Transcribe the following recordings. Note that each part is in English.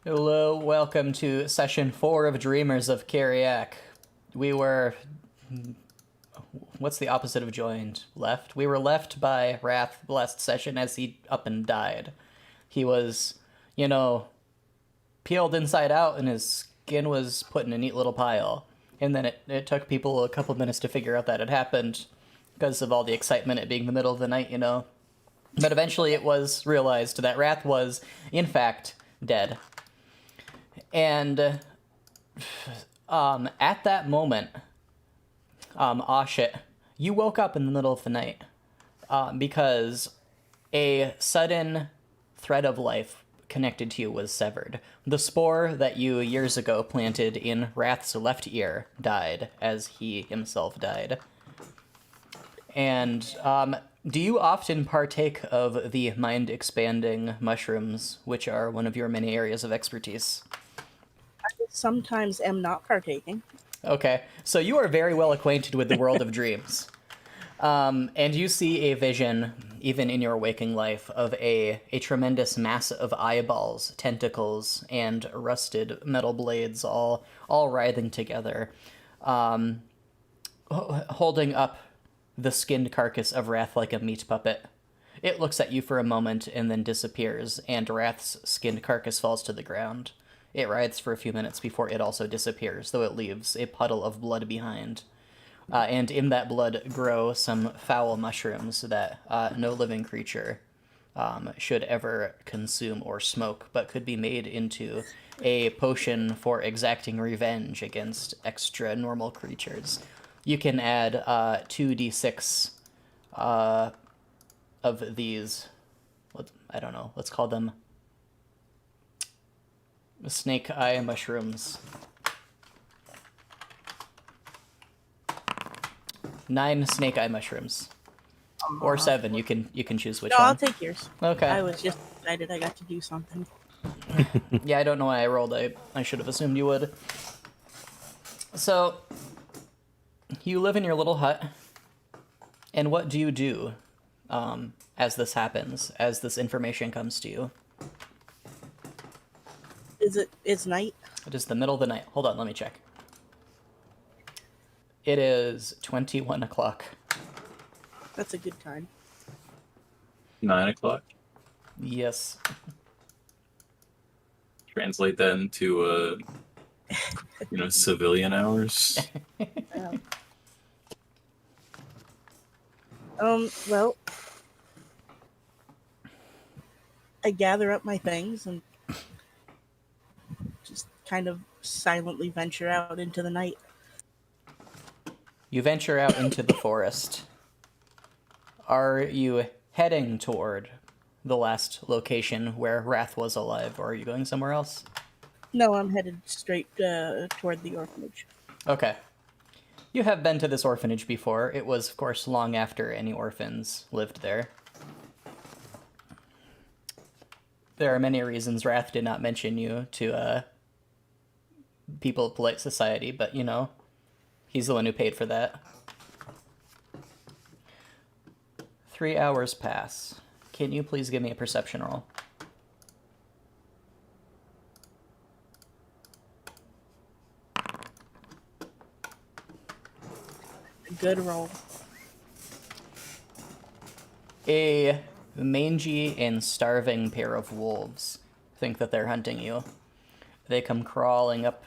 Hello, welcome to session 4 of Dreamers of Kiriak. We were... What's the opposite of joined? Left? We were left by Wrath last session as he up and died. He was, peeled inside out and his skin was put in a neat little pile. And then it took people a couple minutes to figure out that it happened because of all the excitement, it being the middle of the night, But eventually it was realized that Wrath was, in fact, dead. And at that moment, shit, you woke up in the middle of the night because a sudden thread of life connected to you was severed. The spore that you years ago planted in Wrath's left ear died as he himself died. And do you often partake of the mind-expanding mushrooms, which are one of your many areas of expertise? I sometimes am not partaking. Okay, so you are very well acquainted with the world of dreams. And you see a vision, even in your waking life, of a tremendous mass of eyeballs, tentacles, and rusted metal blades all writhing together, holding up the skinned carcass of Wrath like a meat puppet. It looks at you for a moment and then disappears, and Wrath's skinned carcass falls to the ground. It writhes for a few minutes before it also disappears, though it leaves a puddle of blood behind. And in that blood grow some foul mushrooms that no living creature should ever consume or smoke, but could be made into a potion for exacting revenge against extra normal creatures. You can add 2d6 of these, I don't know, let's call them snake eye mushrooms. 9 snake eye mushrooms. Or 7, you can choose which No, one. I'll take yours. Okay. I was just excited I got to do something. Yeah, I don't know why I rolled. I should have assumed you would. So, you live in your little hut, and what do you do as this happens, as this information comes to you? It's night? It is the middle of the night. Hold on, let me check. It is 21 o'clock. That's a good time. 9 o'clock. Yes. Translate that into civilian hours. Well, I gather up my things and just kind of silently venture out into the night. You venture out into the forest. Are you heading toward the last location where Wrath was alive, or are you going somewhere else? No, I'm headed straight toward the orphanage. Okay. You have been to this orphanage before. It was, of course, long after any orphans lived there. There are many reasons Wrath did not mention you to people of polite society, but, he's the one who paid for that. 3 hours pass. Can you please give me a perception roll? Good roll. A mangy and starving pair of wolves think that they're hunting you. They come crawling up,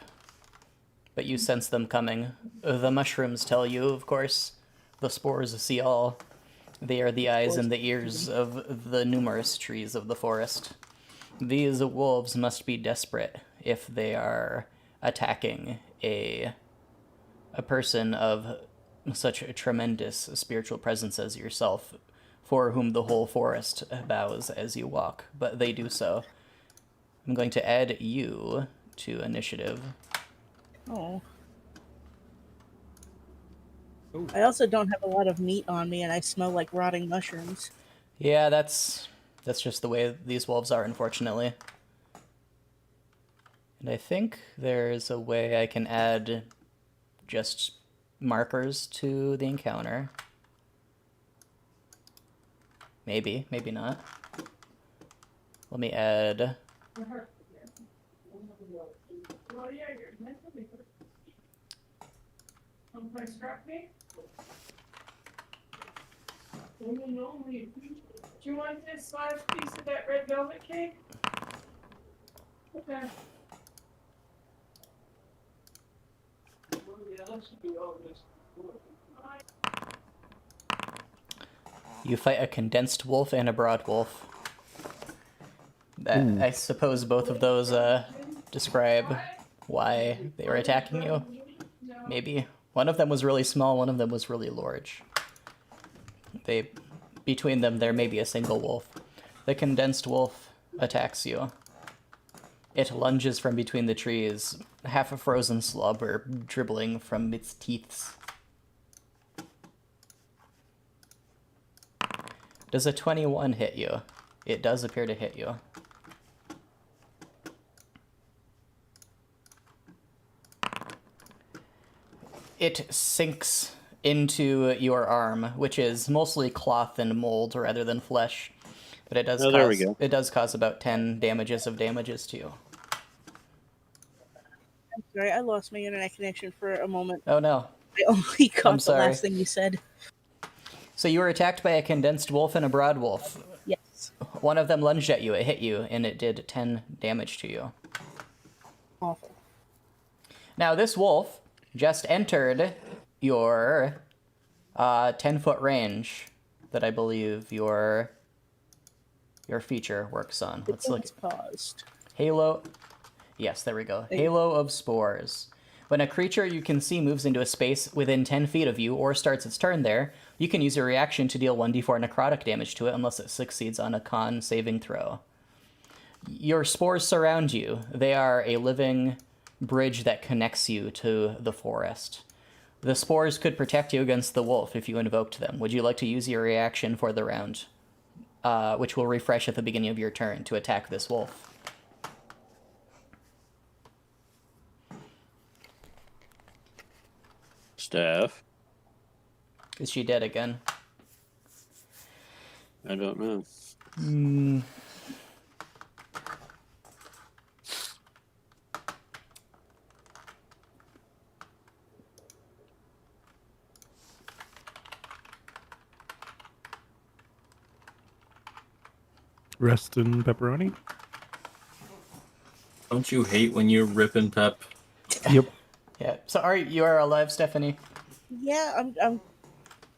but you sense them coming. The mushrooms tell you, of course. The spores see all. They are the eyes and the ears of the numerous trees of the forest. These wolves must be desperate if they are attacking a person of such a tremendous spiritual presence as yourself, for whom the whole forest bows as you walk, but they do so. I'm going to add you to initiative. Oh. I also don't have a lot of meat on me, and I smell like rotting mushrooms. Yeah, that's just the way these wolves are, unfortunately. And I think there's a way I can add just markers to the encounter. Maybe, maybe not. Let me add Do you want this last piece of that red velvet cake? Okay. You fight a condensed wolf and a broad wolf. I suppose both of those describe why they were attacking you. Maybe. One of them was really small, one of them was really large. Between them, there may be a single wolf. The condensed wolf attacks you. It lunges from between the trees, half a frozen slobber dribbling from its teeth. Does a 21 hit you? It does appear to hit you. It sinks into your arm, which is mostly cloth and mold rather than flesh. But it does there we go. it does cause about 10 damages to you. I'm sorry, I lost my internet connection for a moment. Oh no. I only caught the sorry. last thing you said. So you were attacked by a condensed wolf and a broad wolf. Yes. One of them lunged at you, it hit you, and it did 10 damage to you. Awful. Now this wolf just entered your 10-foot range that I believe your feature works on. Let's look. It's paused. Halo. Yes, there we go. Halo of Spores. When a creature you can see moves into a space within 10 feet of you or starts its turn there, you can use your reaction to deal 1d4 necrotic damage to it unless it succeeds on a con saving throw. Your spores surround you. They are a living bridge that connects you to the forest. The spores could protect you against the wolf if you invoked them. Would you like to use your reaction for the round, which will refresh at the beginning of your turn, to attack this wolf? Staff. Is she dead again? I don't know. Rest in pepperoni? Don't you hate when you rip and pep? Yep. Yeah. So you are alive, Stephanie? Yeah, I'm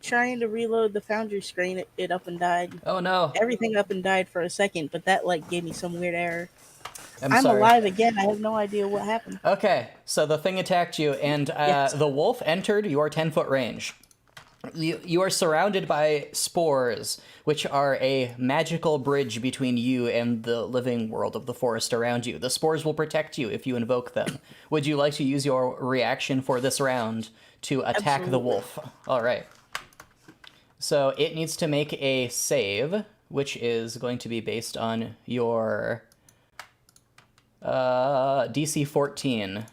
trying to reload the Foundry screen. It up and died. Oh no. Everything up and died for a second, but that gave me some weird error. I'm sorry. alive again. I have no idea what happened. Okay, so the thing attacked you, and Yes. the wolf entered your 10-foot range. You are surrounded by spores, which are a magical bridge between you and the living world of the forest around you. The spores will protect you if you invoke them. Would you like to use your reaction for this round to attack the Absolutely. wolf? All right. So it needs to make a save, which is going to be based on your DC 14.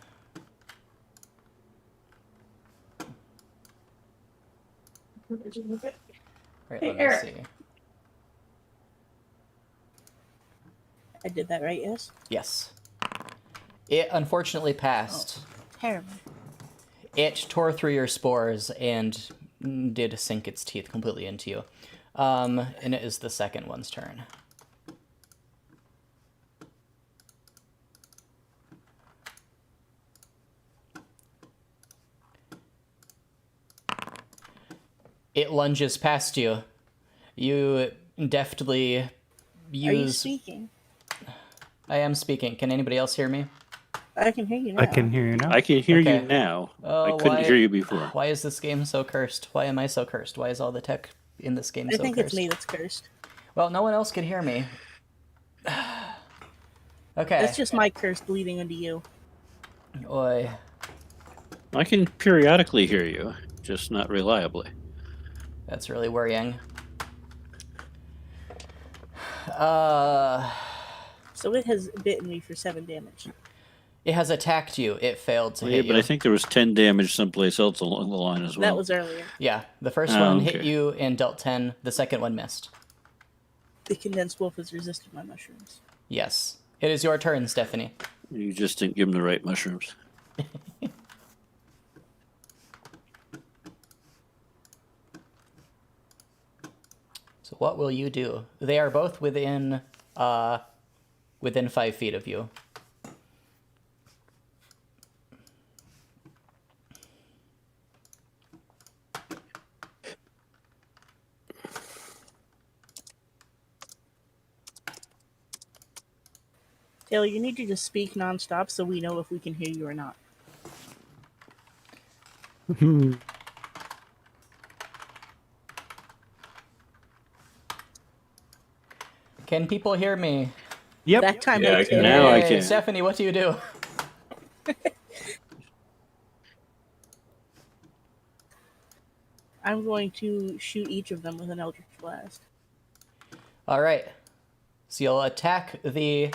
Right, Hey, let me Eric. see. I did that right, yes? Yes. It unfortunately passed. Terrible. It tore through your spores and did sink its teeth completely into you. And it is the second one's turn. It lunges past you. You deftly Are you use... speaking? I am speaking. Can anybody else hear me? I can hear you now. I can hear you now. I can hear Okay. you now. Oh, I couldn't why- hear you before. Why is this game so cursed? Why am I so cursed? Why is all the tech in this game I so think cursed? it's me that's cursed. Well, no one else can hear me. Okay. That's just my curse bleeding into you. Oi. I can periodically hear you, just not reliably. That's really worrying. So it has bitten me for 7 damage. It has attacked you. It failed to Yeah, hit but you. I think there was 10 damage someplace else along the line as well. That was earlier. Yeah, the first Oh, one okay. hit you and dealt 10. The second one missed. The condensed wolf has resisted my mushrooms. Yes. It is your turn, Stephanie. You just didn't give him the right mushrooms. So what will you do? They are both within 5 feet of you. Taylor, you need to just speak nonstop so we know if we can hear you or not. Can people hear me? Yep. That time Yeah, I I can did. Now I Hey, can. Stephanie, what do you do? I'm going to shoot each of them with an Eldritch Blast. All right. So you'll attack the...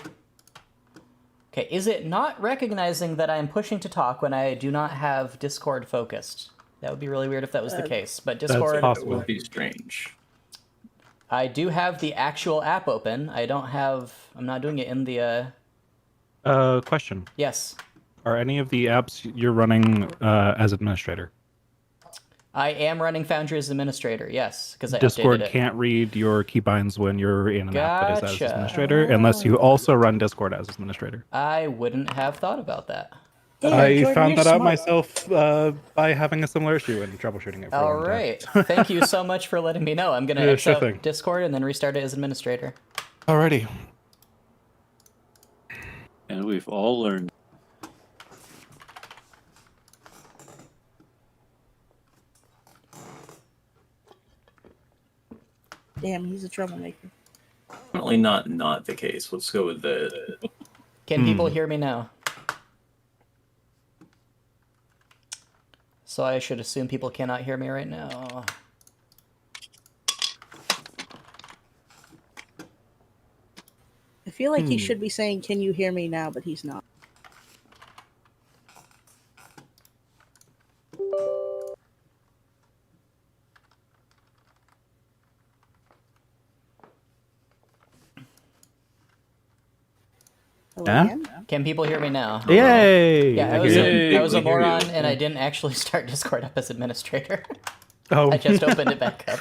Okay, is it not recognizing that I'm pushing to talk when I do not have Discord focused? That would be really weird if that was the case. But Discord, That possible. would be strange. I do have the actual app open. I don't have... I'm not doing it in the... Question. Yes. Are any of the apps you're running as administrator? I am running Foundry as administrator, yes, because I Discord updated it. can't read your keybinds when you're in an app that is as Gotcha. administrator, unless you also run Discord as administrator. I wouldn't have thought about that. Damn, I Jordan, found you're that out smart. myself by having a similar issue and troubleshooting it for All a long time. right. Thank you so much for letting me know. I'm going to Yeah, X sure out thing. Discord and then restart it as administrator. Alrighty. And we've all learned. Damn, he's a troublemaker. Definitely not the case. Let's go with the... Can people hear me now? So I should assume people cannot hear me right now. I feel like he should be saying, "Can you hear me now?" But he's not. Hello Yeah? again? Can people hear me now? Yay! Yeah, I I was, hear you. a, I was a I hear you. moron and I didn't actually start Discord up as administrator. Oh, I just opened it back up.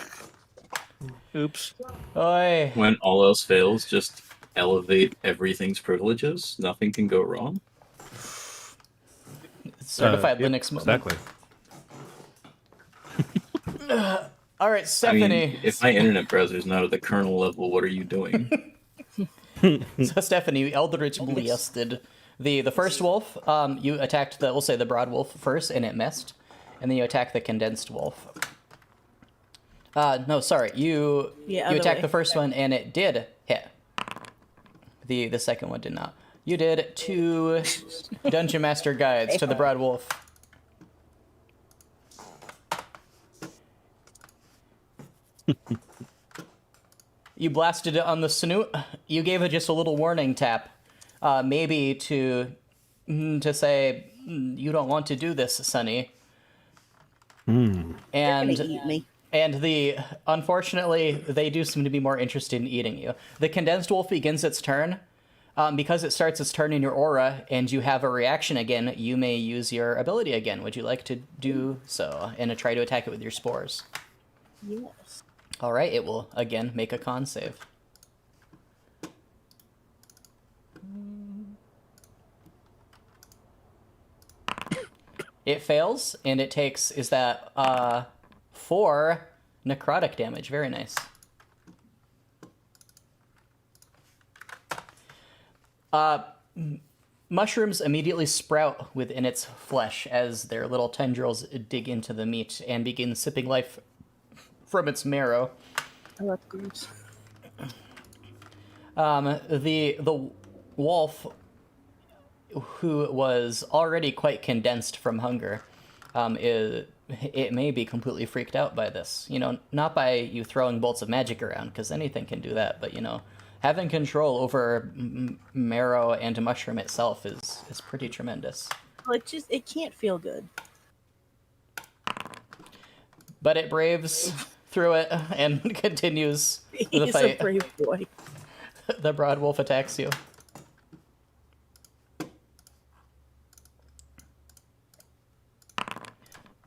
Oops. Oi. When all else fails, just elevate everything's privileges. Nothing can go wrong. Certified yep, Linux moment. exactly. All right, I Stephanie. mean, if my internet browser's not at the kernel level, what are you doing? So Stephanie, Eldritch blasted the first wolf. You attacked we'll say the broad wolf first, and it missed, and then you attacked the condensed wolf. No, sorry, you other attacked way. the first one, and it did hit. The second one did not. You did 2 Dungeon Master guides to the broad wolf. You blasted it on the snoot. You gave it just a little warning tap, maybe to say you don't want to do this, Sonny. Gonna And eat me. unfortunately, they do seem to be more interested in eating you. The condensed wolf begins its turn. Because it starts its turn in your aura, and you have a reaction again, you may use your ability again. Would you like to do so and try to attack it with your spores? Yes. All right, it will again make a con save. It fails, and it takes, 4 necrotic damage. Very nice. Mushrooms immediately sprout within its flesh as their little tendrils dig into the meat and begin sipping life from its marrow. I love groups. The wolf, who was already quite condensed from hunger, it may be completely freaked out by this. You know, not by you throwing bolts of magic around, because anything can do that, but, you know, having control over marrow and mushroom itself is pretty tremendous. Well, it can't feel good. But it braves through it and continues the He's a fight. brave boy. The broad wolf attacks you.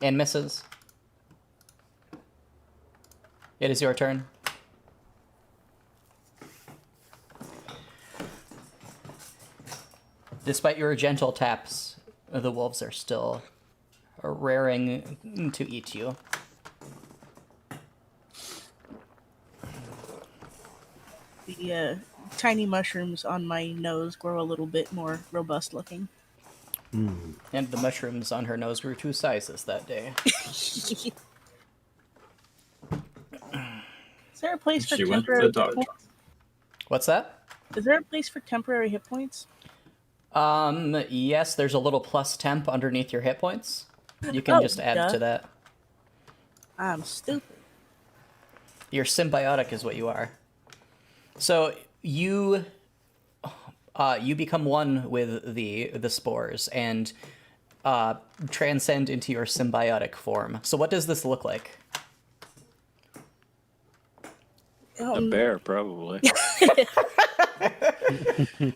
And misses. It is your turn. Despite your gentle taps, the wolves are still raring to eat you. The tiny mushrooms on my nose grow a little bit more robust looking. And the mushrooms on her nose grew 2 sizes that day. Is there a place for She went to temporary the hit dog. points? What's that? Is there a place for temporary hit points? Yes, there's a little plus temp underneath your hit points. You can Oh, just add duh. to that. I'm stupid. Your symbiotic is what you are. So you become one with the spores and transcend into your symbiotic form. So what does this look like? A bear, probably.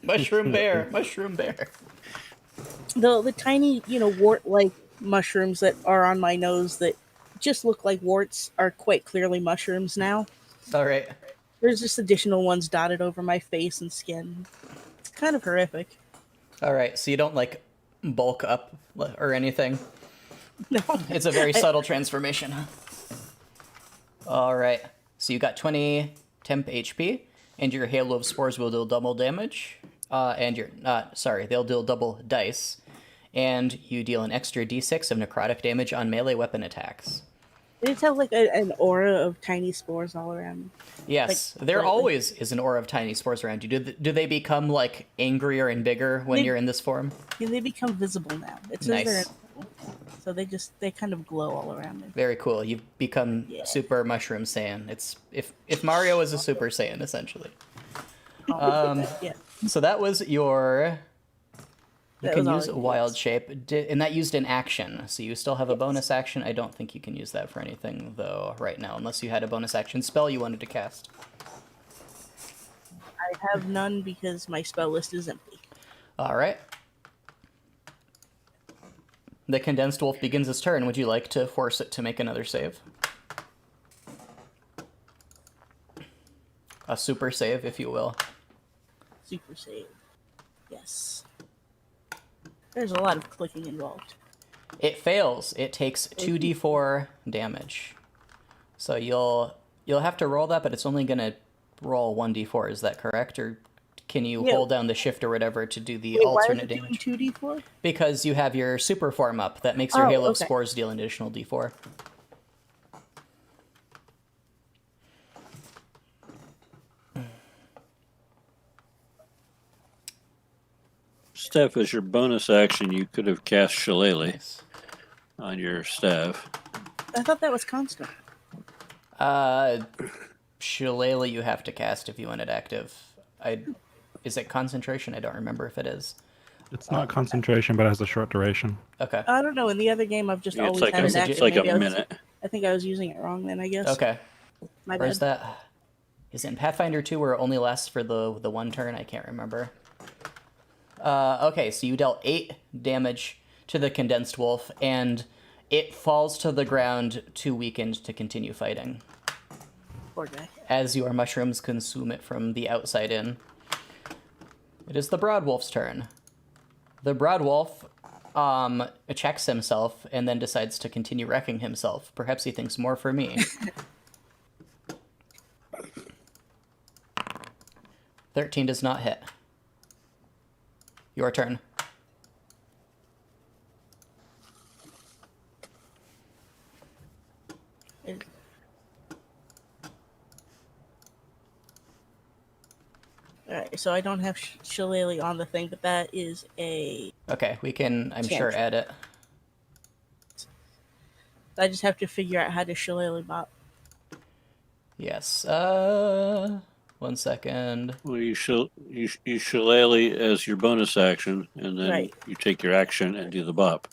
Mushroom bear, mushroom bear. The tiny, wart-like mushrooms that are on my nose that just look like warts are quite clearly mushrooms now. All right. There's just additional ones dotted over my face and skin. It's kind of horrific. All right. So you don't like bulk up or anything. No. It's a very subtle transformation. All right. So you got 20 temp HP, and your Halo of Spores will deal double damage. They'll deal double dice, and you deal an extra d6 of necrotic damage on melee weapon attacks. They just have like an aura of tiny spores all around me. Yes, Like, there slightly. always is an aura of tiny spores around you. Do they become like angrier and bigger when you're in this form? And they become visible now. It says Nice. they're invisible. So they kind of glow all around me. Very cool. You've become Yeah. Super Mushroom Saiyan. It's if Mario is a Super Saiyan essentially. Yeah. So that was your. You That can was all use I a used. wild shape, and that used an action. So you still have a bonus action. I don't think you can use that for anything though right now, unless you had a bonus action spell you wanted to cast. I have none because my spell list is empty. All right. The condensed wolf begins its turn. Would you like to force it to make another save? A super save, if you will. Super save. Yes. There's a lot of clicking involved. It fails. It takes 2d4 damage. So you'll have to roll that, but it's only going to roll 1d4. Is that correct? Or can you Yeah. hold down the shift or whatever to do the Wait, why is alternate it doing damage? 2d4? Because you have your super form up. That makes your Oh, Halo of okay. Spores deal an additional d4. Steph, as your bonus action, you could have cast Shillelagh Nice. on your staff. I thought that was constant. Shillelagh you have to cast if you want it active. Is it concentration? I don't remember if it is. It's not concentration, but it has a short duration. Okay. I don't know. In the other game, I've just Yeah, it's always like had a, an action. it's like Maybe a minute. I think I was using it wrong then, I guess. Okay. My Where's bad. that? Is it in Pathfinder 2 where it only lasts for the one turn? I can't remember. Okay, so you dealt 8 damage to the condensed wolf, and it falls to the ground too weakened to continue fighting, Poor guy. as your mushrooms consume it from the outside in. It is the broad wolf's turn. The broad wolf checks himself and then decides to continue wrecking himself. Perhaps he thinks more for me. 13 does not hit. Your turn. Alright, so I don't have Shillelagh on the thing, but that is a... Okay, we can, I'm sure, Cantrip. add it. I just have to figure out how to Shillelagh bot. Yes. 1 second. Well, you Shillelagh as your bonus action, and then Right. you take your action and do the bop.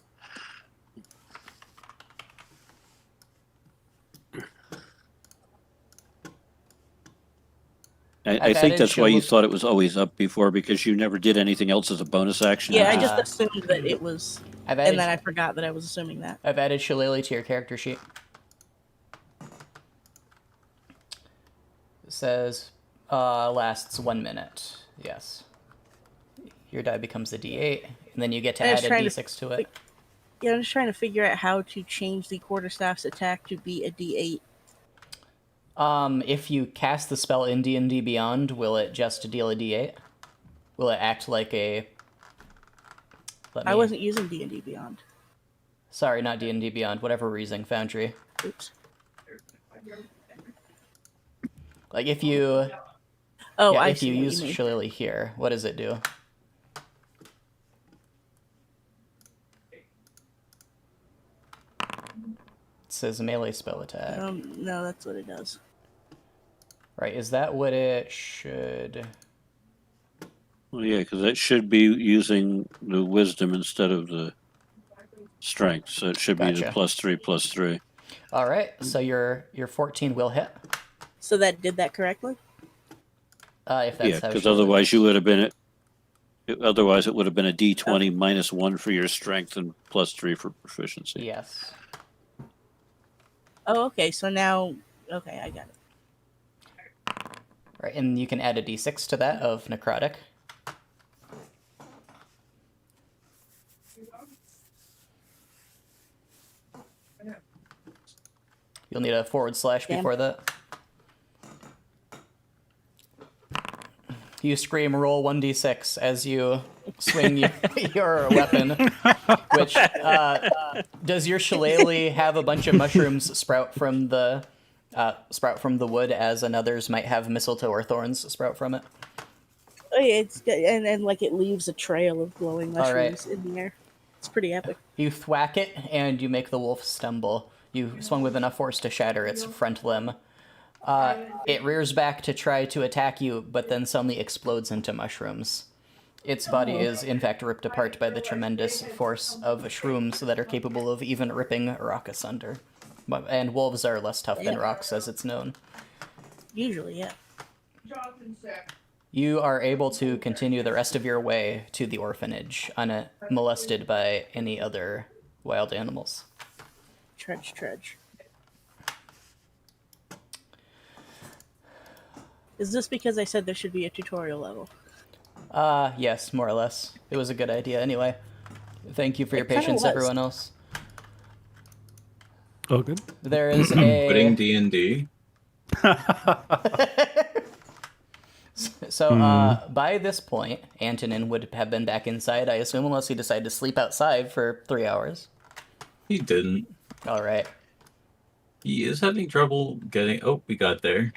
I I've think added that's why you Shill- thought it was always up before, because you never did anything else as a bonus action. Yeah, I You just assumed that it was I've And added, then I forgot that I was assuming that. I've added Shillelagh to your character sheet. It says lasts 1 minute. Yes. Your die becomes a D8, and then you get to I was add a trying to D6 to it. Yeah, I'm just trying to figure out how to change the quarterstaff's attack to be a D8. If you cast the spell in D&D Beyond, will it just deal a D8? Will it act like a... I wasn't using D&D Beyond. Sorry, not D&D Beyond. Whatever we're using, Foundry. Oops. Like if you... Oh, yeah, I if see you what use you mean. Shillelagh here, what does it do? It says melee spell attack. No, that's what it does. Right, is that what it should... Well, yeah, because that should be using the wisdom instead of the strength. So it should be the Gotcha. +3/+3. All right, so your 14 will hit. So that did that correctly? If that's Yeah, how because Shillelagh otherwise does. you would have been otherwise it would have been a D20 -1 for your strength and +3 for proficiency. Yes. Oh, okay. So now, okay, I got it. Right, and you can add a D6 to that of necrotic. You'll need a / Damn. before that. You scream, roll 1d6 as you swing your weapon. Which, does your shillelagh have a bunch of mushrooms sprout from the wood, as another's might have mistletoe or thorns sprout from it? Oh yeah, it's and like it leaves a trail of glowing All right. mushrooms in the air. It's pretty epic. You thwack it, and you make the wolf stumble. You swung with enough force to shatter its front limb. It rears back to try to attack you, but then suddenly explodes into mushrooms. Its body is, in fact, ripped apart by the tremendous force of shrooms that are capable of even ripping rock asunder. And wolves are less tough than Yeah. rocks, as it's known. Usually, yeah. Jonathan said. You are able to continue the rest of your way to the orphanage, unmolested by any other wild animals. Trudge. Is this because I said there should be a tutorial level? Yes, more or less. It was a good idea anyway. Thank you for your It kinda patience, was. everyone else. Oh, good. There is Putting a... D&D. So, by this point, Antonin would have been back inside, I assume, unless he decided to sleep outside for 3 hours. He didn't. All right. He is having trouble getting... Oh, we got there.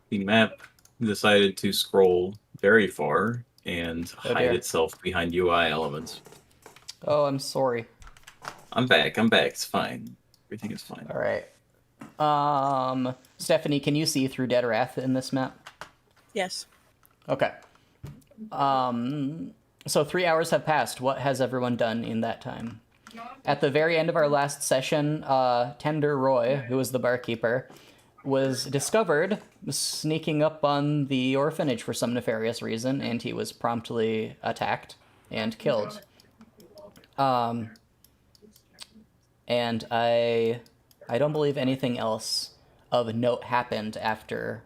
The map decided to scroll very far and Oh, hide dear. itself behind UI elements. Oh, I'm sorry. I'm back. It's fine. Everything is fine. All right. Stephanie, can you see through Dead Wrath in this map? Yes. Okay. So 3 hours have passed. What has everyone done in that time? At the very end of our last session, Tender Roy, who was the barkeeper, was discovered sneaking up on the orphanage for some nefarious reason, and he was promptly attacked and killed. And I don't believe anything else of note happened after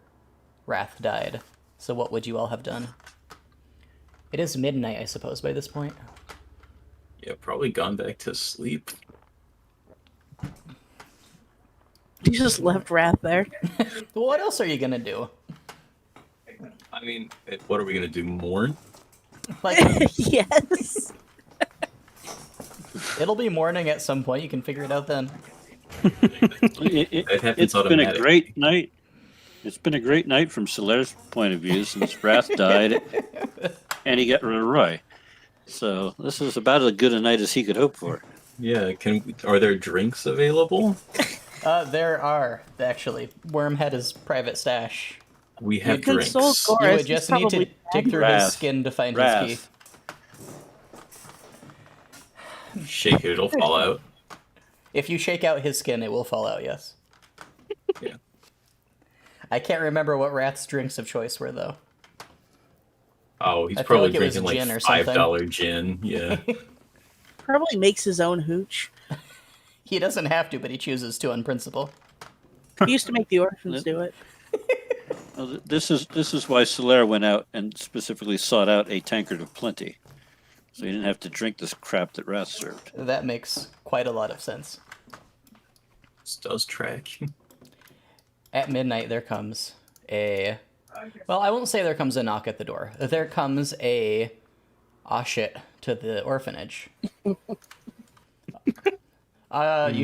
Wrath died. So what would you all have done? It is midnight, I suppose, by this point. Yeah, probably gone back to sleep. You just left Wrath there. Well, what else are you gonna do? I mean, what are we gonna do? Mourn? Like, Yes. it'll be morning at some point. You can figure it out then. That happens It's been a automatically. great night. It's been a great night from Solaire's point of view since Wrath died and he got rid of Roy. So this is about as good a night as he could hope for. Yeah, are there drinks available? There are, actually. Wormhead is private stash. We have can drinks. soul score. You Chorus, would just he's need to probably dig through Wrath. his skin to find Wrath. his key. Shake it, it'll fall out. If you shake out his skin, it will fall out, yes. Yeah. I can't remember what Wrath's drinks of choice were, though. Oh, he's I feel probably like it was drinking gin or like something. $5 gin. Yeah. Probably makes his own hooch. He doesn't have to, but he chooses to on principle. He used to make the orphans do it. Well, this is why Solaire went out and specifically sought out a tankard of plenty, so he didn't have to drink this crap that Wrath served. That makes quite a lot of sense. This does track. At midnight, there comes a... Well, I won't say there comes a knock at the door. There comes a... Ah, shit, to the orphanage. You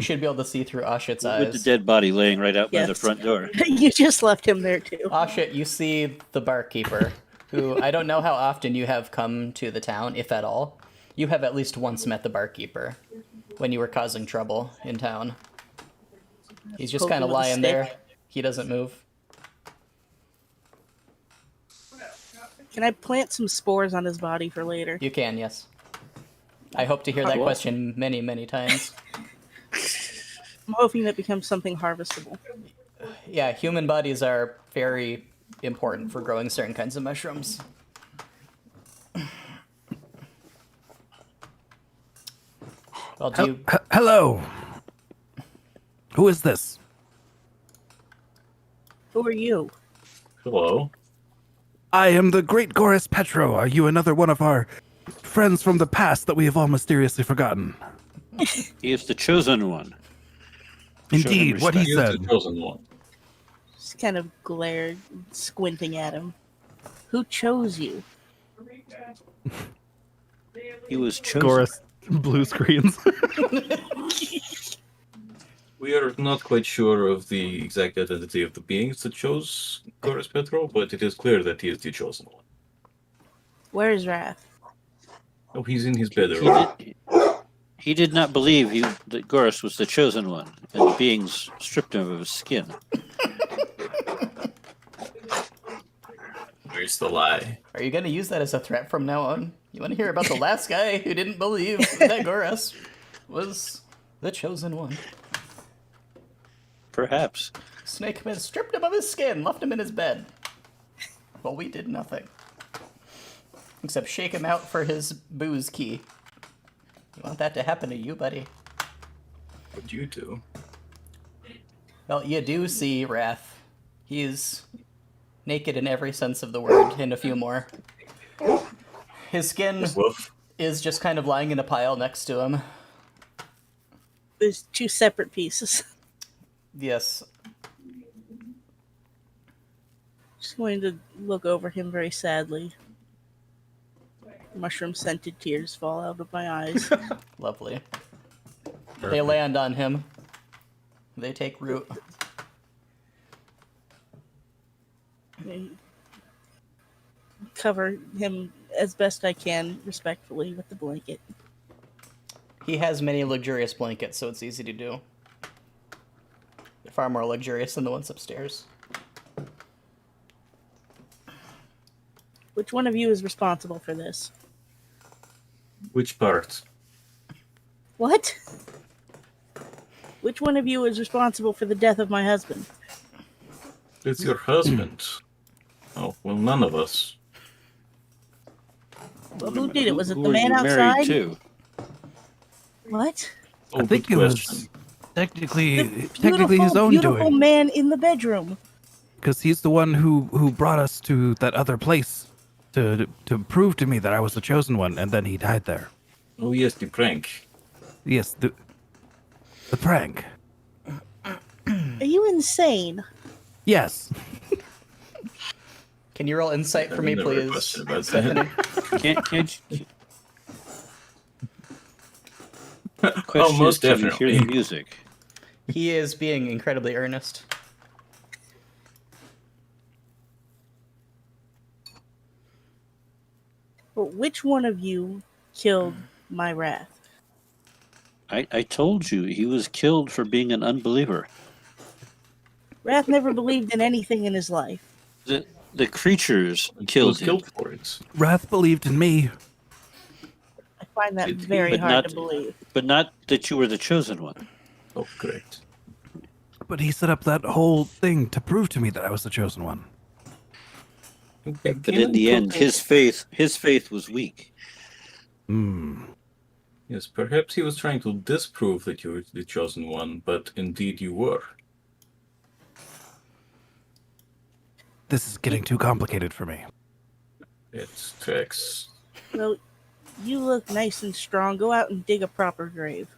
should be able to see through Ashit's eyes. With the dead body laying right out by the Yes. front door. You just left him there too. Ashit, you see the barkeeper, who I don't know how often you have come to the town, if at all. You have at least once met the barkeeper when you were causing trouble in town. He's just Poke kind him of with a lying stick. there. He doesn't move. Can I plant some spores on his body for later? You can, yes. I hope to hear that Cool. question many, many times. I'm hoping that becomes something harvestable. Yeah, human bodies are very important for growing certain kinds of mushrooms. Well, do you... Hello. Who is this? Who are you? Hello. I am the great Goris Petro. Are you another one of our friends from the past that we have all mysteriously forgotten? He is the chosen one. Indeed, what he He is said. the chosen one. Just kind of glared, squinting at him. Who chose you? He was chosen. Goris blue screens. We are not quite sure of the exact identity of the beings that chose Goris Petro, but it is clear that he is the chosen one. Where is Wrath? Oh, he's in his bedroom. He did not believe that Goris was the chosen one, and the beings stripped him of his skin. Where's the lie? Are you going to use that as a threat from now on? You want to hear about the last guy who didn't believe that Goras was the chosen one? Perhaps. Snake Man stripped him of his skin, left him in his bed. Well, we did nothing. Except shake him out for his booze key. You want that to happen to you, buddy? What you do? Well, you do see Wrath. He's naked in every sense of the word, and a few more. His skin Woof. is just kind of lying in a pile next to him. There's two separate pieces. Yes. Just going to look over him very sadly. Mushroom-scented tears fall out of my eyes. Lovely. They land on him. They take root. I cover him as best I can, respectfully, with the blanket. He has many luxurious blankets, so it's easy to do. They're far more luxurious than the ones upstairs. Which one of you is responsible for this? Which part? What? Which one of you is responsible for the death of my husband? It's your husband. Oh, well, none of us. Well, who did it? Was it Who the are man you married outside? to? What? Oh, I think good it question. was technically The technically his own beautiful doing, man in the bedroom. because he's the one who brought us to that other place to prove to me that I was the chosen one, and then he died there. Oh, yes, the prank. Yes, the prank. Are you insane? Yes. Can you roll insight for me, Never a please, question about Stephanie? Can't you... Oh, Question most is, can you definitely. hear the music? He is being incredibly earnest. But which one of you killed my Wrath? I told you he was killed for being an unbeliever. Wrath never believed in anything in his life. The creatures He killed was him. killed for it. Wrath believed in me. I find that It- very but hard not- to believe. But not that you were the chosen one. Oh, correct. But he set up that whole thing to prove to me that I was the chosen one. But in the end, his faith was weak. Hmm. Yes, perhaps he was trying to disprove that you were the chosen one, but indeed you were. This is getting too complicated for me. It's tracks. Well, you look nice and strong. Go out and dig a proper grave.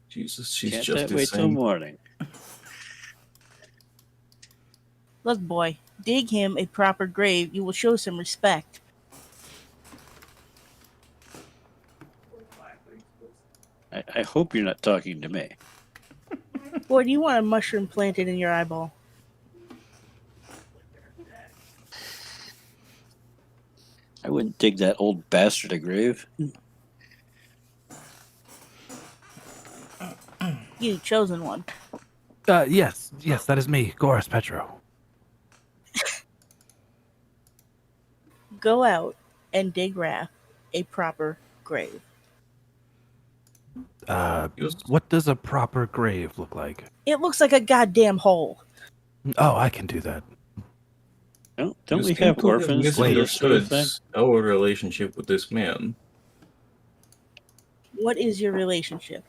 Jesus, she's Can't just that the wait till same. morning? Look, boy, dig him a proper grave. You will show some respect. I hope you're not talking to me. Boy, do you want a mushroom planted in your eyeball? I wouldn't dig that old bastard a grave. You chosen one. Yes, that is me, Goris Petro. Go out and dig Wrath a proper grave. Yes. What does a proper grave look like? It looks like a goddamn hole. Oh, I can do that. Don't You we seem have to orphans to do this sort of thing? misunderstood our relationship with this man. What is your relationship?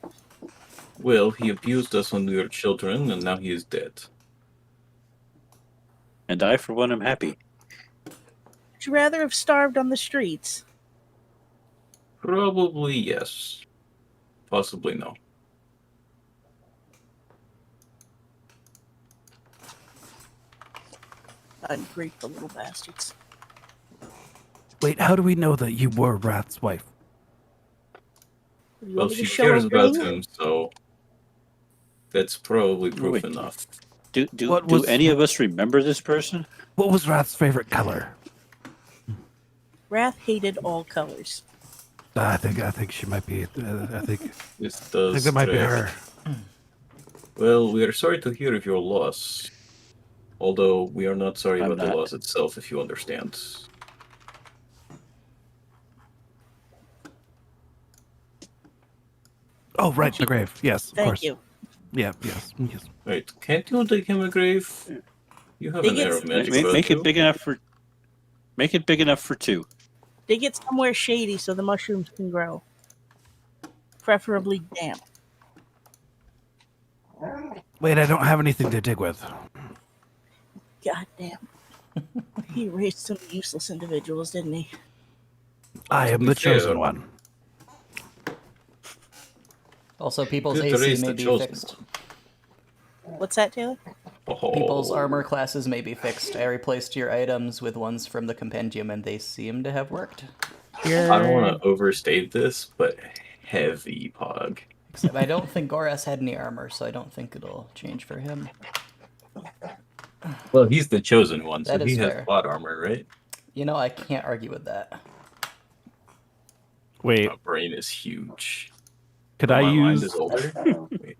Well, he abused us when we were children, and now he is dead. And I, for one, am happy. Would you rather have starved on the streets? Probably yes. Possibly no. Ungrateful little bastards. Wait, how do we know that you were Wrath's wife? You Well, want me to she show cares a about ring? him, so that's probably proof Wait. enough. Do What was- any of us remember this person? What was Wrath's favorite color? Wrath hated all colors. I think she might be. I think This does that might be track. her. Well, we are sorry to hear of your loss. Although we are not sorry I'm about the not. loss itself, if you understand. Oh, right, the grave. Yes, of Thank course. you. Yeah, yes. Right, can't you dig him a grave? You have Dig an it- air of magic about Make you. it big enough for. Make it big enough for two. Dig it somewhere shady so the mushrooms can grow. Preferably damp. Wait, I don't have anything to dig with. God damn. He raised some useless individuals, didn't he? I am be the fair- chosen one. Also, people's Good to AC raise may the be chosen fixed. What's that, Taylor? Oh. People's armor classes may be fixed. I replaced your items with ones from the compendium, and they seem to have worked. I don't want to overstate this, but heavy pog. Except I don't think Goras had any armor, so I don't think it'll change for him. Well, he's the chosen one, so That he is has fair. plot armor, right? You know, I can't argue with that. Wait, My brain is huge. could I My mind use is older. Wait.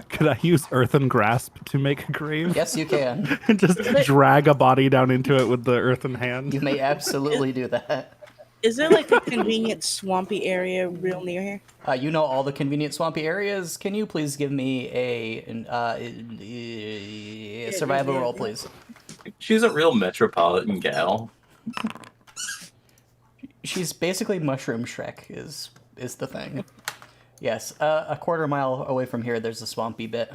could I use earthen grasp to make a grave? Yes, you can. And just drag a body down into it with the earthen hand. You may absolutely do that. Is there like a convenient swampy area real near here? You know all the convenient swampy areas. Can you please give me a survival roll, please? She's a real metropolitan gal. She's basically Mushroom Shrek is the thing. Yes, a quarter mile away from here, there's a swampy bit.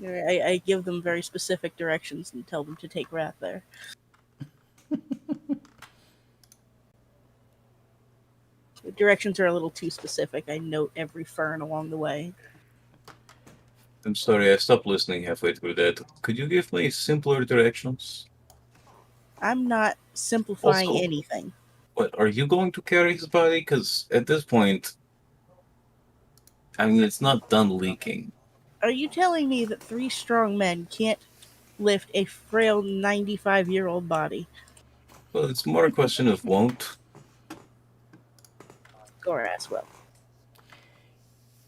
I give them very specific directions and tell them to take Wrath there. The directions are a little too specific. I note every fern along the way. I'm sorry, I stopped listening halfway through that. Could you give me simpler directions? I'm not simplifying Also- anything. What, are you going to carry his body? Because at this point, I mean, it's not done leaking. Are you telling me that 3 strong men can't lift a frail 95-year-old body? Well, it's more a question of won't. Goras will.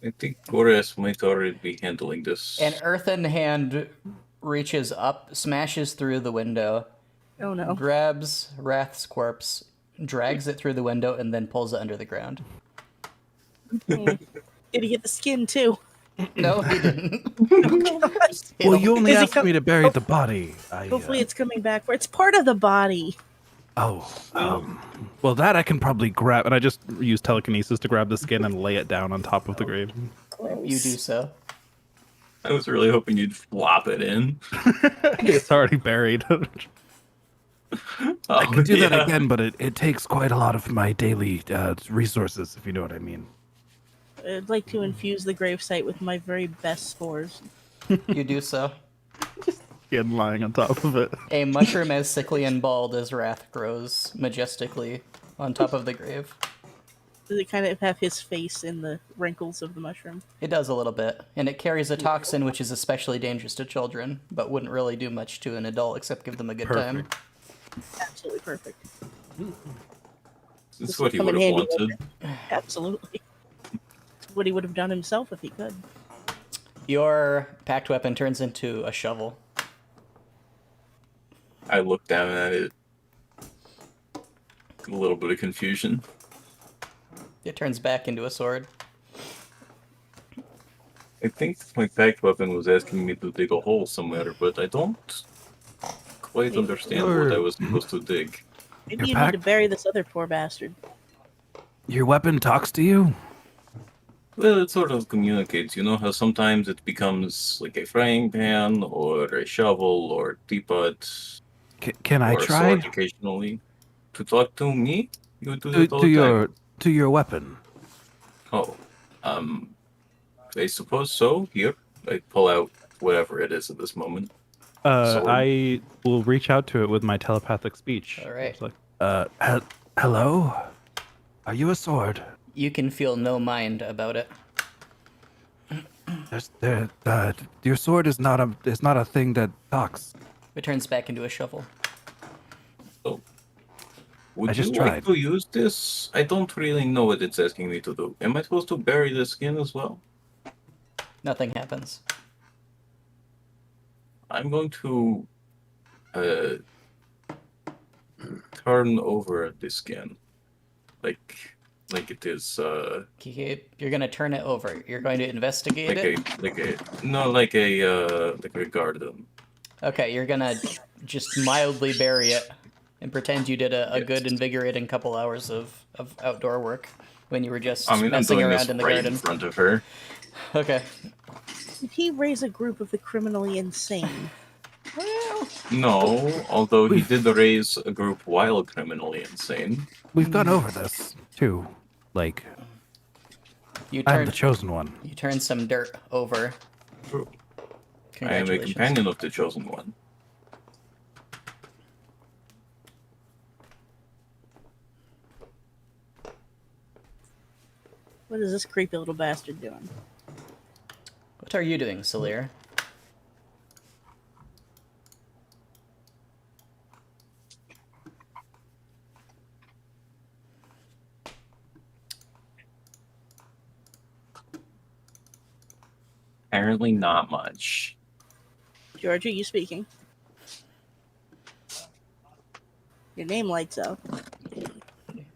I think Goras might already be handling this. An earthen hand reaches up, smashes through the window, Oh no. grabs Wrath's corpse, drags it through the window, and then pulls it under the ground. Did he get the skin too? No, he didn't. Well, you only Is it asked com- me to bury the body. Hopefully it's coming back for it's part of the body. Oh, well, that I can probably grab, and I just use telekinesis to grab the skin and lay it down on top of the grave. You do so. I was really hoping you'd flop it in. It's already buried. I could do that yeah. again, but it takes quite a lot of my daily resources, if you know what I mean. I'd like to infuse the gravesite with my very best spores. You do so. Skin lying on top of it. A mushroom as sickly and bald as Wrath grows majestically on top of the grave. Does it kind of have his face in the wrinkles of the mushroom? It does a little bit, and it carries a toxin which is especially dangerous to children, but wouldn't really do much to an adult except give them a good time. Perfect. Absolutely perfect. This is what he come would in have handy wanted. Absolutely. It's what he would have done himself if he could. Your packed weapon turns into a shovel. I looked down at it. A little bit of confusion. It turns back into a sword. I think my packed weapon was asking me to dig a hole somewhere, but I don't quite understand what I was supposed to dig. Maybe Your you pack- need to bury this other poor bastard. Your weapon talks to you? Well, it sort of communicates. You know how sometimes it becomes like a frying pan, or a shovel, or teapot, Can I or a try? sword occasionally. To talk to me? You do that all To the time. your weapon. Oh, I suppose so. Here, I pull out whatever it is at this moment. Sword. I will reach out to it with my telepathic speech. All right. It's like, Hello? Are you a sword? You can feel no mind about it. Your sword is not a thing that talks. It turns back into a shovel. Would I just you like tried. to use this? I don't really know what it's asking me to do. Am I supposed to bury the skin as well? Nothing happens. I'm going to turn over the skin, like it is Okay, you're gonna turn it over. You're going to investigate it. like a garden. Okay, you're gonna just mildly bury it and pretend you did a good, invigorating couple hours of outdoor work when you were just I mean, I'm messing doing around this in the right garden. in front of her. Okay. Did he raise a group of the criminally insane? No, although he did raise a group while criminally insane. We've gone over this too. Like, You I'm turn the chosen one. you turn some dirt over. True. I am a Congratulations. companion of the chosen one. What is this creepy little bastard doing? What are you doing, Salir? Apparently not much. George, are you speaking? Your name lights up.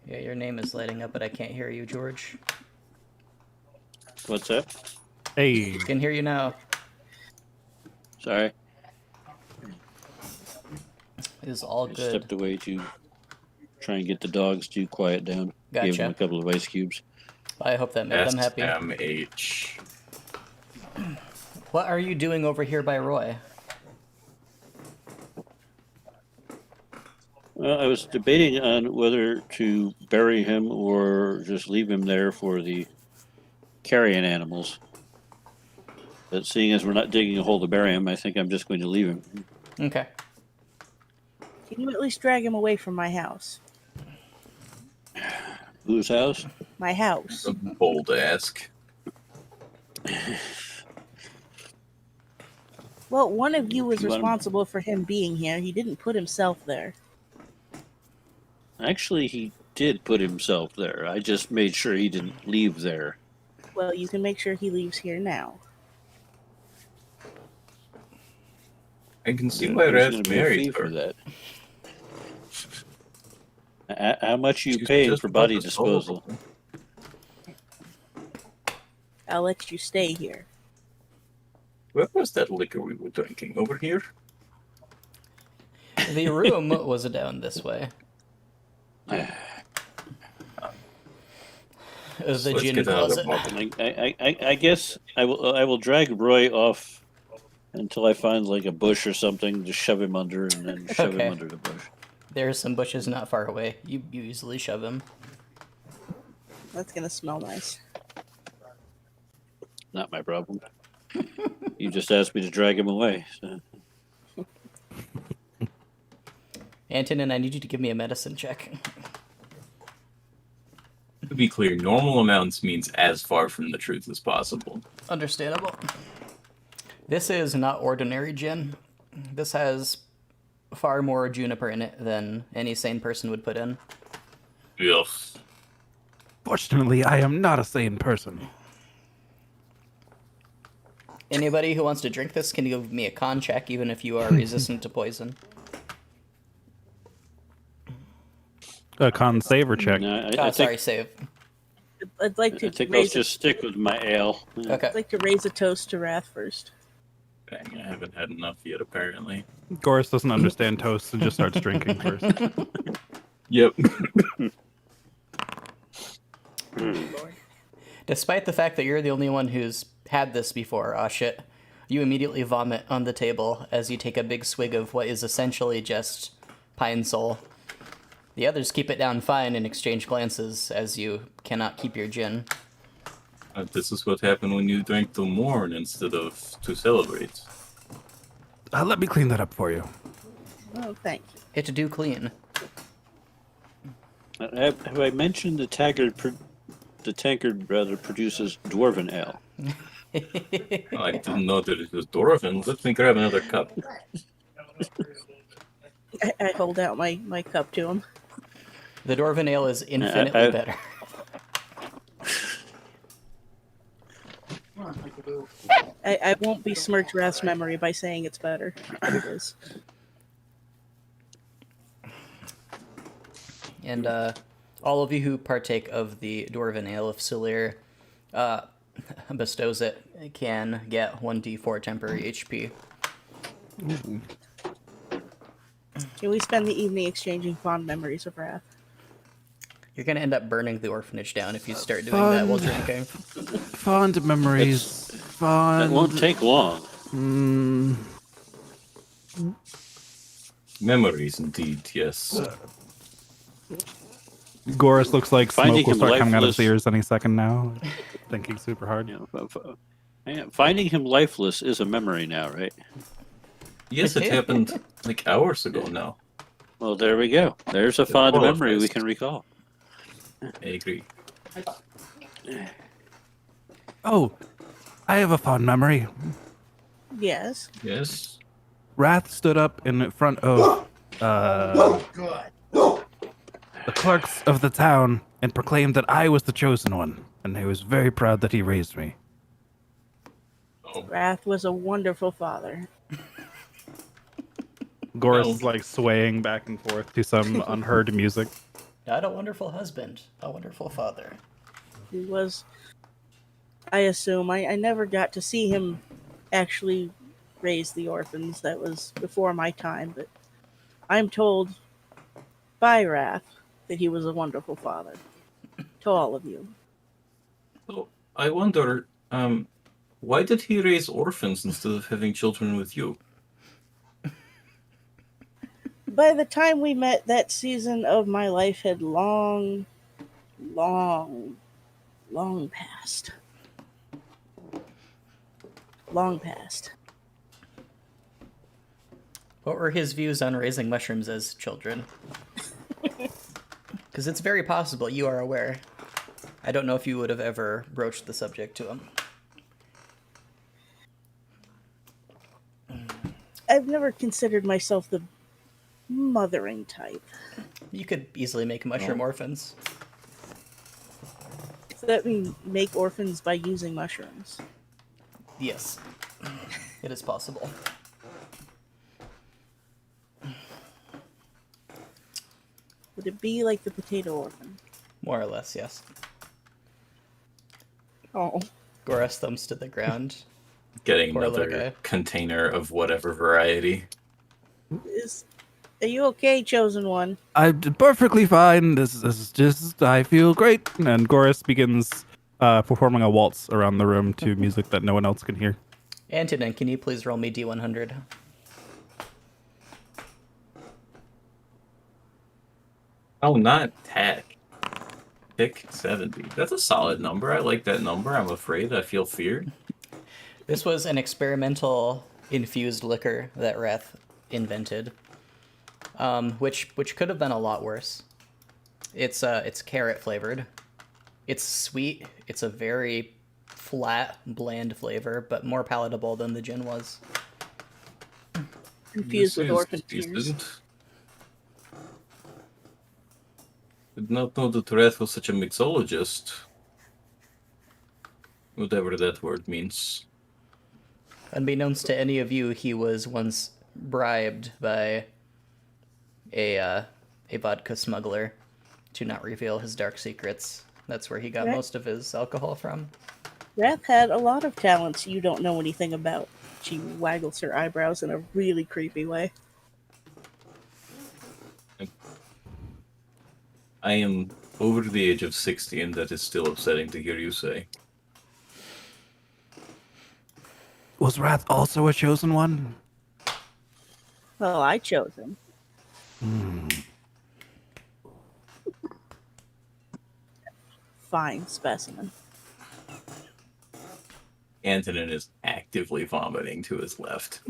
Yeah, your name is lighting up, but I can't hear you, George. What's that? hey, Can hear you now. Sorry. It is all I good. stepped away to try and get the dogs to quiet down. Gave them Gotcha. a couple of ice cubes. I hope that made them happy. SMH. What are you doing over here by Roy? Well, I was debating on whether to bury him or just leave him there for the carrion animals. But seeing as we're not digging a hole to bury him, I think I'm just going to leave him. Okay. Can you at least drag him away from my house? Whose house? My house. A bold ask. Well, one of you was You want him- responsible for him being here. He didn't put himself there. Actually, he did put himself there. I just made sure he didn't leave there. Well, you can make sure he leaves here now. I can see There's why gonna Raz be a fee married for her. that. How much you She's paying just for about body disposable. disposal? I'll let you stay here. Where was that liquor we were drinking? Over here? The room was down this way. The Let's gin get another closet. bottle. I guess I will drag Roy off until I find like a bush or something to shove him under, and then shove Okay. him under the bush. There are some bushes not far away. You easily shove him. That's gonna smell nice. Not my problem. You just asked me to drag him away. So. Antonin, I need you to give me a medicine check. To be clear, normal amounts means as far from the truth as possible. Understandable. This is not ordinary gin. This has far more juniper in it than any sane person would put in. Yes. Fortunately, I am not a sane person. Anybody who wants to drink this can give me a con check, even if you are resistant to poison. A con saver check. No, Oh, I sorry, think, save. I'd like to I think I'll raise. just stick with my ale. Okay. I'd like to raise a toast to Wrath first. Dang, I haven't had enough yet, apparently. Goris doesn't understand toast and just starts drinking first. Yep. Despite the fact that you're the only one who's had this before, shit, you immediately vomit on the table as you take a big swig of what is essentially just Pine Sol. The others keep it down fine and exchange glances as you cannot keep your gin. This is what happened when you drank to mourn instead of to celebrate. Let me clean that up for you. Oh, thank you. It do clean. Have I mentioned the tankard produces dwarven ale? I didn't know that it was Dwarven. Let me grab another cup. I hold out my cup to him. The Dwarven Ale is infinitely better. I won't besmirch Wrath's memory by saying it's better. It is. And all of you who partake of the Dwarven Ale, if Sulir bestows it, can get 1d4 temporary HP. Can we spend the evening exchanging fond memories of Wrath? You're going to end up burning the orphanage down if you start doing that while drinking. Fond memories. Fond. That won't take long. Mm, Memories, indeed, yes. Goris looks like Finding smoke will him start coming out of lifeless. his ears any second now. Thinking super hard. You know, finding him lifeless is a memory now, right? Yes, it happened like hours ago now. Well, there we go. There's a fond qualifies. memory we can recall. I agree. oh, I have a fond memory. Yes. Yes. Wrath stood up in front of the clerks of the town and proclaimed that I was the chosen one, and he was very proud that he raised me. Wrath was a wonderful father. Goris No. is like swaying back and forth to some unheard music. Not a wonderful husband, a wonderful father. He was, I assume, I never got to see him actually raise the orphans. That was before my time, but I'm told by Wrath that he was a wonderful father to all of you. So I wonder, why did he raise orphans instead of having children with you? By the time we met, that season of my life had long passed. Long past. What were his views on raising mushrooms as children? Because it's very possible you are aware. I don't know if you would have ever broached the subject to him. I've never considered myself the mothering type. You could easily make mushroom orphans. Does that mean make orphans by using mushrooms? Yes, it is possible. Would it be like the potato orphan? More or less, yes. Oh. Goras thumbs to the ground. Getting Poor little another guy. container of whatever variety. Is Are you okay, chosen one? I'm perfectly fine. This is just, I feel great. And Goris begins performing a waltz around the room to music that no one else can hear. Antonin, can you please roll me D100? Oh, not tack. Pick 70. That's a solid number. I like that number. I'm afraid. I feel fear. This was an experimental infused liquor that Wrath invented, which could have been a lot worse. It's carrot flavored. It's sweet. It's a very flat, bland flavor, but more palatable than the gin was. Infused with This is orphan tears. decent. Did not know that Wrath was such a mixologist. Whatever that word means. Unbeknownst to any of you, he was once bribed by a vodka smuggler to not reveal his dark secrets. That's where he got Right. most of his alcohol from. Wrath had a lot of talents you don't know anything about. She waggles her eyebrows in a really creepy way. I am over the age of 60, and that is still upsetting to hear you say. Was Wrath also a chosen one? Well, I chose him. Fine specimen. Antonin is actively vomiting to his left.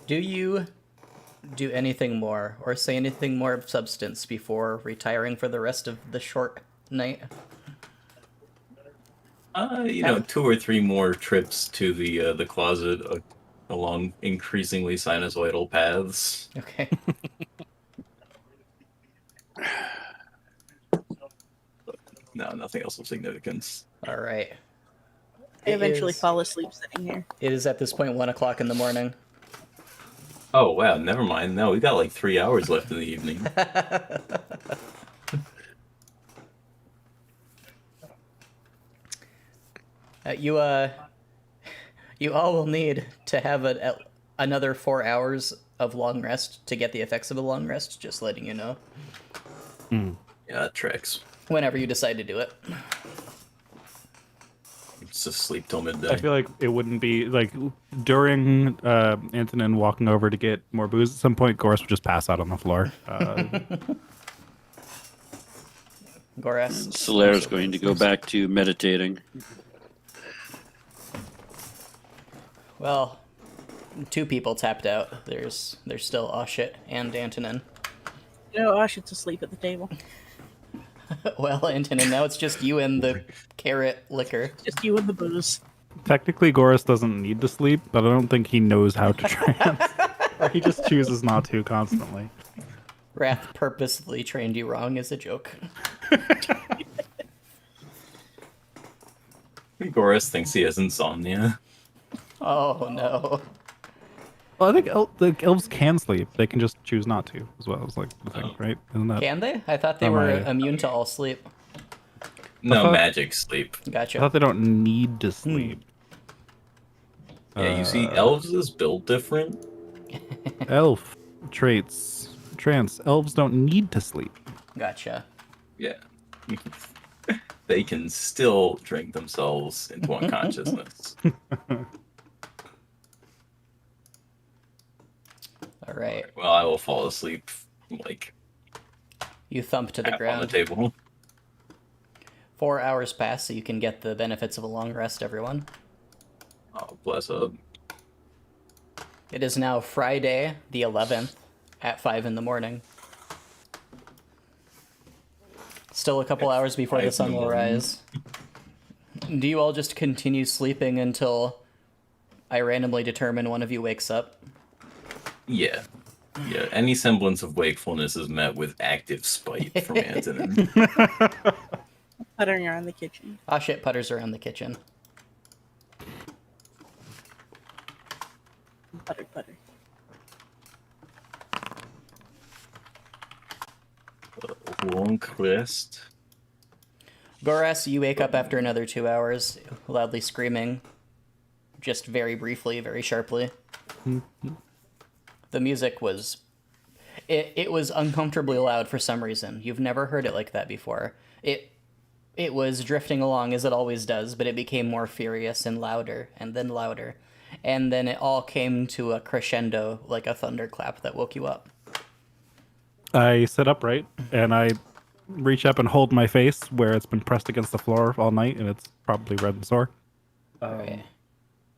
Do you do anything more or say anything more of substance before retiring for the rest of the short night? You know, 2 or 3 more trips to the closet along increasingly sinusoidal paths. Okay. No, nothing else of significance. All right. I eventually It is- fall asleep sitting here. It is at this point 1 o'clock in the morning. Oh wow, never mind. No, we got like 3 hours left in the evening. You all will need to have another 4 hours of long rest to get the effects of a long rest. Just letting you know. Yeah, that tracks. Whenever you decide to do it. It's just sleep till midday. I feel like it wouldn't be like during Antonin walking over to get more booze. At some point, Goris would just pass out on the floor. Goras. Solaire's going to go back to meditating. Well, 2 people tapped out. There's still Oshit and Antonin. No, Oshit's asleep at the table. Well, Antonin, now it's just you and the carrot liquor. Just you and the booze. Technically, Goris doesn't need to sleep, but I don't think he knows how to trance. Or he just chooses not to constantly. Wrath purposely trained you wrong as a joke. Goris thinks he has insomnia. Oh no. Well, I think elves can sleep. They can just choose not to, as well. It's like the thing, right? Isn't that? Can they? I thought they Oh, were my- immune to all sleep. No thought- magic sleep. I Gotcha. thought they don't need to sleep. Yeah, you see, elves is built different. Elf traits. Trance. Elves don't need to sleep. Gotcha. Yeah. They can still drink themselves into unconsciousness. All right. Well, I will fall asleep like You thump to the half on the ground. table. 4 hours pass, so you can get the benefits of a long rest, everyone. Oh, bless up. It is now Friday, the 11th, at 5 in the morning. Still a couple hours before the 5 in sun the will morning. rise. Do you all just continue sleeping until I randomly determine one of you wakes up? Yeah. Yeah, any semblance of wakefulness is met with active spite from Antonin. Puttering around the kitchen. Ah, shit, putters around the kitchen. Putter, putter. Long rest. Goras, you wake up after another 2 hours, loudly screaming, just very briefly, very sharply. The music was... It was uncomfortably loud for some reason. You've never heard it like that before. It was drifting along as it always does, but it became more furious and louder, and then louder. And then it all came to a crescendo, like a thunderclap that woke you up. I sit upright and I reach up and hold my face where it's been pressed against the floor all night and it's probably red and sore. Right.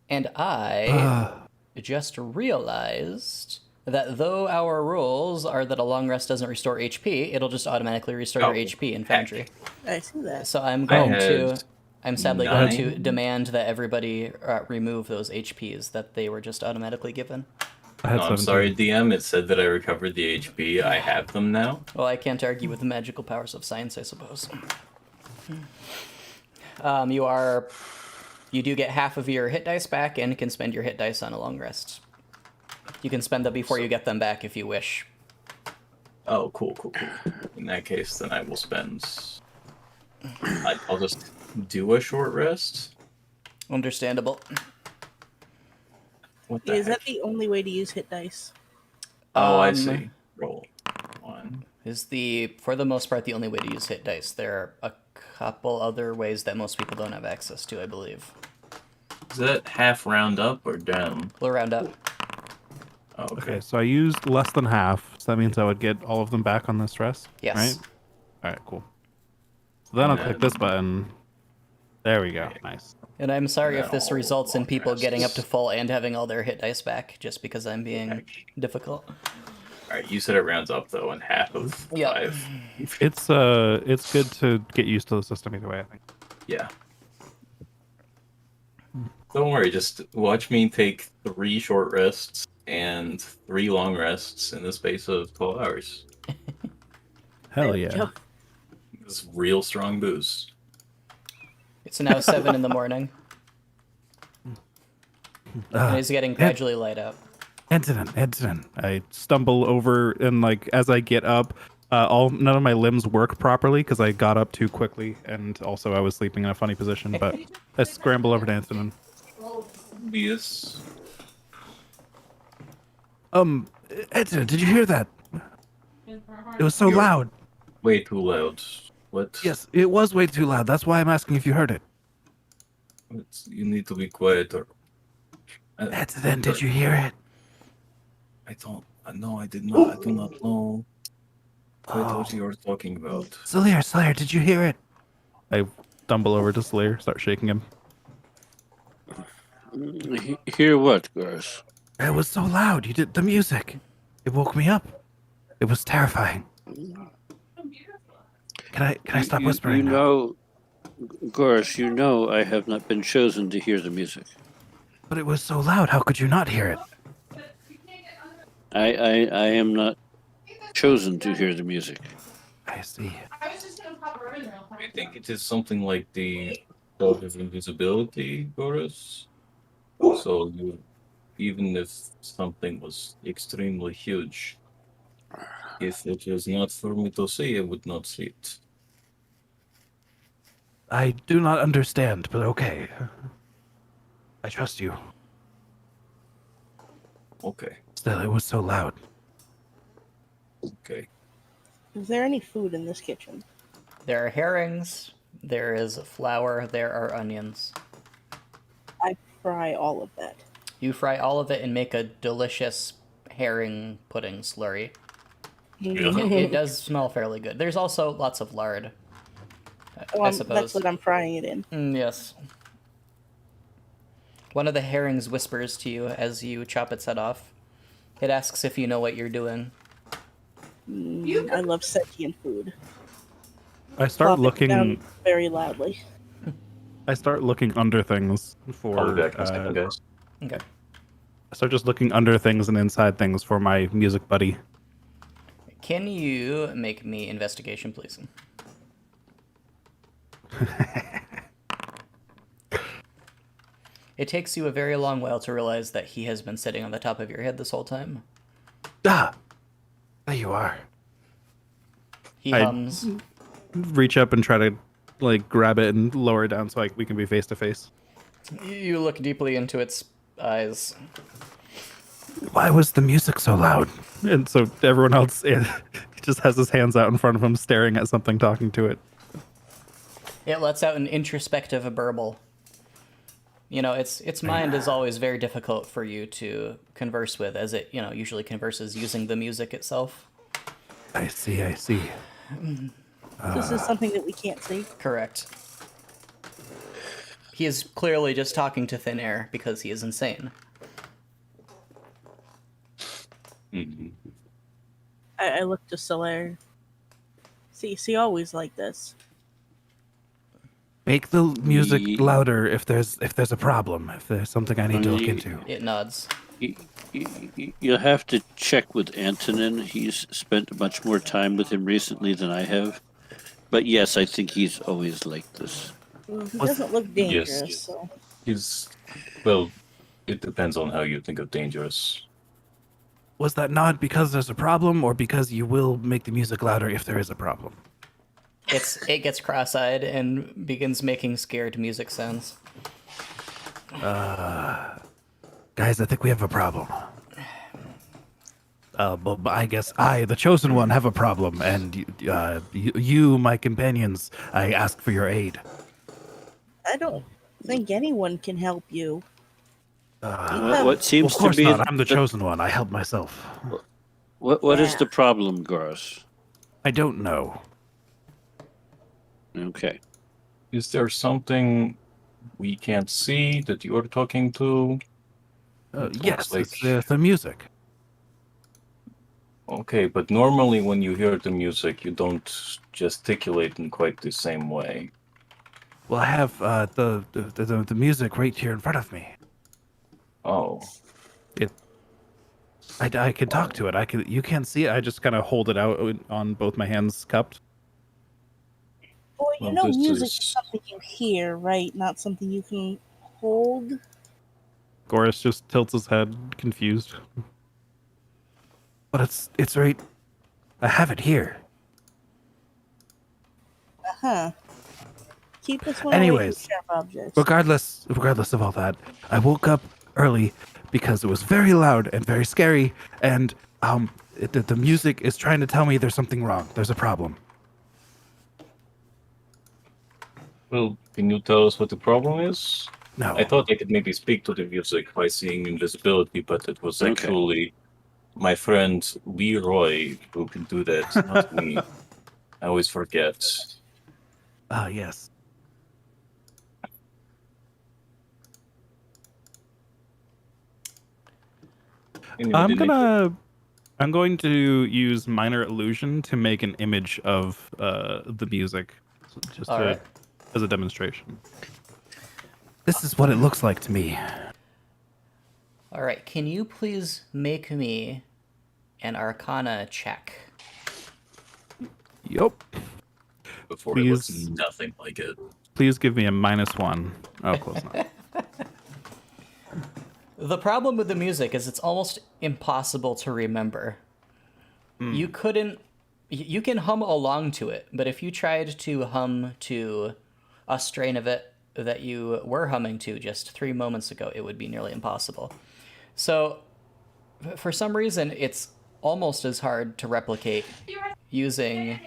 And I just realized that though our rules are that a long rest doesn't restore HP, it'll just automatically restore your HP in Foundry. I see that. So I'm sadly going to 9. demand that everybody remove those HPs that they were just automatically given. I had No, I'm 17. sorry, DM. It said that I recovered the HP. I have them now. Well, I can't argue with the magical powers of science, I suppose. You do get half of your hit dice back and can spend your hit dice on a long rest. You can spend them before you get them back if you wish. Oh, cool. In that case, then I will spend... I'll just do a short rest. Understandable. What the Is heck? that the only way to use hit dice? Oh, I Um, see. Roll 1. Is for the most part, the only way to use hit dice. There are a couple other ways that most people don't have access to, I believe. Is that half round up or down? We'll round up. Oh, Okay, so I used less than half, so that means I would get all of them back on this rest, Yes. right? All right, cool. So then I'll And click this button. There we go. Nice. And I'm sorry if this No, results in people getting up to rests. full and having all their hit dice back, just because I'm being difficult. Alright, you said it rounds up, though, in half of Yep. 5. It's good to get used to the system either way, I think. Yeah. Don't worry, just watch me take 3 short rests and 3 long rests in the space of 12 hours. Hell yeah. Yo, This is real strong boost. It's now 7 in the morning, and it's getting gradually light out. Incident. I stumble over and as I get up, none of my limbs work properly because I got up too quickly and also I was sleeping in a funny position. But I scramble over to Antonin. Yes. Antonin, did you hear that? It was so You're- loud. Way too loud. What? Yes, it was way too loud. That's why I'm asking if you heard it. You need to be quieter. Antonin, did you hear it? I don't. No, I did not. I do not know what you're talking about. Slayer, did you hear it? I stumble over to Slayer, start shaking him. Hear what, Garth? It was so loud. You did the music. It woke me up. It was terrifying. Can I stop whispering You now? know, Garth, you know I have not been chosen to hear the music. But it was so loud. How could you not hear it? I am not chosen to hear the music. I see. I was just gonna pop her in real quick. I think it is something like the cloak of invisibility, Chorus. So even if something was extremely huge, if it was not for me to see, I would not see it. I do not understand, but okay. I trust you. Okay. Still, it was so loud. Okay. is there any food in this kitchen? There are herrings, there is flour, there are onions. I fry all of that. You fry all of it and make a delicious herring pudding slurry. It does smell fairly good. There's also lots of lard, I suppose. That's what I'm frying it in. Yes. One of the herrings whispers to you as you chop its head off. It asks if you know what you're doing. I love sentient food. I start Plop it looking. down very loudly. I start looking under things for. I'll be back in a second, guys. Okay. I start just looking under things and inside things for my music buddy. Can you make me investigation, please? It takes you a very long while to realize that he has been sitting on the top of your head this whole time. Ah! There you are. He I- hums. Reach up and try to like grab it and lower it down so we can be face to face. You look deeply into its eyes. Why was the music so loud? And so everyone else just has his hands out in front of him, staring at something, talking to it. It lets out an introspective burble. You know, its mind is always very difficult for you to converse with, as it, you know, usually converses using the music itself. I see. This is something that we can't see. Correct. He is clearly just talking to thin air because he is insane. Mhm. I look to Solaire. See, always like this. Make the music Ye- louder if there's a problem. If there's something I need to look Ye- into. It nods. You'll have to check with Antonin. He's spent much more time with him recently than I have. But yes, I think he's always like this. He doesn't look dangerous, Yes. so He's, well, it depends on how you think of dangerous. Was that nod because there's a problem, or because you will make the music louder if there is a problem? It gets cross-eyed and begins making scared music sounds. Guys, I think we have a problem. But I guess I, the chosen one, have a problem, and you, my companions, I ask for your aid. I don't think anyone can help you. What seems Of course to be not. I'm the chosen one. I help myself. What is Yeah. the problem, Goros? I don't know. Okay. Is there something we can't see that you're talking to? It Yes, looks it's the music. Okay, but normally when you hear the music, you don't gesticulate in quite the same way. Well, I have the music right here in front of me. Oh, I can talk to it. You can't see it. I just kind of hold it out on both my hands cupped. Boy, you Well, know this music is- is something you hear, right? Not something you can hold. Goris just tilts his head, confused. But it's right. I have it here. Uh-huh. Keep this one Anyways, away from sharp objects. Regardless of all that, I woke up early because it was very loud and very scary, and the music is trying to tell me there's something wrong. There's a problem. well, can you tell us what the problem is? No. I thought I could maybe speak to the music by seeing invisibility, but it was Okay. actually my friend Leroy who can do that, not me. I always forget. Ah, yes. Anyway, I'm going to use minor illusion to make an image of the music, just All right. as a demonstration. This is what it looks like to me. All right, can you please make me an Arcana check? Yup. before it looks please. nothing like it. Please give me a -1. Oh, close enough. The problem with the music is it's almost impossible to remember. You couldn't. You can hum along to it, but if you tried to hum to a strain of it that you were humming to just 3 moments ago, it would be nearly impossible. So, for some reason, it's almost as hard to replicate using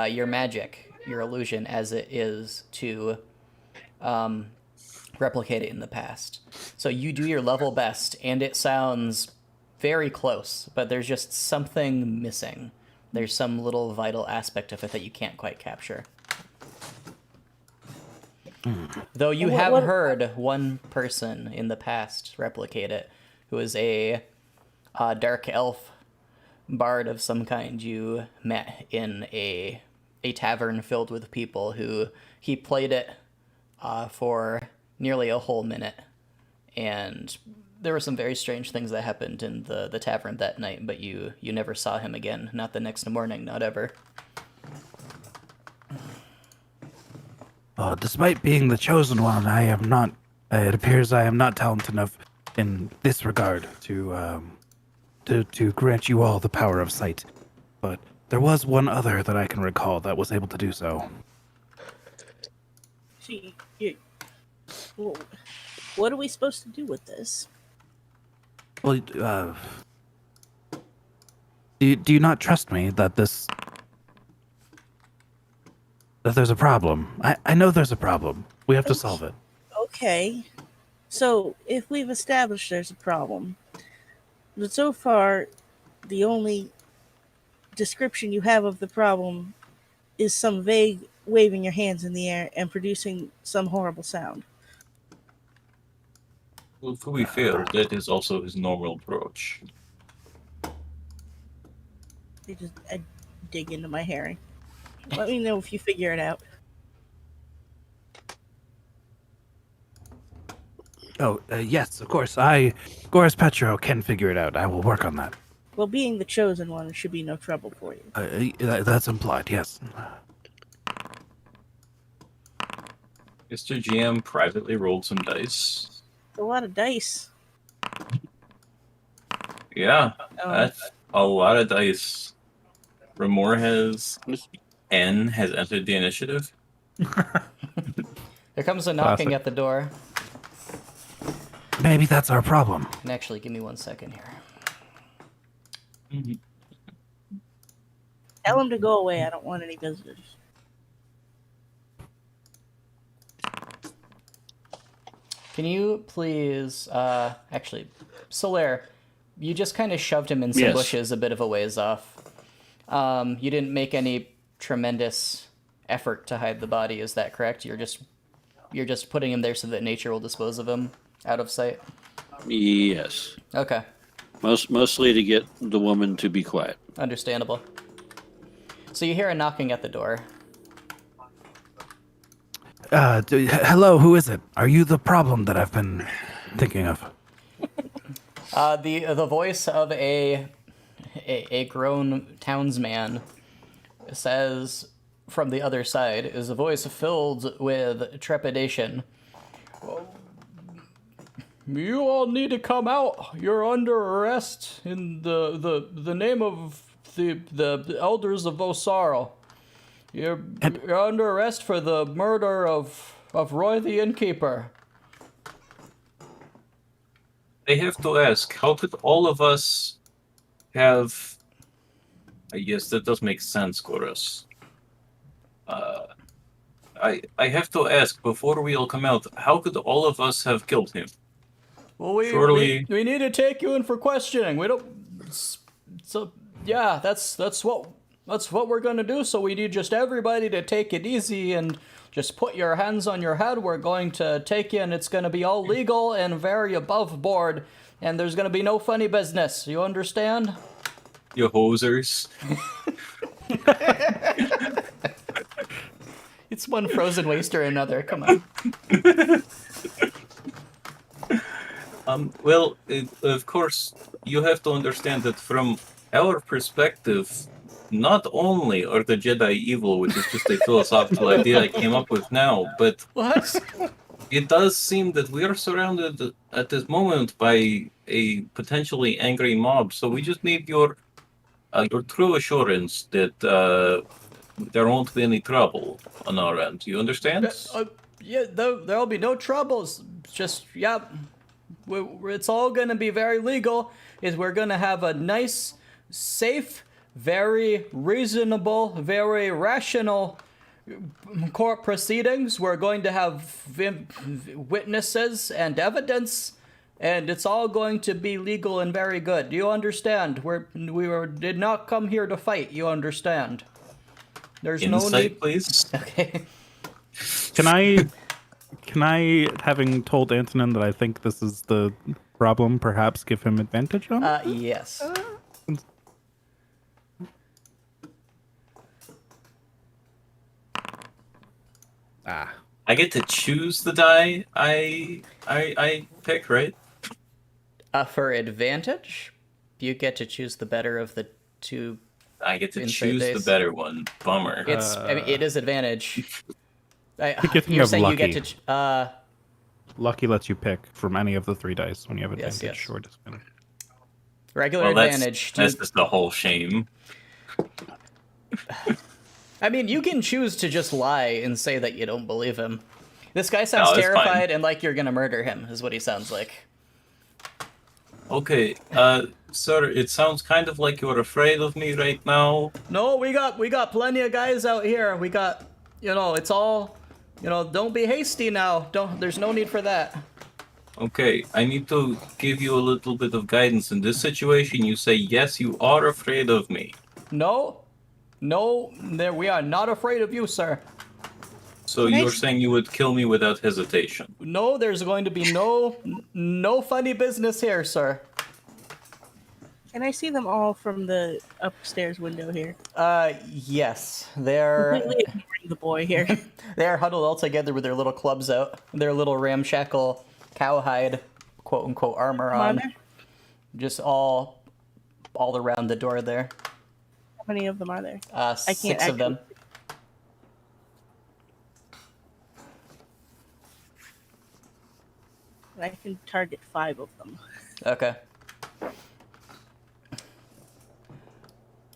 your magic, your illusion, as it is to replicate it in the past. So you do your level best, and it sounds very close, but there's just something missing. There's some little vital aspect of it that you can't quite capture. Though you What- have what- heard one person in the past replicate it, who is a dark elf bard of some kind you met in a tavern filled with people who he played it for nearly a whole minute. And there were some very strange things that happened in the tavern that night, but you never saw him again. Not the next morning, not ever. Despite being the chosen one, I am not. It appears I am not talented enough in this regard to grant you all the power of sight. But there was one other that I can recall that was able to do so. Well, what are we supposed to do with this? Well, do you not trust me that there's a problem? I know there's a problem. We have to solve it. Okay. So, if we've established there's a problem, but so far, the only description you have of the problem is some vague waving your hands in the air and producing some horrible sound. Well, to be fair, that is also his normal approach. I dig into my herring. Let me know if you figure it out. Oh, yes, of course. Goris Petro, can figure it out. I will work on that. Well, being the chosen one should be no trouble for you. That's implied, yes. Mr. GM privately rolled some dice. It's a lot of dice. Yeah, Oh. that's a lot of dice. Ramor has entered the initiative. There comes a knocking Classic. at the door. Maybe that's our problem. And actually, give me 1 second here. Tell him to go away. I don't want any visitors. Can you please, actually, Solaire, you just kind of shoved him in some Yes. bushes a bit of a ways off. You didn't make any tremendous effort to hide the body, is that correct? You're just putting him there so that nature will dispose of him out of sight? Yes. Okay, Mostly to get the woman to be quiet. understandable. So you hear a knocking at the door. Hello, who is it? Are you the problem that I've been thinking of? The voice of a grown townsman says from the other side, is a voice filled with trepidation. You all need to come out. You're under arrest in the name of the elders of Osaro. You're under arrest for the murder of Roy the innkeeper. I have to ask, how could all of us have... I guess that does make sense, Goris. I have to ask, before we all come out, how could all of us have killed him? Well, Surely- we need to take you in for questioning. We don't. So yeah, that's what we're gonna do. So we need just everybody to take it easy and just put your hands on your head. We're going to take you, and it's gonna be all legal and very above board. And there's gonna be no funny business. You understand? You hosers. It's one frozen waste or another. Come on. Well, of course, you have to understand that from our perspective, not only are the Jedi evil, which is just a philosophical idea I came up with now, but What? it does seem that we are surrounded at this moment by a potentially angry mob. So we just need your true assurance that there won't be any trouble on our end. You understand? Yeah, there'll be no troubles. Just, yeah, it's all going to be very legal. We're going to have a nice, safe, very reasonable, very rational court proceedings. We're going to have witnesses and evidence, and it's all going to be legal and very good. Do you understand? We did not come here to fight. You understand? There's no Insight, need. please. Okay. Can I, having told Antonin that I think this is the problem, perhaps give him advantage on it? Yes. I get to choose the die I pick, right? For advantage, you get to choose the better of the two. I get to Insight choose the dice. better one. Bummer. I mean, it is advantage. You're thinking You're of saying you lucky. get to. Lucky lets you pick from any of the 3 dice when you have Yes, advantage yes. or disadvantage. Regular Well, advantage. that's just the whole shame. I mean, you can choose to just lie and say that you don't believe him. This guy sounds that's fine. terrified and like you're gonna murder him, is what he sounds like. Okay, sir, it sounds kind of like you're afraid of me right now. No, we got plenty of guys out here. We got, it's all, don't be hasty now. There's no need for that. Okay, I need to give you a little bit of guidance. In this situation, you say, yes, you are afraid of me. No, we are not afraid of you, sir. So you're saying you would kill me without hesitation. No, there's going to be no funny business here, sir. Can I see them all from the upstairs window here? Yes, they're Completely ignoring the boy here. they're huddled all together with their little clubs out, their little ramshackle cowhide, quote unquote, armor on, Mother? just all around the door there. How many of them are there? Six of them. I can target 5 of them. Okay.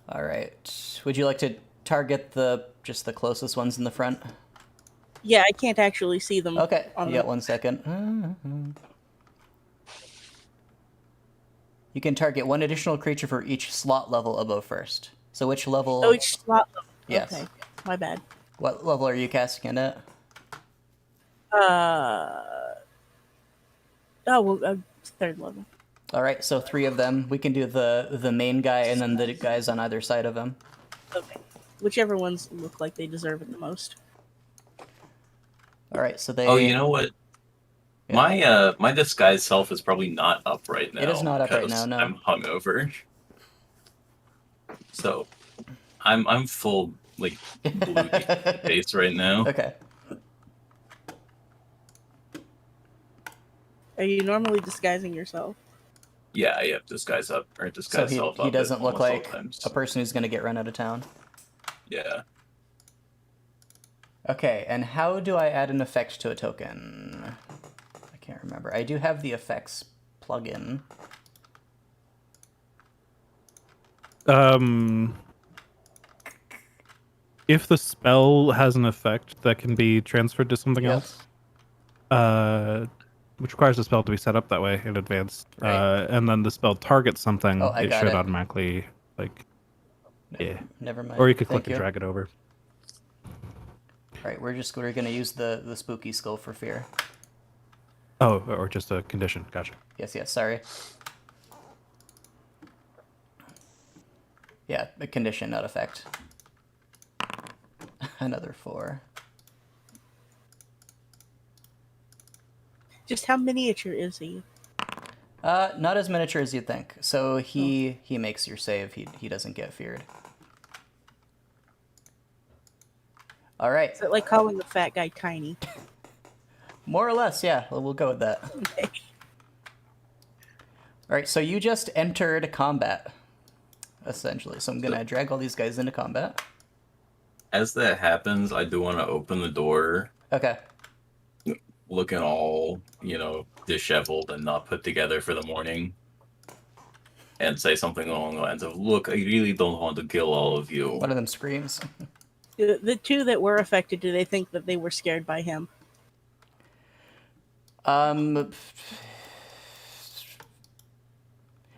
All right. Would you like to target just the closest ones in the front? Yeah, I can't actually see them. Okay. On You the... got 1 second. You can target 1 additional creature for each slot level above first. So which level? Oh, each slot level. Yes. Okay, my bad. What level are you casting it at? Third level. All right. So 3 of them. We can do the main guy and then the guys on either side of him. Okay. Whichever ones look like they deserve it the most. All right. So they. Oh, you know what? Yeah. My disguised self is probably not up right now. It is not up right because now, no. I'm hungover. So, I'm full like blue face right now. Okay. Are you normally disguising yourself? Yeah, I have disguise up or So disguise self up. he doesn't look almost all like times. a person who's going to get run out of town. Yeah. Okay, and how do I add an effect to a token? I can't remember. I do have the effects plugin. If the spell has an effect that can be transferred to something Yes. else, which requires the spell to be set up that way in advance, Right. and then the spell targets something, Oh, I it got should it. automatically, yeah. Never mind. Or you could Thank click and drag it over. All right, we're going to use the spooky skull for fear. Oh, or just a condition. Gotcha. Yes, sorry. Yeah, a condition, not effect. Another 4. Just how miniature is he? Not as miniature as you'd think. So he makes your save. He doesn't get feared. All right. Is it like calling the fat guy tiny? More or less, yeah. We'll go with that. Okay. All right, so you just entered combat, essentially. So I'm going to drag all these guys into combat. As that happens, I do want to open the door, Okay. looking all, disheveled and not put together for the morning, and say something along the lines of, "Look, I really don't want to kill all of you." One of them screams. The 2 that were affected, do they think that they were scared by him?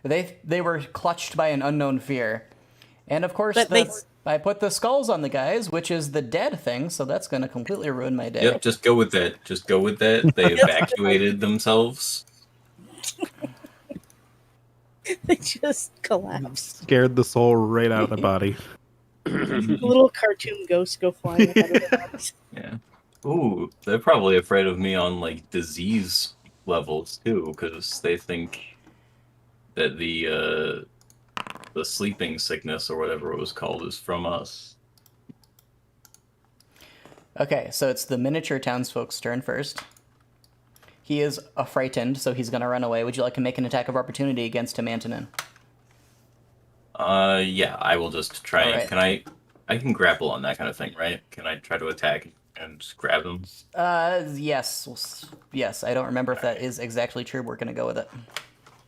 They were clutched by an unknown fear. And of course, But I put the skulls on the guys, which is the dead thing, so that's going to completely ruin my day. Yep, just go with that. Just go with that. They evacuated themselves. They just collapsed. Scared the soul right out of the body. Little cartoon ghosts go flying out of their bodies. Yeah. Ooh, they're probably afraid of me on like disease levels too, because they think that the sleeping sickness or whatever it was called is from us. Okay, so it's the miniature townsfolk's turn first. He is frightened, so he's going to run away. Would you like to make an attack of opportunity against him, Antonin? Yeah, I will just try. Alright. Can I can grapple on that kind of thing, right? Can I try to attack and just grab them? Yes. Yes, I don't remember if that is exactly true. We're going to go with it.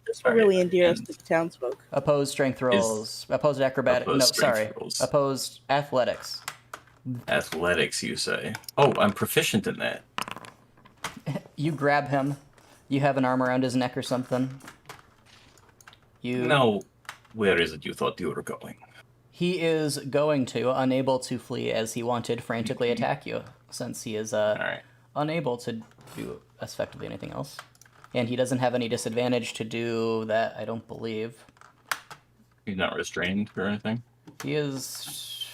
This will really endear us to the townsfolk. Opposed strength rolls. Opposed acrobatic. Opposed No, strength sorry. rolls. Opposed athletics. Athletics, you say? Oh, I'm proficient in that. You grab him. You have an arm around his neck or something. You. Now, where is it you thought you were going? He is going to, unable to flee as he wanted, frantically attack you, since he is Alright. unable to do effectively anything else. And he doesn't have any disadvantage to do that, I don't believe. He's not restrained or anything? He is...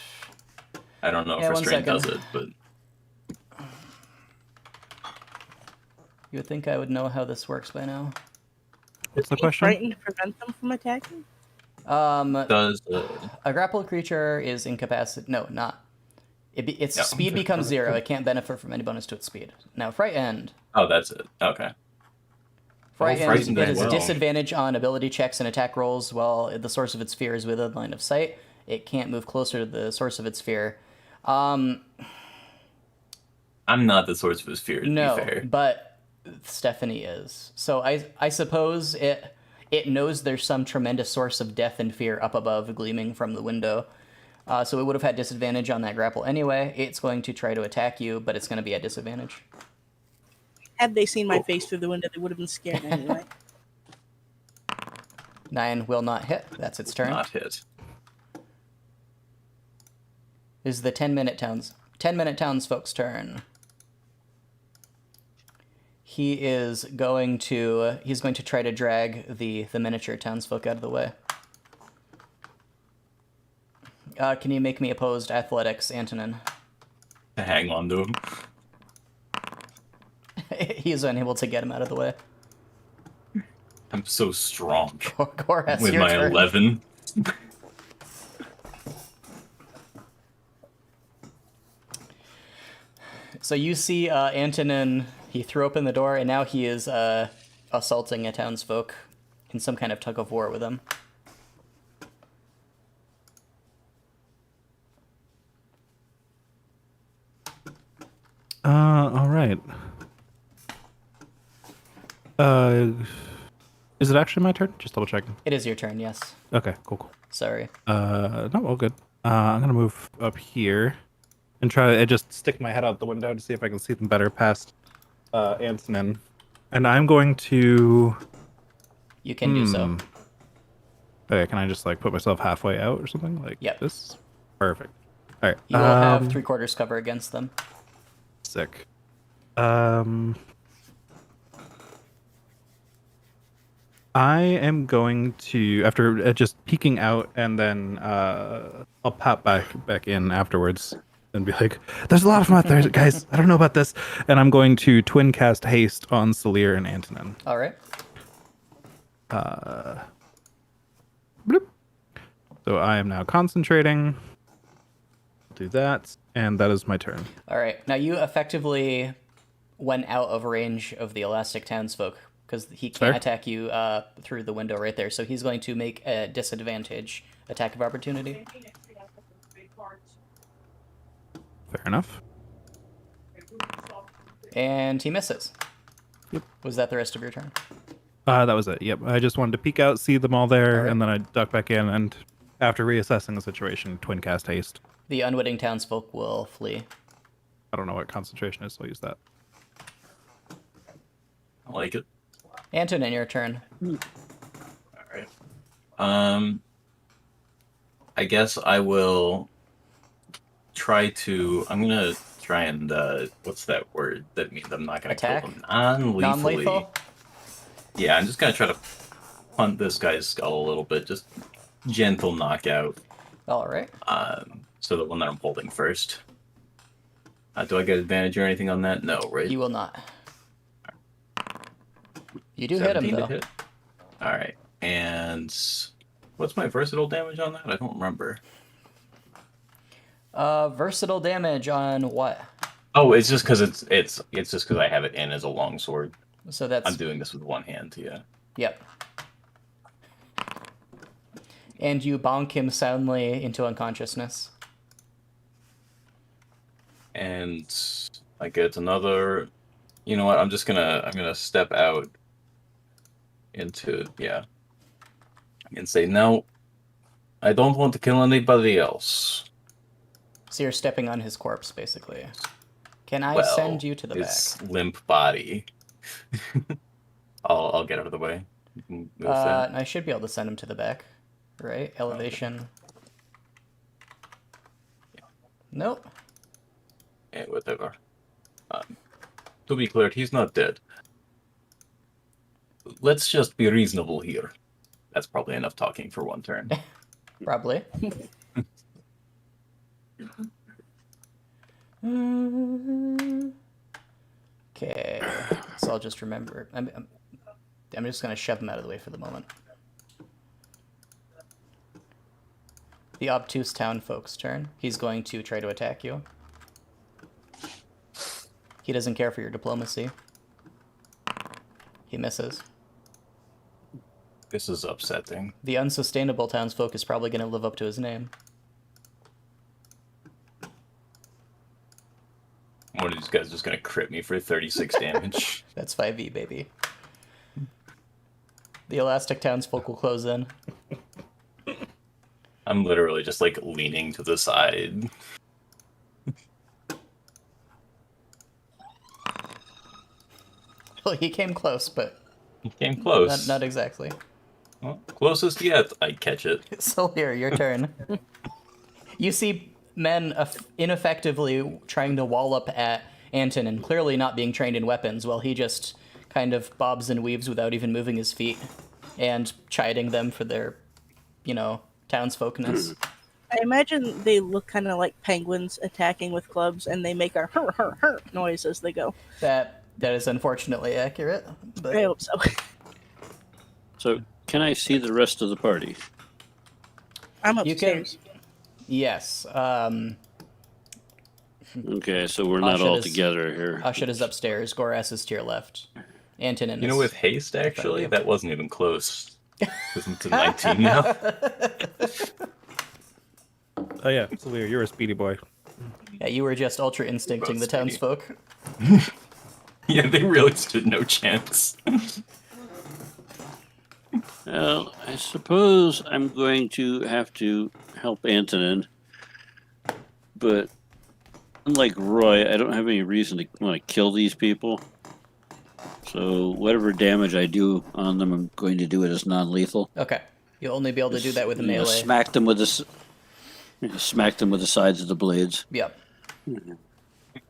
I don't know if Yeah, 1 restraint does second. it, but You would think I would know how this works by now. What's the Being question? frightened to prevent them from attacking? does A grappled creature is incapacitated... No, not. Its Yeah. speed becomes 0. It can't benefit from any bonus to its speed. Now, frightened. Oh, that's it. Okay. Frightened, frightened it as has well. disadvantage on ability checks and attack rolls while the source of its fear is within line of sight. It can't move closer to the source of its fear. I'm not the source of his fear, to No, be fair. but Stephanie is. So I suppose it knows there's some tremendous source of death and fear up above gleaming from the window. So it would have had disadvantage on that grapple anyway. It's going to try to attack you, but it's going to be at disadvantage. Had they seen my face through the window, they would have been scared anyway. 9 will not hit. That's its turn. Not hit. This is the 10-minute townsfolk's turn. He's going to try to drag the miniature townsfolk out of the way. Can you make me opposed athletics, Antonin? To hang on to him. He is unable to get him out of the way. I'm so strong. Korath, With your my turn. 11. So you see Antonin, he threw open the door, and now he is assaulting a townsfolk in some kind of tug of war with him. All right. Is it actually my turn? Just double checking. It is your turn, yes. Okay, cool. Sorry. No, all good. I'm gonna move up here and try to just stick my head out the window to see if I can see them better past Antonin. And I'm going to. You can do so. Okay, can I just like put myself halfway out or something like Yep. this? Perfect. All right. You will have 3/4 cover against them. Sick. I am going to, after just peeking out, and then I'll pop back in afterwards and be like, "There's a lot of them out there, guys. I don't know about this." And I'm going to twin cast haste on Salir and Antonin. All right. Bloop. So I am now concentrating. Do that, and that is my turn. All right. Now you effectively went out of range of the elastic townsfolk because he can't Fair. attack you through the window right there. So he's going to make a disadvantage attack of opportunity. Fair enough. And he misses. Yep. Was that the rest of your turn? That was it. Yep. I just wanted to peek out, see them all there, All right. and then I duck back in. And after reassessing the situation, twin cast haste. The unwitting townsfolk will flee. I don't know what concentration is, so I'll use that. I like it. Antonin, your turn. Alright. I guess I will I'm gonna try and what's that word that means I'm not gonna Attack? kill them non-lethally. Non-lethal? Yeah, I'm just gonna try to punt this guy's skull a little bit, just gentle knockout. All right. So the one that I'm holding first. Do I get advantage or anything on that? No, right? You will not. You do hit him, 17 to though. hit. All right, and what's my versatile damage on that? I don't remember. Versatile damage on what? Oh, it's just because it's just because I have it in as a long sword. So that's... I'm doing this with one hand, yeah. Yep. And you bonk him soundly into unconsciousness. And I get another. You know what? I'm gonna step out into and say no. I don't want to kill anybody else. So you're stepping on his corpse, basically. Can I Well, send you to the his back? limp body. I'll get out of the way. You can move that. I should be able to send him to the back, right? Elevation. Nope. Yeah, whatever. To be clear, he's not dead. Let's just be reasonable here. That's probably enough talking for one turn. Probably. Okay, so I'll just remember. I'm just gonna shove him out of the way for the moment. The obtuse town folk's turn. He's going to try to attack you. He doesn't care for your diplomacy. He misses. This is upsetting. The unsustainable townsfolk is probably going to live up to his name. One of these guys is just gonna crit me for 36 damage. That's 5e, baby. The elastic townsfolk will close in. I'm literally just like leaning to the side. Well, he came close, but He came close. not exactly. Well, closest yet, I catch it. Soldier, your turn. You see men ineffectively trying to wall up at Anton and clearly not being trained in weapons, while he just kind of bobs and weaves without even moving his feet and chiding them for their, townsfolkness. I imagine they look kind of like penguins attacking with clubs, and they make a hur hur hur noise as they go. That is unfortunately accurate. But I hope so. So, can I see the rest of the party? I'm You can- upstairs. yes, Okay, so we're not Asha all is- together here. Ashit is upstairs. Goras is to your left. Antonin You know, is... with haste, actually, you. that wasn't even close. Isn't to 19 now? Oh yeah, Sawyer, you're a speedy boy. Yeah, you were just ultra instincting the Speedy. townsfolk. Yeah, they really stood no chance. Well, I suppose I'm going to have to help Antonin, but unlike Roy, I don't have any reason to want to kill these people. So whatever damage I do on them, I'm going to do it as non-lethal. Okay. You'll only be able to do that with a melee. Smack them with the sides of the blades. Yep.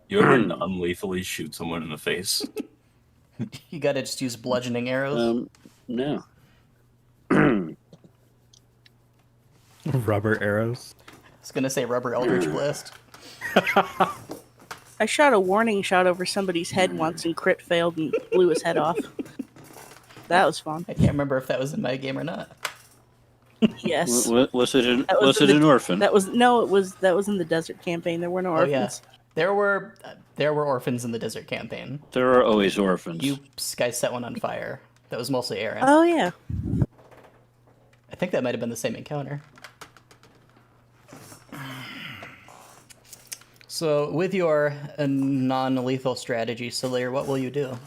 You ever non-lethally shoot someone in the face? You gotta just use bludgeoning arrows. No. Rubber arrows. I was gonna say rubber eldritch blast. I shot a warning shot over somebody's head once, and crit failed and blew his head off. That was fun. I can't remember if that was in my game or not. Yes. Was it an That was was it in an the- orphan? That was in the desert campaign. There were no Oh yeah. orphans. There were orphans in the desert campaign. There are always orphans. You guys set one on fire. That was mostly Aaron. Oh yeah. I think that might have been the same encounter. So, with your non-lethal strategy, Solaire, what will you do?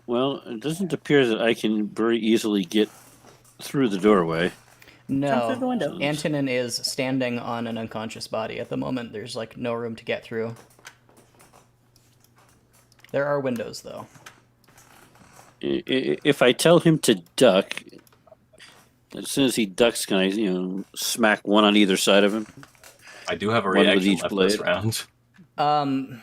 Well, it doesn't appear that I can very easily get through the doorway. No, through the window. Antonin is standing on an unconscious body at the moment. There's like no room to get through. There are windows though. If I tell him to duck, as soon as he ducks, can I, smack one on either side of him? I do have a One with reaction each left this blade. round.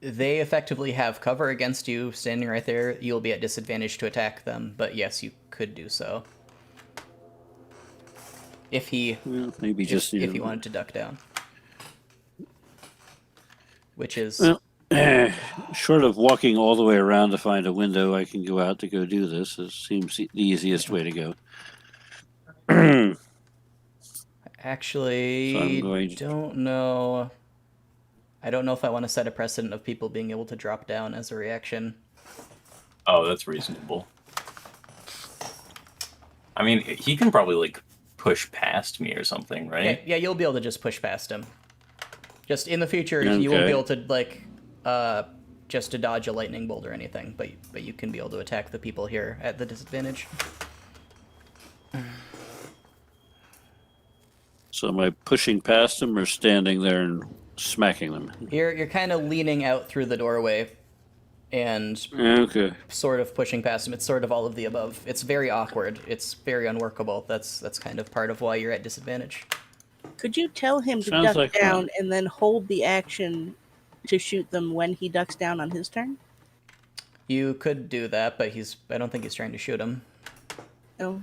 They effectively have cover against you standing right there. You'll be at disadvantage to attack them, but yes, you could do so. If he Well, maybe just if he wanted to duck down. Which is Well, short of walking all the way around to find a window, I can go out to go do this. It seems the easiest way to go. actually So I'm going to- don't know. I don't know if I want to set a precedent of people being able to drop down as a reaction. Oh, that's reasonable. I mean, he can probably, like, push past me or something, right? Yeah, you'll be able to just push past him. Just in the future, you won't be Okay. able to like just to dodge a lightning bolt or anything, but you can be able to attack the people here at the disadvantage. So am I pushing past him or standing there and smacking them. You're kind of leaning out through the doorway and Okay. sort of pushing past him. It's sort of all of the above. It's very awkward. It's very unworkable. That's kind of part of why you're at disadvantage. Could you tell him to Sounds duck like down fun. and then hold the action to shoot them when he ducks down on his turn? You could do that, but I don't think he's trying to shoot him. Oh,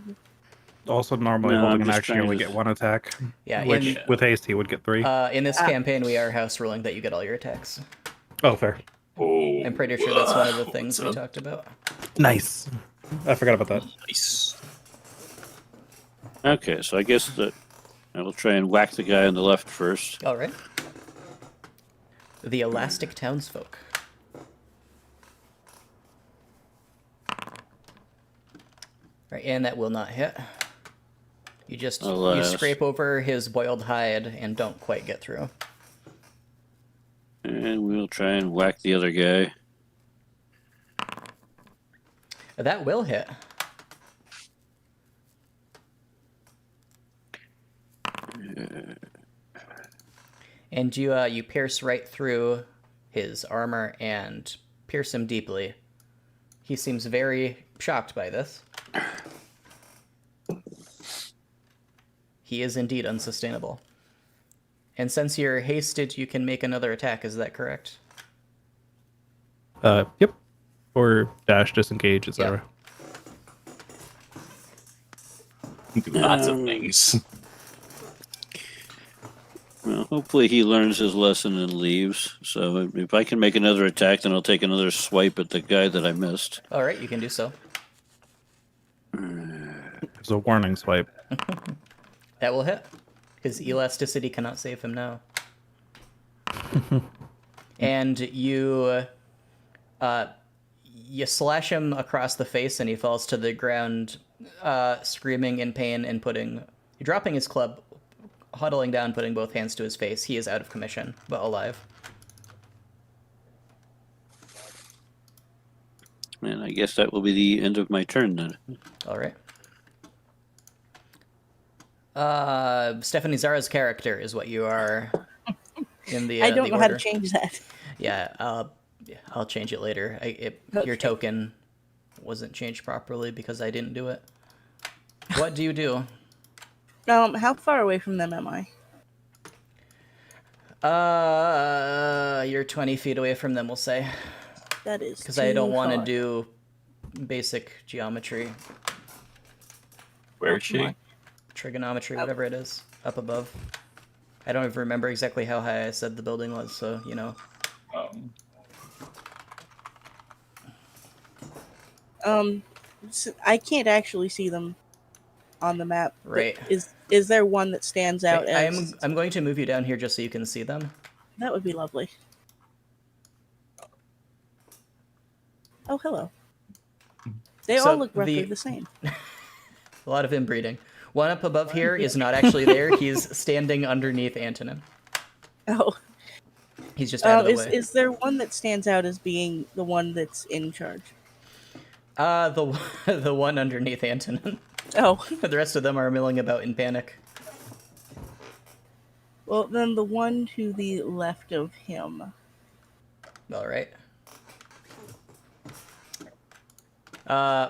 Also, normally No, holding I'm an just action, you trying only to- get 1 attack. Yeah, Which, with haste, he would get 3. in this campaign, we are house ruling that you get all your attacks. Oh, fair. Oh, I'm pretty sure that's one of the things we talked about. Nice. I forgot about that. nice. Okay, so I guess that I will try and whack the guy on the left first. All right. The Elastic Townsfolk. Right, and that will not hit. You just you Alas. scrape over his boiled hide and don't quite get through. And we'll try and whack the other guy. That will hit. And you pierce right through his armor and pierce him deeply. He seems very shocked by this. He is indeed unsustainable. And since you're hasted, you can make another attack, is that correct? Yep. Or dash, disengage, etc. Do lots of things. Well, hopefully he learns his lesson and leaves. So if I can make another attack, then I'll take another swipe at the guy that I missed. All right, you can do so. It's a warning swipe. That will hit. His elasticity cannot save him now. And you slash him across the face, and he falls to the ground, screaming in pain and dropping his club, huddling down, putting both hands to his face. He is out of commission, but alive. And I guess that will be the end of my turn then. All right. Stephanie Zara's character is what you are in the. I don't the know how to order. change that. Yeah, I'll change it later. Your Okay. token wasn't changed properly because I didn't do it. What do you do? How far away from them am I? You're 20 feet away from them, we'll say, That is because I don't want to far. do basic geometry, Where is she? trigonometry, whatever it is, up above. I don't even remember exactly how high I said the building was, so you know. I can't actually see them on the map. but Right. Is there one that stands out as? I'm going to move you down here just so you can see them. That would be lovely. Oh, hello. They So all look roughly the- the same. A lot of inbreeding. One up above here is not actually there. He's standing underneath Antonin. Oh, He's just out of the way. is there one that stands out as being the one that's in charge? The one underneath Antonin. Oh, The rest of them are milling about in panic. well then the one to the left of him. All right.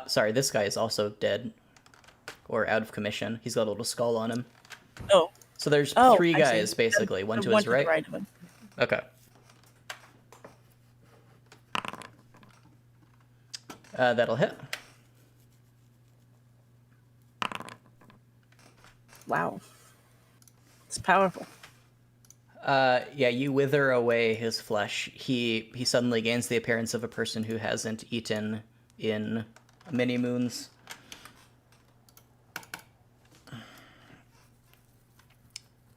Sorry, this guy is also dead. Or out of commission. He's got a little skull on him. Oh, So there's Oh, three I see. guys, basically. One the to his right. the right of him. Okay. That'll hit. Wow, it's powerful. Yeah, you wither away his flesh. He suddenly gains the appearance of a person who hasn't eaten in many moons.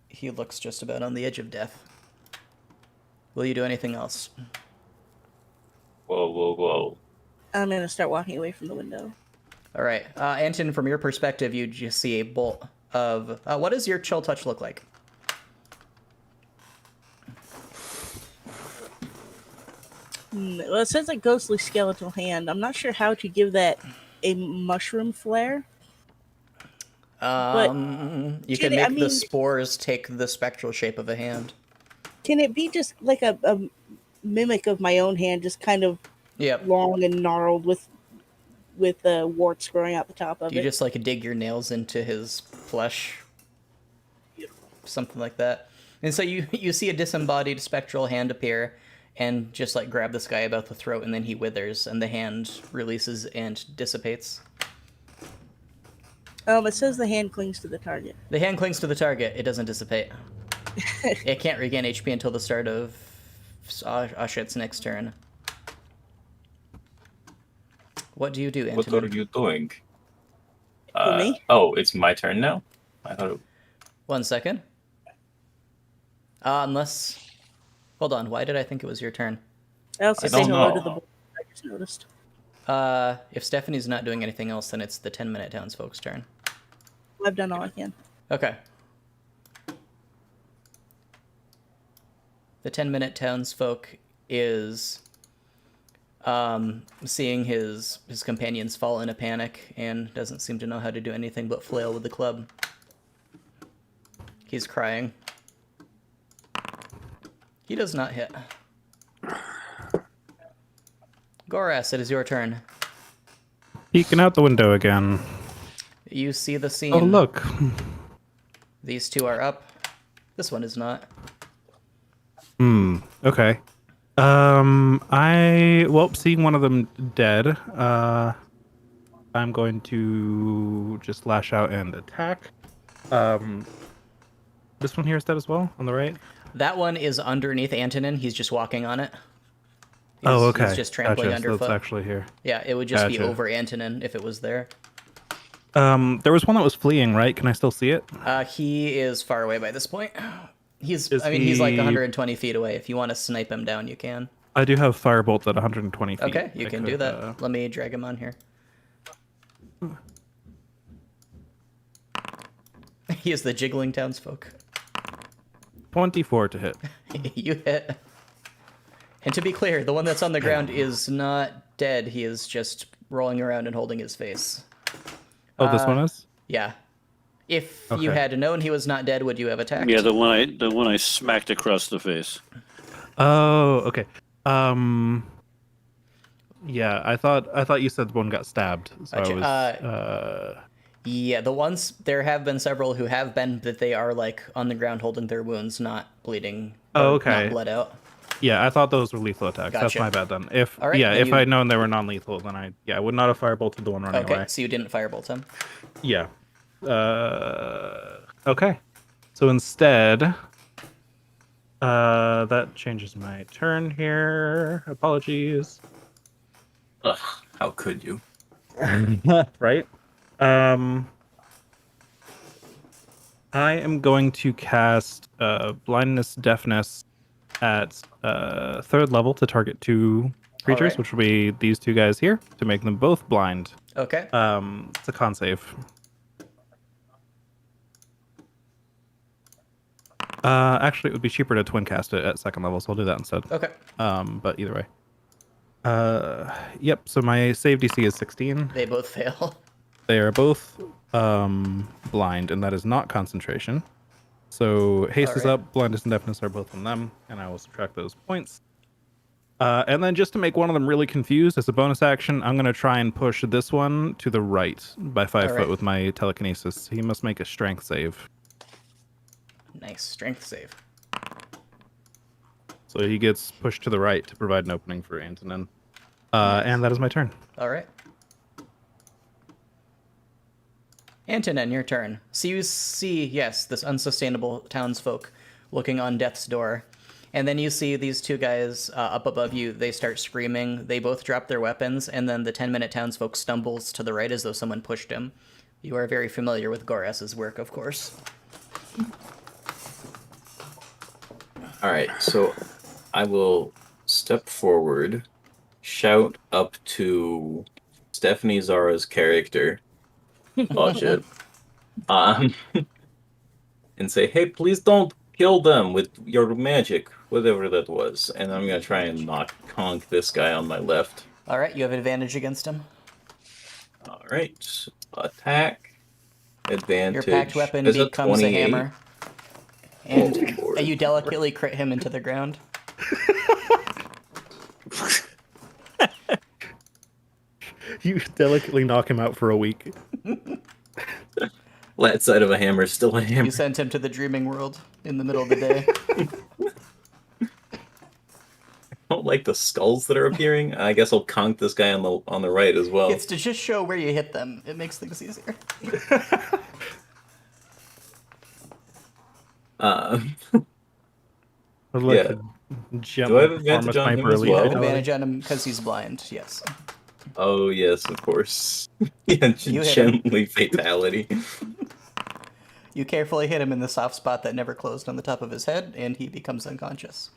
He looks just about on the edge of death. Will you do anything else? Whoa, whoa, whoa. I'm gonna start walking away from the window. All right, Anton, from your perspective, you just see a bolt of... what does your chill touch look like? Well, it says a ghostly skeletal hand. I'm not sure how to give that a mushroom flare. You can Judy, make I the mean- spores take the spectral shape of a hand. Can it be just like a mimic of my own hand, just kind of Yep. long and gnarled with warts growing out the top of Do you it? just like dig your nails into his flesh? Something like that. And so you see a disembodied spectral hand appear and just like grab this guy about the throat, and then he withers and the hand releases and dissipates. It says the hand clings to the target. The hand clings to the target. It doesn't dissipate. It can't regain HP until the start of Ashit's next turn. What do you do, What Antonin? are you doing? For me? Oh, it's my turn now? I thought it... 1 second. Unless... Hold on, why did I think it was your turn? I also I say don't hello know. to the boy. I just noticed. If Stephanie's not doing anything else, then it's the 10-minute townsfolk's turn. I've done all I can. Okay. The 10-minute townsfolk is seeing his companions fall in a panic and doesn't seem to know how to do anything but flail with the club. He's crying. He does not hit. Goras, it is your turn. Peeking out the window again. You see the scene. Oh, look. These two are up. This one is not. Okay. Seeing one of them dead, I'm going to just lash out and attack. This one here is dead as well, on the right? That one is underneath Antonin. He's just walking on it. Okay. He's just trampling Gotcha. So underfoot. that's actually here. Yeah, it would just be Gotcha. over Antonin if it was there. There was one that was fleeing, right? Can I still see it? He is far away by this point. He's Is he's like he- 120 feet away. If you want to snipe him down, you can. I do have firebolts at 120 feet. Okay, you I can could, do that. Let me drag him on here. He is the jiggling townsfolk. 24 to hit. You hit. And to be clear, the one that's on the ground is not dead. He is just rolling around and holding his face. Oh, this one is? Yeah. If you Okay. had known he was not dead, would you have attacked? Yeah, the one I smacked across the face. Oh, okay. Yeah, I thought you said one got stabbed. So Gotcha. I was Yeah, the ones, there have been several who have been, but they are like on the ground holding their wounds, not bleeding. Oh, or okay. Not bled out. yeah, I thought those were lethal attacks. That's Gotcha. my bad then. If All right, then if you- I'd known they were non-lethal, then I would not have firebolted the one running Okay, away. so you didn't firebolt him. Yeah. Okay. So instead, that changes my turn here. Apologies. Ugh, how could you? Right. I am going to cast blindness, deafness at 3rd level to target 2 creatures, Alright. which will be these 2 guys here, to make them both blind. Okay. It's a con save. Actually, it would be cheaper to twin cast it at 2nd level, so I'll do that instead. Okay. But either way. Yep. So my save DC is 16. They both fail. They are both blind, and that is not concentration. So haste is Alright. up, blindness and deafness are both on them, and I will subtract those points. And then just to make one of them really confused, as a bonus action, I'm going to try and push this one to the right by 5 Alright. foot with my telekinesis. He must make a strength save. Nice. Strength save. So he gets pushed to the right to provide an opening for Antonin. And that is my turn. All right. Antonin, your turn. So you see, yes, this unsustainable townsfolk looking on death's door. And then you see these 2 guys up above you. They start screaming. They both drop their weapons. And then the 10-minute townsfolk stumbles to the right as though someone pushed him. You are very familiar with Goras's work, of course. All right, so I will step forward, shout up to Stephanie Zara's character, budget, and say, "Hey, please don't kill them with your magic, whatever that was." And I'm gonna try and knock conk this guy on my left. All right, you have advantage against him. All right, attack, advantage. Your packed weapon is a becomes a 28. hammer. And Oh, Lord. You delicately crit him into the ground. You delicately knock him out for a week. Flat side of a hammer is still a hammer. You sent him to the dreaming world in the middle of the day. I don't like the skulls that are appearing. I guess I'll conk this guy on the right as well. It's to just show where you hit them. It makes things easier. I'd like Yeah. to Do gently I have perform advantage a on him sniper as elite well? fatality. Advantage on him because he's blind. Yes. Oh yes, of course. Yeah, You hit him. gently fatality. You carefully hit him in the soft spot that never closed on the top of his head, and he becomes unconscious.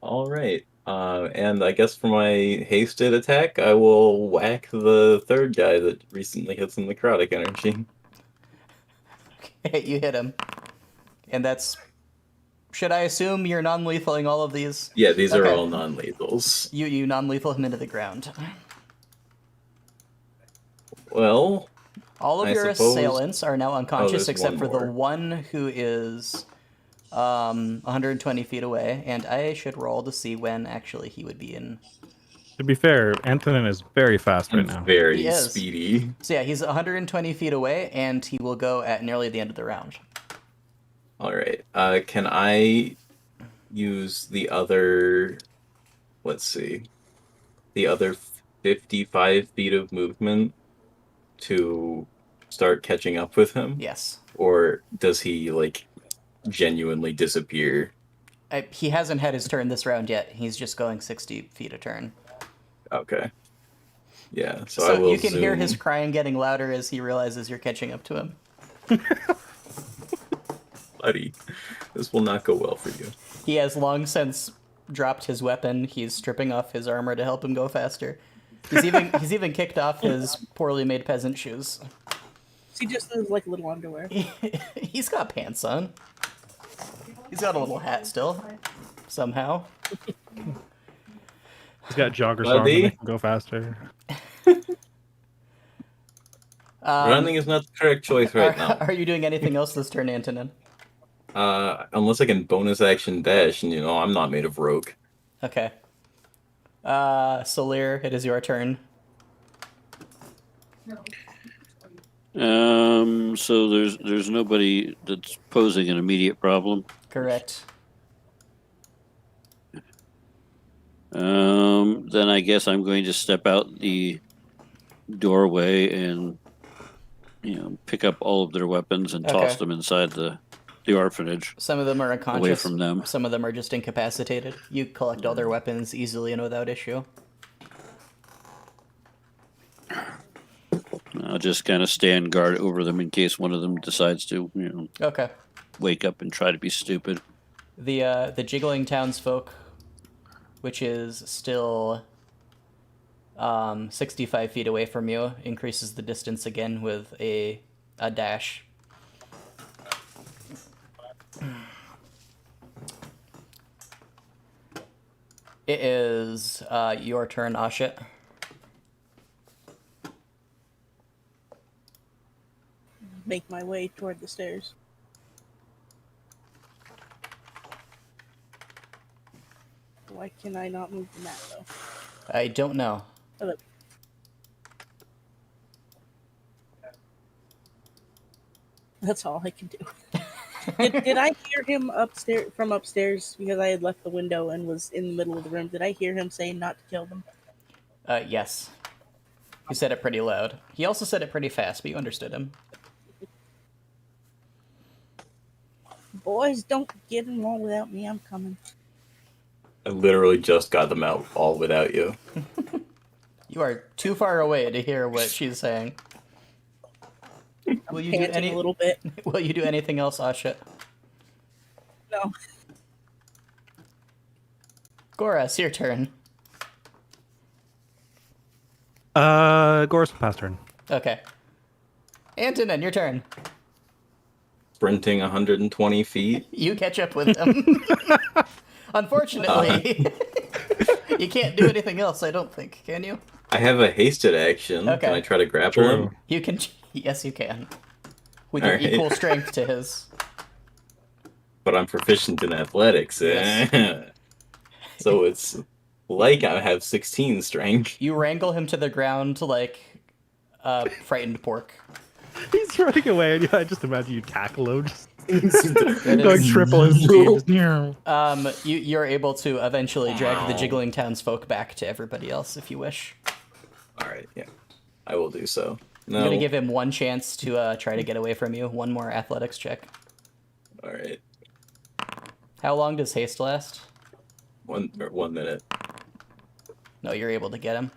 All right. And I guess for my hasted attack, I will whack the third guy that recently hit some necrotic energy. You hit him. And that's... Should I assume you're non-lethaling all of these? Yeah, these are Okay. all non-lethals. You non-lethal him into the ground. Well, All of I your suppose- assailants are now unconscious there's except for one the more. one who is 120 feet away, and I should roll to see when actually he would be in. To be fair, Antonin is very fast right now. very He is. speedy. So yeah, he's 120 feet away, and he will go at nearly the end of the round. All right. Can I use the other? Let's see. The other 55 feet of movement to start catching up with him, Yes. or does he like genuinely disappear? He hasn't had his turn this round yet. He's just going 60 feet a turn. Okay. Yeah. So, I So will. you can hear zoom. his crying getting louder as he realizes you're catching up to him. Buddy, this will not go well for you. He has long since dropped his weapon. He's stripping off his armor to help him go faster. He's even kicked off his poorly made peasant shoes. He just has like little underwear. He's got pants on. He's got a little hat still, somehow. He's got joggers Buddy? on to make him go faster. Running is not the correct choice right now. Are you doing anything else this turn, Antonin? Unless I can bonus action dash, and I'm not made of rogue. Okay. Solir, it is your turn. So there's nobody that's posing an immediate problem. Correct. Then I guess I'm going to step out the doorway and pick up all of their weapons and toss Okay. them inside the orphanage. Some of them are unconscious. Away from them. Some of them are just incapacitated. You collect all their weapons easily and without issue. I'll just kind of stand guard over them in case one of them decides to Okay. wake up and try to be stupid. The jiggling townsfolk, which is still 65 feet away from you, increases the distance again with a dash. It is your turn, Ashit. Make my way toward the stairs. Why can I not move the mat though? I don't know. Hello. That's all I can do. Did I hear him from upstairs because I had left the window and was in the middle of the room? Did I hear him saying not to kill them? Yes. He said it pretty loud. He also said it pretty fast, but you understood him. Boys, don't get in wall without me. I'm coming. I literally just got them out all without you. You are too far away to hear what she's saying. Will you do Panting a little bit. Will you do anything else, Asha? No. Goras, your turn. Gora's pass turn. Okay. Antonin, your turn. Sprinting 120 feet. You catch up with him. Unfortunately, you can't do anything else, I don't think, can you? I have a hasted action. Okay. Can I try to grapple him? You can. Yes, you can. With your Alright. equal strength to his. but I'm proficient in athletics. Yes. So it's like I have 16 strength. You wrangle him to the ground like a frightened pork. He's running away, and I just imagine you tackle him, just That going is- triple his speed. Just, "Meow." You're able to eventually drag the jiggling townsfolk back to everybody else if you wish. All right, yeah, I will do so. No, I'm gonna give him one chance to try to get away from you. One more athletics check. all right, How long does haste last? 1 minute. No, you're able to get him.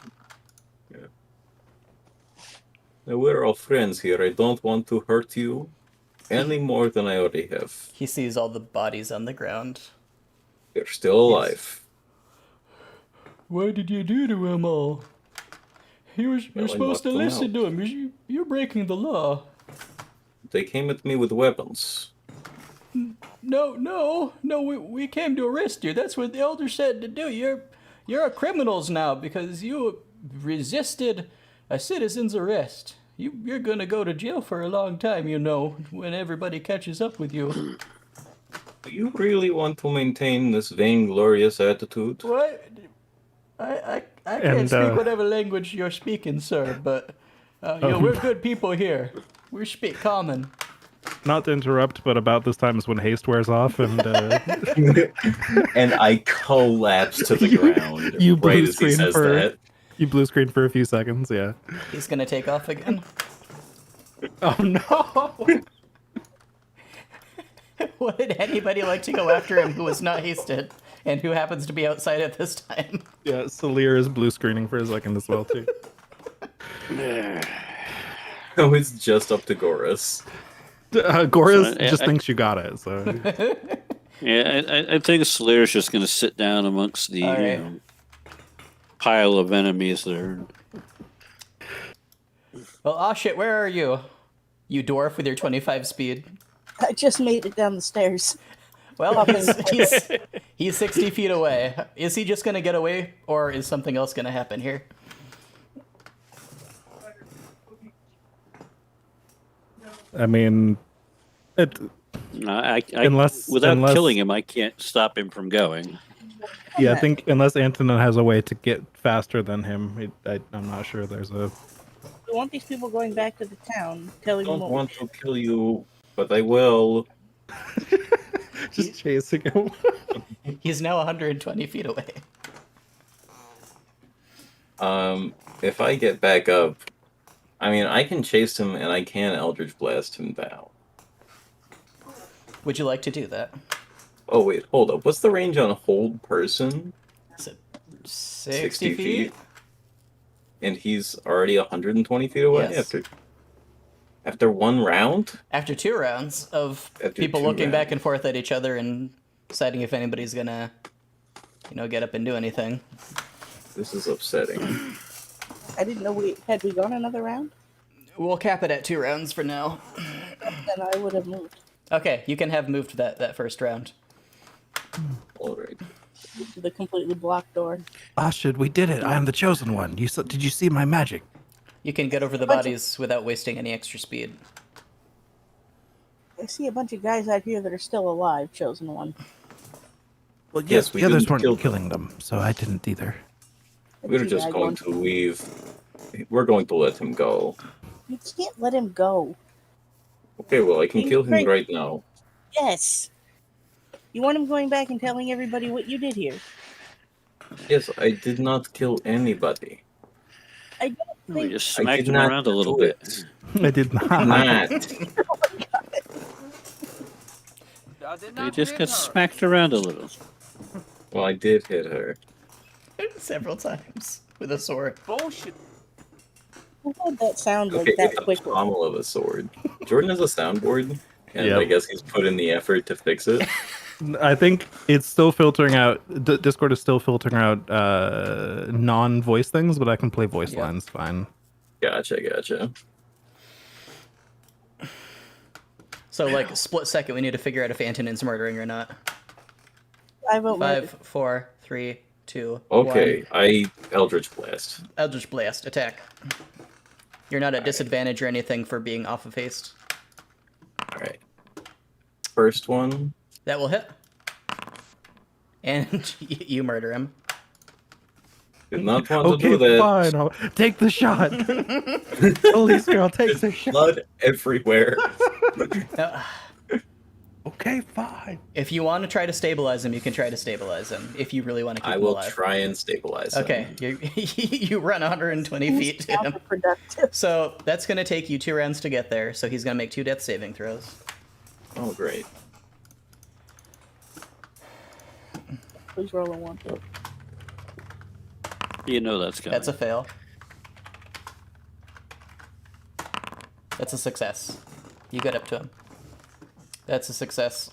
Now, we're all friends here. I don't want to hurt you any more than I already have. He sees all the bodies on the ground. You're still alive. What did you do to him all? You're I supposed to knocked them listen out. to him. You're breaking the law. They came at me with weapons. No, we came to arrest you. That's what the elder said to do. You're a criminals now because you resisted a citizen's arrest. You're gonna go to jail for a long time, you know, when everybody catches up with you. Do you really want to maintain this vainglorious attitude? What? I can't And, speak whatever language you're speaking, sir, but we're good people here. We speak common. Not to interrupt, but about this time is when haste wears off, and And I collapse to the ground you blue right as he screen says for- that. you blue screen for a few seconds. Yeah. He's gonna take off again. Oh no! Would anybody like to go after him who was not hasted and who happens to be outside at this time? Yeah, Salir is blue screening for a second as well too. Oh, it's just up to Goris. Goris So, just I- thinks you got it. So Yeah, I think Slayer's just going to sit down amongst the All right. pile of enemies there. Well, oh shit, where are you? You dwarf with your 25 speed. I just made it down the stairs. Well, he's 60 feet away. Is he just gonna get away, or is something else gonna happen here? I mean, it. No, I Unless- without unless- killing him, I can't stop him from going. Yeah, I think unless Antonin has a way to get faster than him, I'm not sure there's a. We want these people going back to the town, telling I them don't what want to kill you, but I will. Just chasing him. He's now 120 feet away. If I get back up, I mean, I can chase him and I can Eldritch Blast him down. Would you like to do that? Oh, wait, hold up. What's the range on hold person? Is it 60 feet? And he's already 120 feet away Yes. after one round? After 2 rounds of After people 2 looking back rounds. and forth at each other and deciding if anybody's gonna, get up and do anything. This is upsetting. I didn't know we gone another round. We'll cap it at 2 rounds for now. Then I would have moved Okay, you can have moved that first round. Alright. to the completely blocked door. Ashid, we did it. I am the chosen one. Did you see my magic? You can get over the bodies without wasting any extra speed. I see a bunch of guys out here that are still alive. Chosen one. Well, Yes, we the others didn't weren't kill them. killing them, so I didn't either. We're The just guy going to leave. We're going to let him go. You can't let him go. Okay, well, I can He's kill him great. right now. Yes. You want him going back and telling everybody what you did here. Yes, I did not kill anybody. I don't We think just I smacked did him not around a little do bit. it. I did not. Not. They just got smacked around a little. Well, I did hit her. Several times with a sword. Bullshit. who had that sound like Okay, that it's a quickly. pommel of a sword. Jordan has a soundboard, and Yep. I guess he's put in the effort to fix it. I think it's still filtering out. Discord is still filtering out non-voice things, but I can play voice Yeah. lines fine. Gotcha. So, like, split second, we need to figure out if Antonin's murdering or not. I vote 5, 4, 3, 2, Okay, 1. I Eldritch Blast. Eldritch Blast, attack. You're not at disadvantage or anything for being off of haste. Alright. First one That will hit. And you murder him. Did not want to Okay, do that. fine. I'll take the shot. Police girl, take the shot. Blood everywhere. Now, Okay, fine. if you want to try to stabilize him, you can try to stabilize him. If you really want to keep I him will alive. try and stabilize him. Okay, you run 120 feet to him. Counterproductive. So that's going to take you 2 rounds to get there. So he's going to make 2 death saving throws. Oh, great. Please roll a 1. You know that's coming. That's a fail. That's a success. You get up to him. That's a success.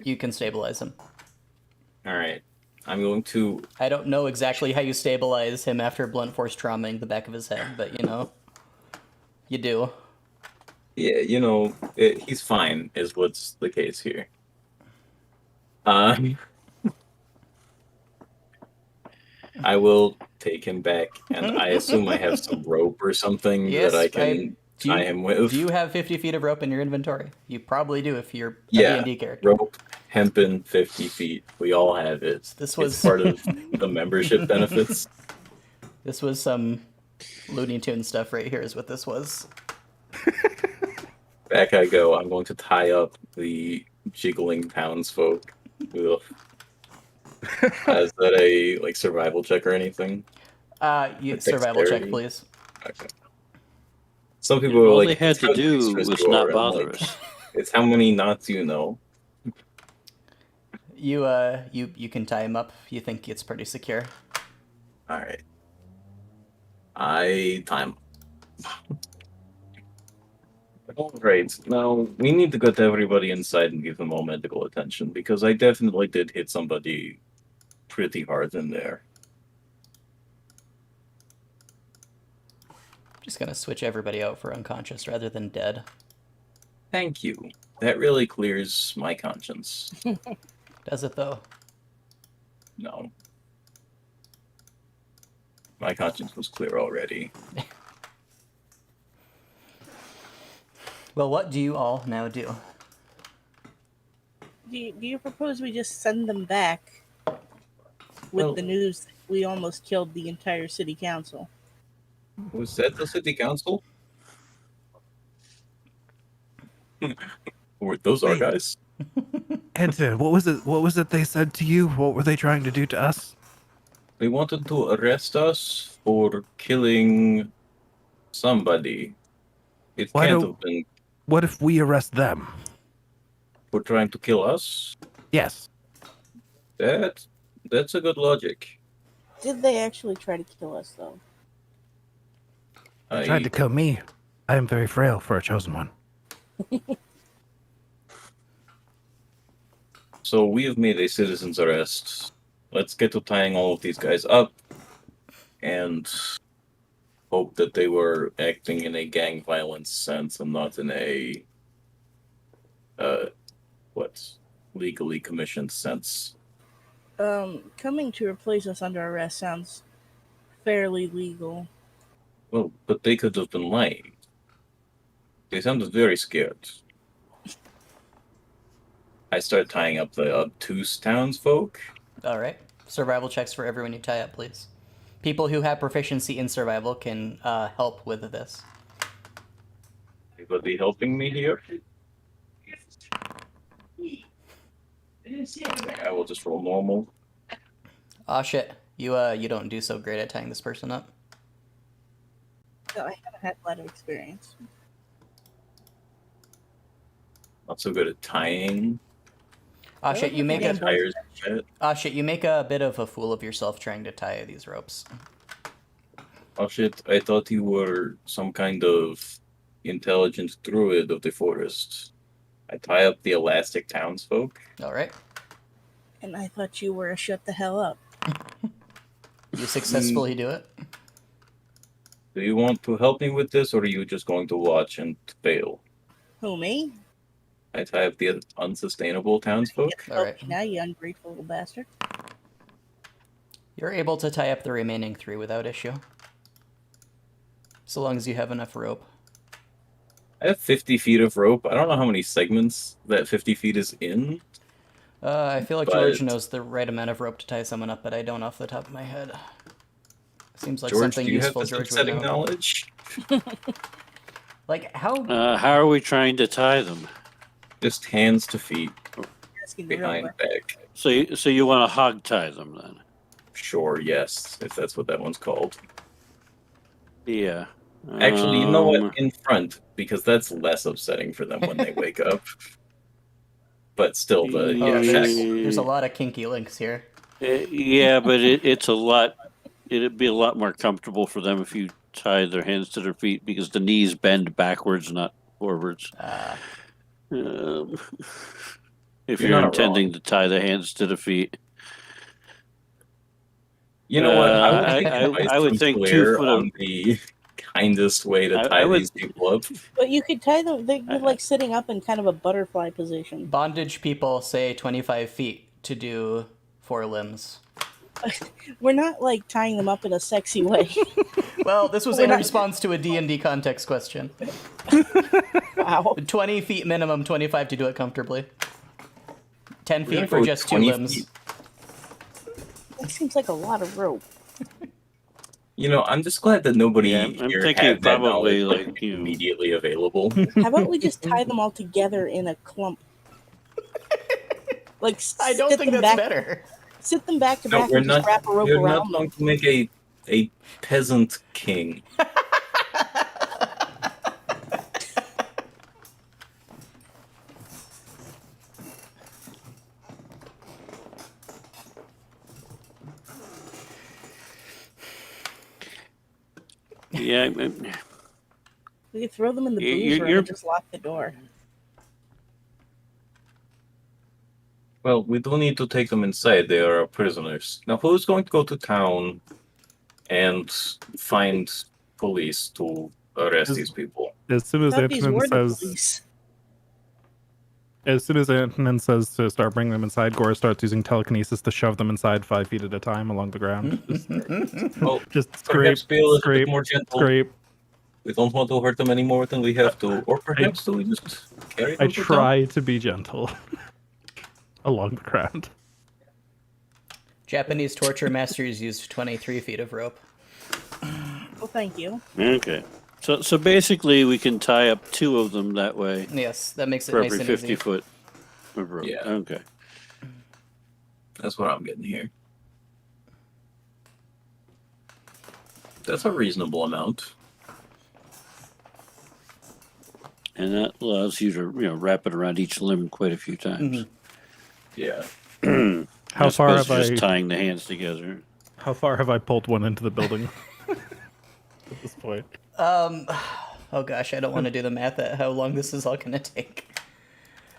You can stabilize him. All right. I'm going to. I don't know exactly how you stabilize him after blunt force traumaing the back of his head, but you know, you do. Yeah, he's fine, is what's the case here. I will take him back, and I assume I have some rope or something Yes, that I can tie him with. Do you have 50 feet of rope in your inventory? You probably do if you're a Yeah, D&D character. rope, hempen, 50 feet. We all have it. This was It's part of the membership benefits. This was some Looney Tunes stuff right here is what this was. Back I go. I'm going to tie up the jiggling townsfolk. Ugh. Is that a survival check or anything? Survival check, Dexterity? please. Okay. Some people All are they like, had "It's to how do dexterous was you not are," and, bother like, us. It's how many knots you know. You can tie him up. You think it's pretty secure. All right. I time. All right. Now we need to get everybody inside and give them all medical attention because I definitely did hit somebody pretty hard in there. Just gonna switch everybody out for unconscious rather than dead. Thank you. That really clears my conscience. Does it though? No. My conscience was clear already. Well, what do you all now do? Do you propose we just send them back with Well- the news that we almost killed the entire city council? Was that the city council? Or those are Wait. guys? Anton, what was it? What was it they said to you? What were they trying to do to us? They wanted to arrest us for killing somebody. It Why can't don't- have been What if we arrest them? for trying to kill us. Yes. That's a good logic. Did they actually try to kill us, though? They tried to kill me. I am very frail for a chosen one. So we have made a citizen's arrest. Let's get to tying all of these guys up and hope that they were acting in a gang violence sense and not in a legally commissioned sense. Coming to replace us under arrest sounds fairly legal. Well, but they could have been lying. They sounded very scared. I start tying up the obtuse townsfolk. All right. Survival checks for everyone you tie up, please. People who have proficiency in survival can help with this. Anybody helping me here? I will just roll normal. Aw, shit. You don't do so great at tying this person up. No, I haven't had a lot of experience. Not so good at tying. Aw, shit. You make Yeah. a Tires and shit. you make a bit of a fool of yourself trying to tie these ropes. Oh shit, I thought you were some kind of intelligent druid of the forest. I tie up the elastic townsfolk. All right. And I thought you were a shut the hell up. You successfully do it. Do you want to help me with this, or are you just going to watch and fail? Who, me? I tie up the unsustainable townsfolk. All right. Now, you ungrateful little bastard. You're able to tie up the remaining 3 without issue. So long as you have enough rope. I have 50 feet of rope. I don't know how many segments that 50 feet is in. I feel like But- George knows the right amount of rope to tie someone up, but I don't off the top of my head. Seems like George, something do you useful have this George would upsetting know. knowledge? Like, how... How are we trying to tie them? Just hands to feet, Asking the real behind way. back. So you want to hog tie them then? Sure, yes, if that's what that one's called. Yeah. Actually, you know what? Um, In front, because that's less upsetting for them when they wake up. But still, the Oh, shackle. there's a lot of kinky links here. Yeah, but it's a lot. It'd be a lot more comfortable for them if you tie their hands to their feet because the knees bend backwards, not forwards. Um, if You're you're not intending wrong. to tie the hands to the feet. You know what? I would, I- take I- advice I would from think 2 Claire foot of- on the kindest way to I tie would- these people up. But you could tie them. They're like sitting up in kind of a butterfly position. Bondage people say 25 feet to do 4 limbs. We're not like tying them up in a sexy way. Well, this was We're in not- response to a D&D context question. Wow. 20 feet minimum, 25 to do it comfortably. 10 We're gonna feet go for with just 2 20 limbs. feet. That seems like a lot of rope. You know, I'm just glad that nobody Yeah, I'm here thinking had that probably, knowledge like, you know- immediately available. How about we just tie them all together in a clump? Like I don't sit think them that's back, better. sit them back to No, back we're and just not. wrap a rope We're not around them. going to make a peasant king. Yeah, We could throw them in the You- booze room you're- and just lock the door. Well, we do need to take them inside. They are our prisoners. Now, who's going to go to town and find police to arrest Is- these people? As soon I as thought these Antonin were the says, police. as soon as Antonin says to start bringing them inside, Gora starts using telekinesis to shove them inside 5 feet at a time along the ground. Well, Just scrape, perhaps be a little scrape, bit more gentle. scrape. We don't want to hurt them any more than we have to. Or perhaps do we just carry them I to town? try to be gentle along the ground. Japanese torture masters used 23 feet of rope. Well, thank you. okay. So basically, we can tie up 2 of them that way Yes, that makes it for nice every and 50 easy. foot of rope. Yeah. Okay. That's what I'm getting here. That's a reasonable amount. And that allows you to wrap it around each limb quite a few times. Mhm. Yeah. How As far opposed have to I? just tying the hands together? How far have I pulled one into the building? At this point, Oh gosh, I don't want to do the math at how long this is all gonna take.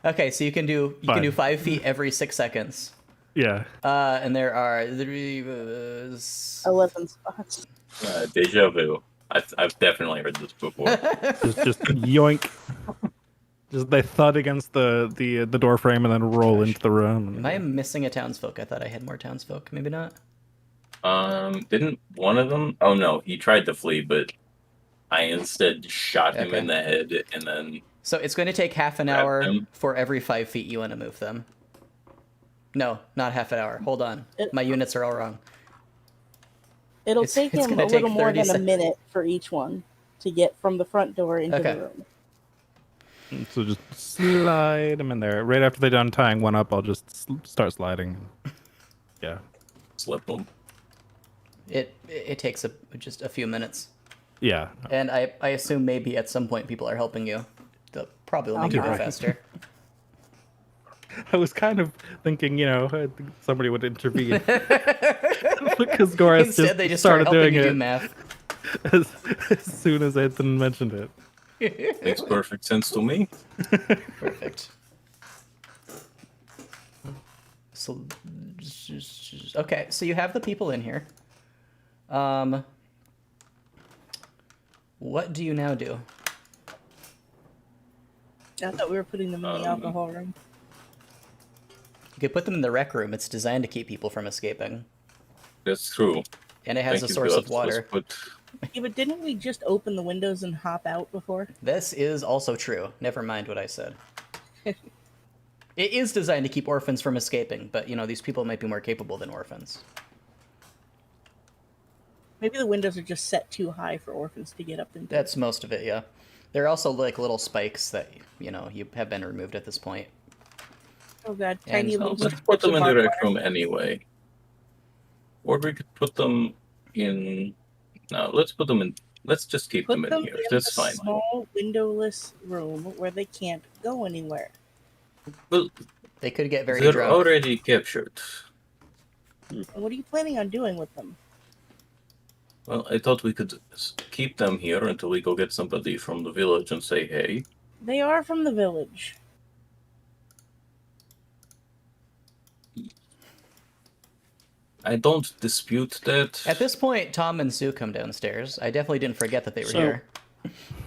Okay, so you can do 5 feet every 6 seconds. yeah. And there are 11 spots. Deja vu. I've definitely heard this before. Just yoink. Just they thud against the door frame and then roll into the room. Am I missing a townsfolk? I thought I had more townsfolk. Maybe not. Didn't one of them? Oh no, he tried to flee, but I instead shot him Okay. in the head, and then So it's going to take half an Grab hour them. for every 5 feet you want to move them. No, not half an hour. Hold on. My units are all wrong. It'll It's- take it's him gonna a take little more 30 than a seconds. minute for each one to get from the front door into Okay. the room. So just slide them in there. Right after they're done tying one up, I'll just start sliding. Yeah. slip him. It takes just a few minutes. Yeah. And I assume maybe at some point people are helping you. They'll probably will make you go Right. faster. I was kind of thinking, somebody would intervene. Because Goras Instead, they just start started helping doing you do it math. as soon as Anthony mentioned it. Makes perfect sense to me. Perfect. So, okay, so you have the people in here. What do you now do? I thought we were putting them in the alcohol room. You could put them in the rec room. It's designed to keep people from escaping. That's true. And it has Thank a you, source of Gus. Let's water. put Yeah, but didn't we just open the windows and hop out before? This is also true. Never mind what I said. It is designed to keep orphans from escaping, but, these people might be more capable than orphans. Maybe the windows are just set too high for orphans to get up into. That's most of it, yeah. There are also, like, little spikes that, you have been removed at this point. Oh god, And tiny so little Let's strips put them of in the barbed rec room anyway. Or we could put them in. No, let's put them in. Let's just keep Put them in them here. in That's a fine. small windowless room where they can't go anywhere. Well, They could get very they're drunk. already captured. And what are you planning on doing with them? Well, I thought we could keep them here until we go get somebody from the village and say, hey. They are from the village. I don't dispute that. At this point, Tom and Sue come downstairs. I definitely didn't forget that they were So- here.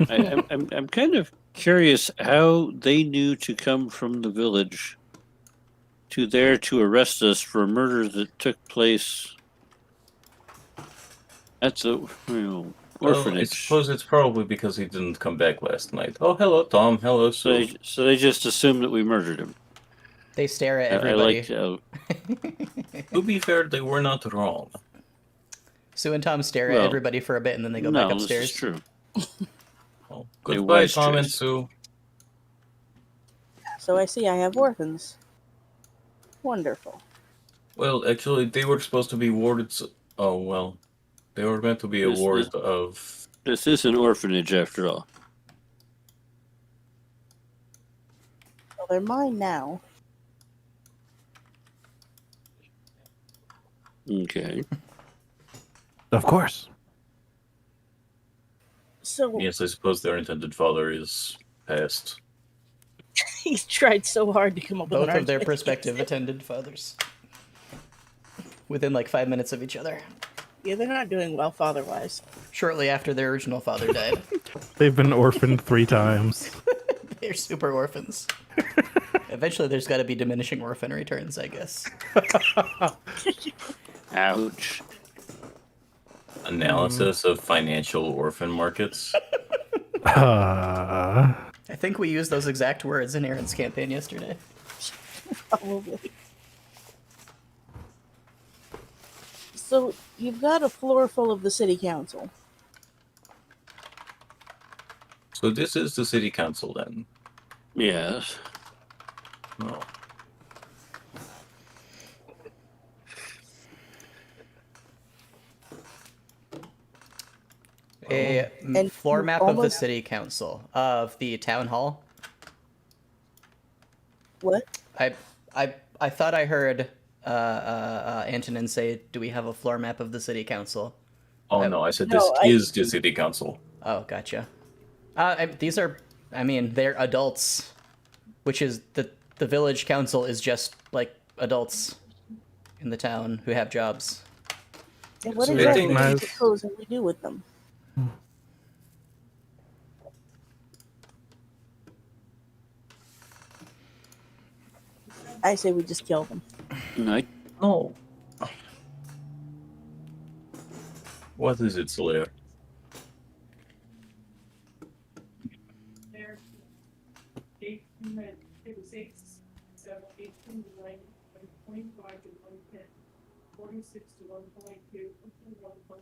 I'm kind of curious how they knew to come from the village to there to arrest us for a murder that took place at the Well, I orphanage. suppose it's probably because he didn't come back last night. Oh, hello, Tom. Hello, So Sue. they just assumed that we murdered him. They stare at I everybody. liked how To be fair, they were not wrong. Sue and Tom stare at Well, everybody for a bit, and then they go no, back this upstairs. is true. Oh, They goodbye, wise Tom and choice. Sue. So I see I have orphans. Wonderful. Well, actually, they were supposed to be wards. Oh, well. They were meant to be a This- ward of. This is an orphanage after all. Well, they're mine now. Okay. Of course. So Yes, I suppose their intended father is passed. he's tried so hard to come up with Both an of their argument. prospective attended fathers. Within like 5 minutes of each other. Yeah, they're not doing well father-wise. Shortly after their original father died. They've been orphaned 3 times. They're super orphans. Eventually there's got to be diminishing orphan returns, I guess. Ouch. Analysis of financial orphan markets. Uh, I think we used those exact words in Aaron's campaign yesterday. Probably. So you've got a floor full of the city council. So this is the city council then. Yes. Oh. A And floor you map of the almost- city council of the town hall. What? I thought I heard Antonin say, "Do we have a floor map of the city council?" Oh no, I said No, this I- is the city council. Oh, gotcha. These are, they're adults, which is the village council is just like adults in the town who have jobs. And what So exactly they- are you proposing we do with them? I say we just kill them. I, No. What is it, Slayer? There, 18 red. It was 8, 7, 18 to 9, 1.5 to 110, 46 to 1.2, 1.1.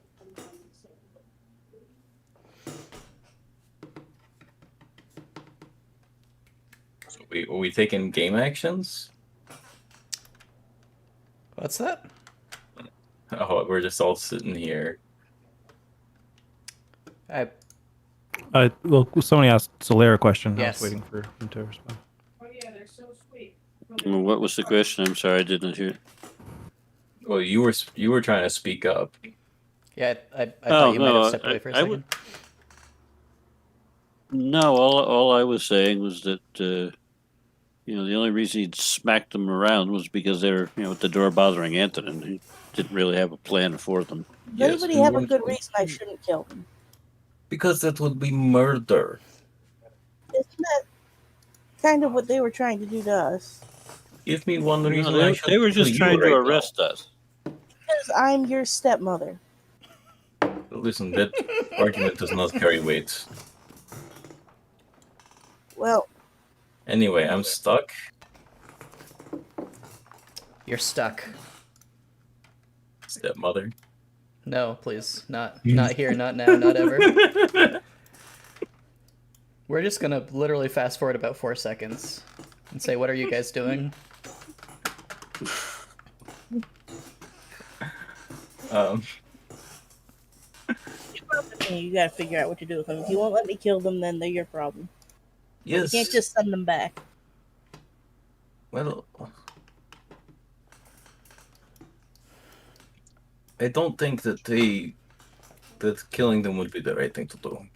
So are we taking game actions? What's that? Oh, we're just all sitting here. well, somebody asked Solaire a question. Yes. I was waiting for him to respond. Oh yeah, they're so sweet. what was the question? I'm sorry, I didn't hear. Well, you were trying to speak up. Yeah, I Oh, thought you might no, have stepped away for a I second. would- No, all I was saying was that the only reason he'd smacked them around was because they were at the door bothering Antonin. He didn't really have a plan for them. Does Yes, anybody we have a want good to- reason I shouldn't kill them? Because that would be murder. Isn't that kind of what they were trying to do to us? Give me one No, reason they, I should they were kill just you trying to right now. arrest us. Because I'm your stepmother. Listen, that argument does not carry weight. Well, Anyway, I'm stuck. You're stuck. Stepmother. No, please. Not here, not now, not ever. We're just gonna literally fast forward about 4 seconds and say, what are you guys doing? you gotta figure out what to do with them. If you won't let me kill them, then they're your problem. Yes. You can't just send them back. Well, I don't think that killing them would be the right thing to do.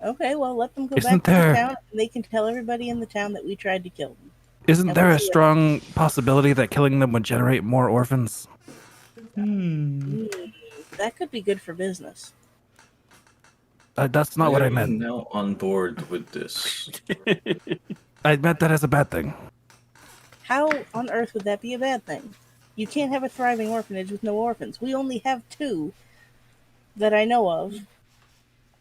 Okay, well, let them go Isn't back to the there- town, and they can tell everybody in the town that we tried to kill them. Isn't And there we'll a see what strong possibility that killing them would generate more orphans? That could be good for business. That's not what I Are you meant. now on board with this? I meant that as a bad thing. How on earth would that be a bad thing? You can't have a thriving orphanage with no orphans. We only have 2 that I know of.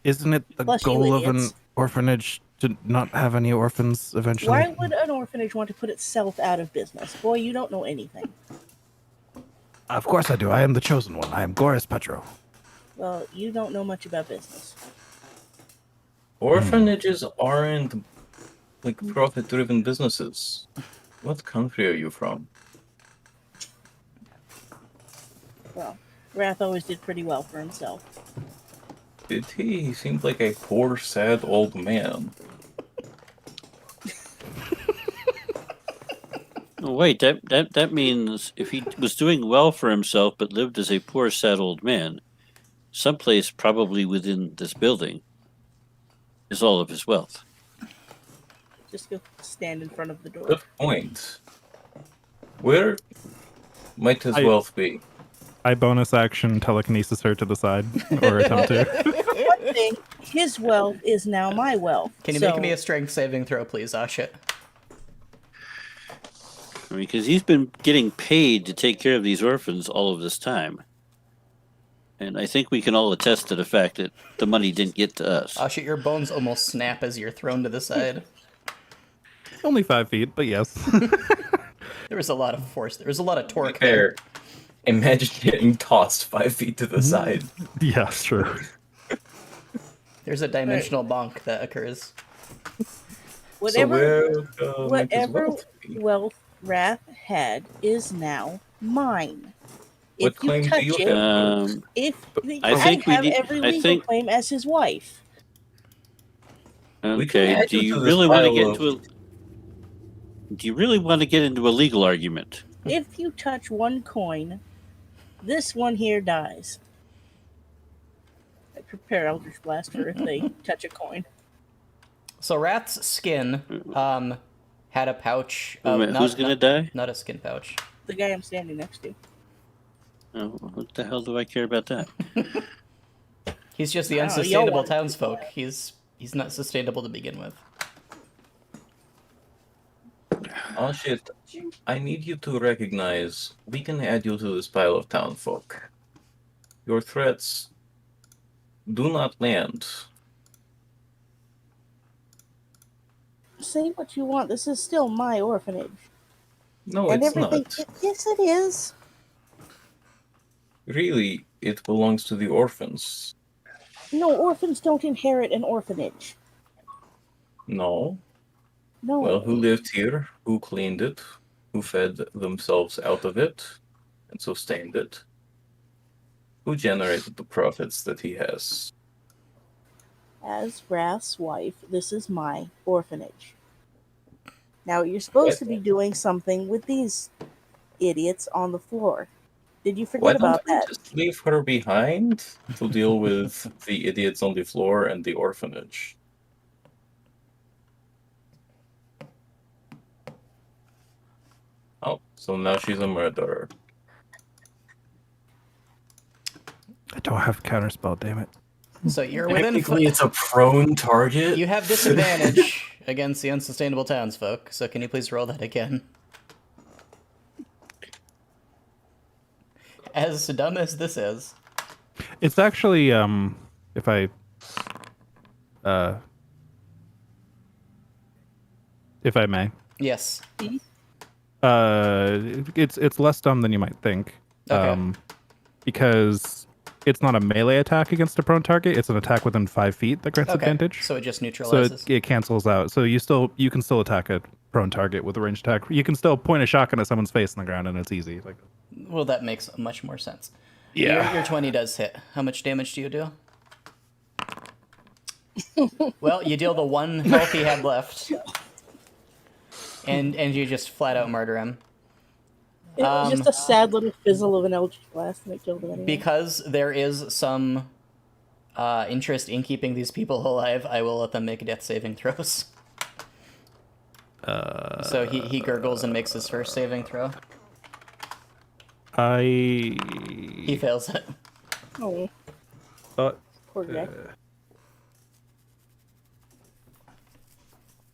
Isn't it the Plus you goal of an idiots. orphanage to not have any orphans eventually? Why would an orphanage want to put itself out of business? Boy, you don't know anything. Of course I do. I am the chosen one. I am Goris Petro. Well, you don't know much about business. Orphanages aren't like profit-driven businesses. What country are you from? Well, Wrath always did pretty well for himself. Did he? He seemed like a poor, sad old man. Oh, wait, that means if he was doing well for himself but lived as a poor, sad old man, someplace probably within this building is all of his wealth. Just go stand in front of the door. Good point. Where might his I- wealth be? I bonus action telekinesis her to the side, or attempt to. One thing, his wealth is now my wealth. Can you so, make me a strength saving throw, please, Ashit? I mean, because he's been getting paid to take care of these orphans all of this time. And I think we can all attest to the fact that the money didn't get to us. Ashit, your bones almost snap as you're thrown to the side. Only 5 feet, but yes. There was a lot of force. There was a lot of torque there. Fair. Imagine getting tossed 5 feet to the side. Yeah, sure. There's a dimensional bonk that occurs. whatever Might his whatever wealth be? wealth Wrath had is now mine. What If you claim do touch you it, have? I think we have need- every I legal think- claim as his wife. We can Okay, add do you you to this really want to pile get of- into a... Do you really want to get into a legal argument? If you touch one coin, this one here dies. I prepare Eldritch Blast for if they touch a coin. So Rat's skin had a pouch. Wait a Of, minute, who's gonna die? Not a skin pouch. The guy I'm standing next to. Oh, what the hell do I care about that? He's just the I don't know, y'all unsustainable wanted to do townsfolk. that. He's not sustainable to begin with. Oh shit. I need you to recognize we can add you to this pile of townfolk. Your threats do not land. Say what you want. This is still my orphanage. No, and it's everything. not. Yes, it is. Really, it belongs to the orphans. No, orphans don't inherit an orphanage. No. No. Well, who lived here? Who cleaned it? Who fed themselves out of it and sustained it? Who generated the profits that he has? As Wrath's wife, this is my orphanage. Now, you're supposed to be doing something with these idiots on the floor. Did you Why forget don't about we that? just leave her behind to deal with the idiots on the floor and the orphanage? Oh, so now she's a murderer. I don't have counterspell, damn it. So you're within. Technically, it's a prone target. You have disadvantage against the unsustainable townsfolk. So can you please roll that again? As dumb as this is. It's actually if I may. Yes. It's less dumb than you might think. Okay. Because it's not a melee attack against a prone target, it's an attack within 5 feet that grants Okay. advantage. So it just So neutralizes. it cancels out. So you can still attack a prone target with a ranged attack. You can still point a shotgun at someone's face on the ground and it's easy. Like, Well, that makes much more sense. yeah. Your 20 does hit. How much damage do you do? Well, you deal the 1 health he had left. And you just flat out murder him. It was just a sad little fizzle of an eldritch blast and it killed him anyway. Because there is some interest in keeping these people alive, I will let them make death saving throws. So he gurgles and makes his first saving throw. He fails it. Oh, poor guy.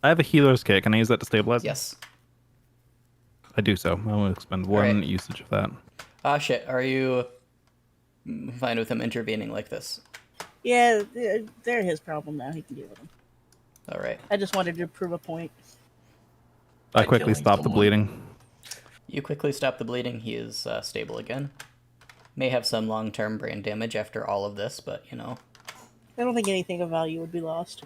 I have a healer's kit. Can I use that to stabilize? Yes. I do so. I will expend 1 Alright. usage of that. Ah, shit. Are you fine with him intervening like this? Yeah, they're his problem now. He can deal with them. All right. I just wanted to prove a point. I By quickly killing stop the someone. bleeding. You quickly stop the bleeding. He is stable again. May have some long-term brain damage after all of this, but, you know. I don't think anything of value would be lost.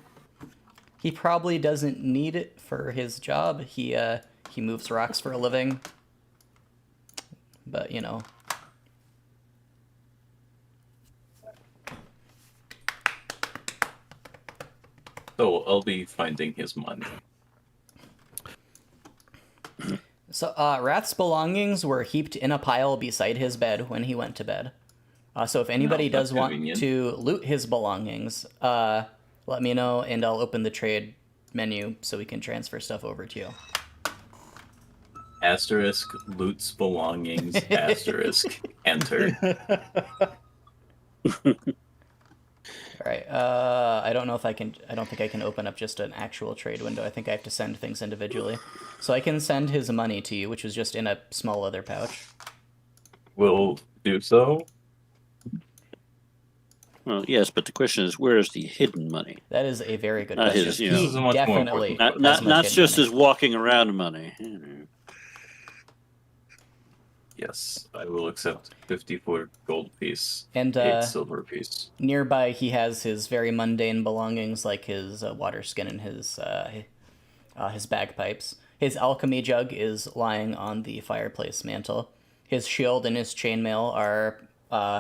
He probably doesn't need it for his job. He moves rocks for a living. But, you know. So I'll be finding his money. So, Wrath's belongings were heaped in a pile beside his bed when he went to bed. So if anybody No, does that's want convenient. to loot his belongings, let me know and I'll open the trade menu so we can transfer stuff over to you. Asterisk loots belongings. Asterisk enter. All right. I don't know if I can. I don't think I can open up just an actual trade window. I think I have to send things individually. So I can send his money to you, which is just in a small leather pouch. Will do so. Well, yes, but the question is, where is the hidden money? That is a very good Not question. his, He you know. This is a much more definitely important Not has much not hidden just money. his walking around money. Yes, I will accept 54 gold piece, And 8 silver piece. nearby, he has his very mundane belongings like his water skin and his bagpipes. His alchemy jug is lying on the fireplace mantle. His shield and his chainmail are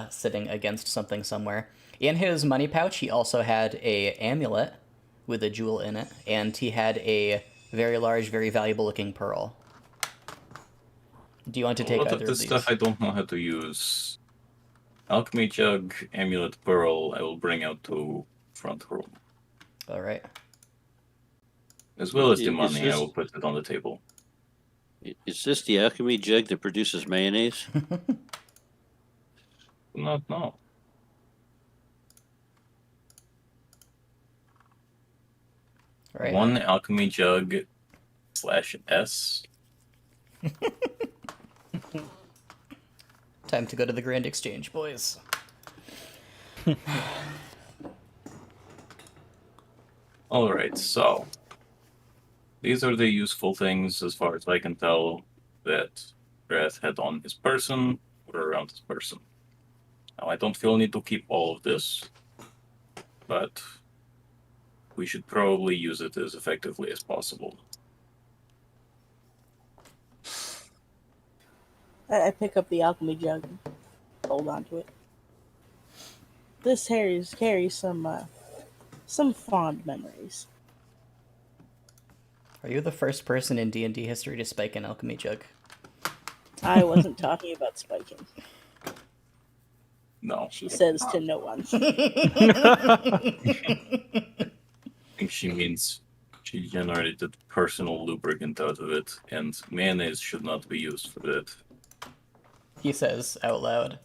sitting against something somewhere. In his money pouch, he also had a amulet with a jewel in it, and he had a very large, very valuable-looking pearl. Do you want to A take lot either of of this these? stuff I don't know how to use. Alchemy jug, amulet, pearl, I will bring out to front room. All right. As well as the Is money, I this- will put it on the table. Is this the alchemy jug that produces mayonnaise? Do not know. All right. 1 alchemy jug /S. Time to go to the Grand Exchange, boys. Alright, so. These are the useful things, as far as I can tell, that Wrath had on his person or around his person. Now, I don't feel need to keep all of this, but we should probably use it as effectively as possible. I pick up the alchemy jug and hold on to it. This carries some fond memories. Are you the first person in D&D history to spike an alchemy jug? I wasn't talking about spiking. No. She says to no one. I think she means she generated personal lubricant out of it, and mayonnaise should not be used for that. He says out loud.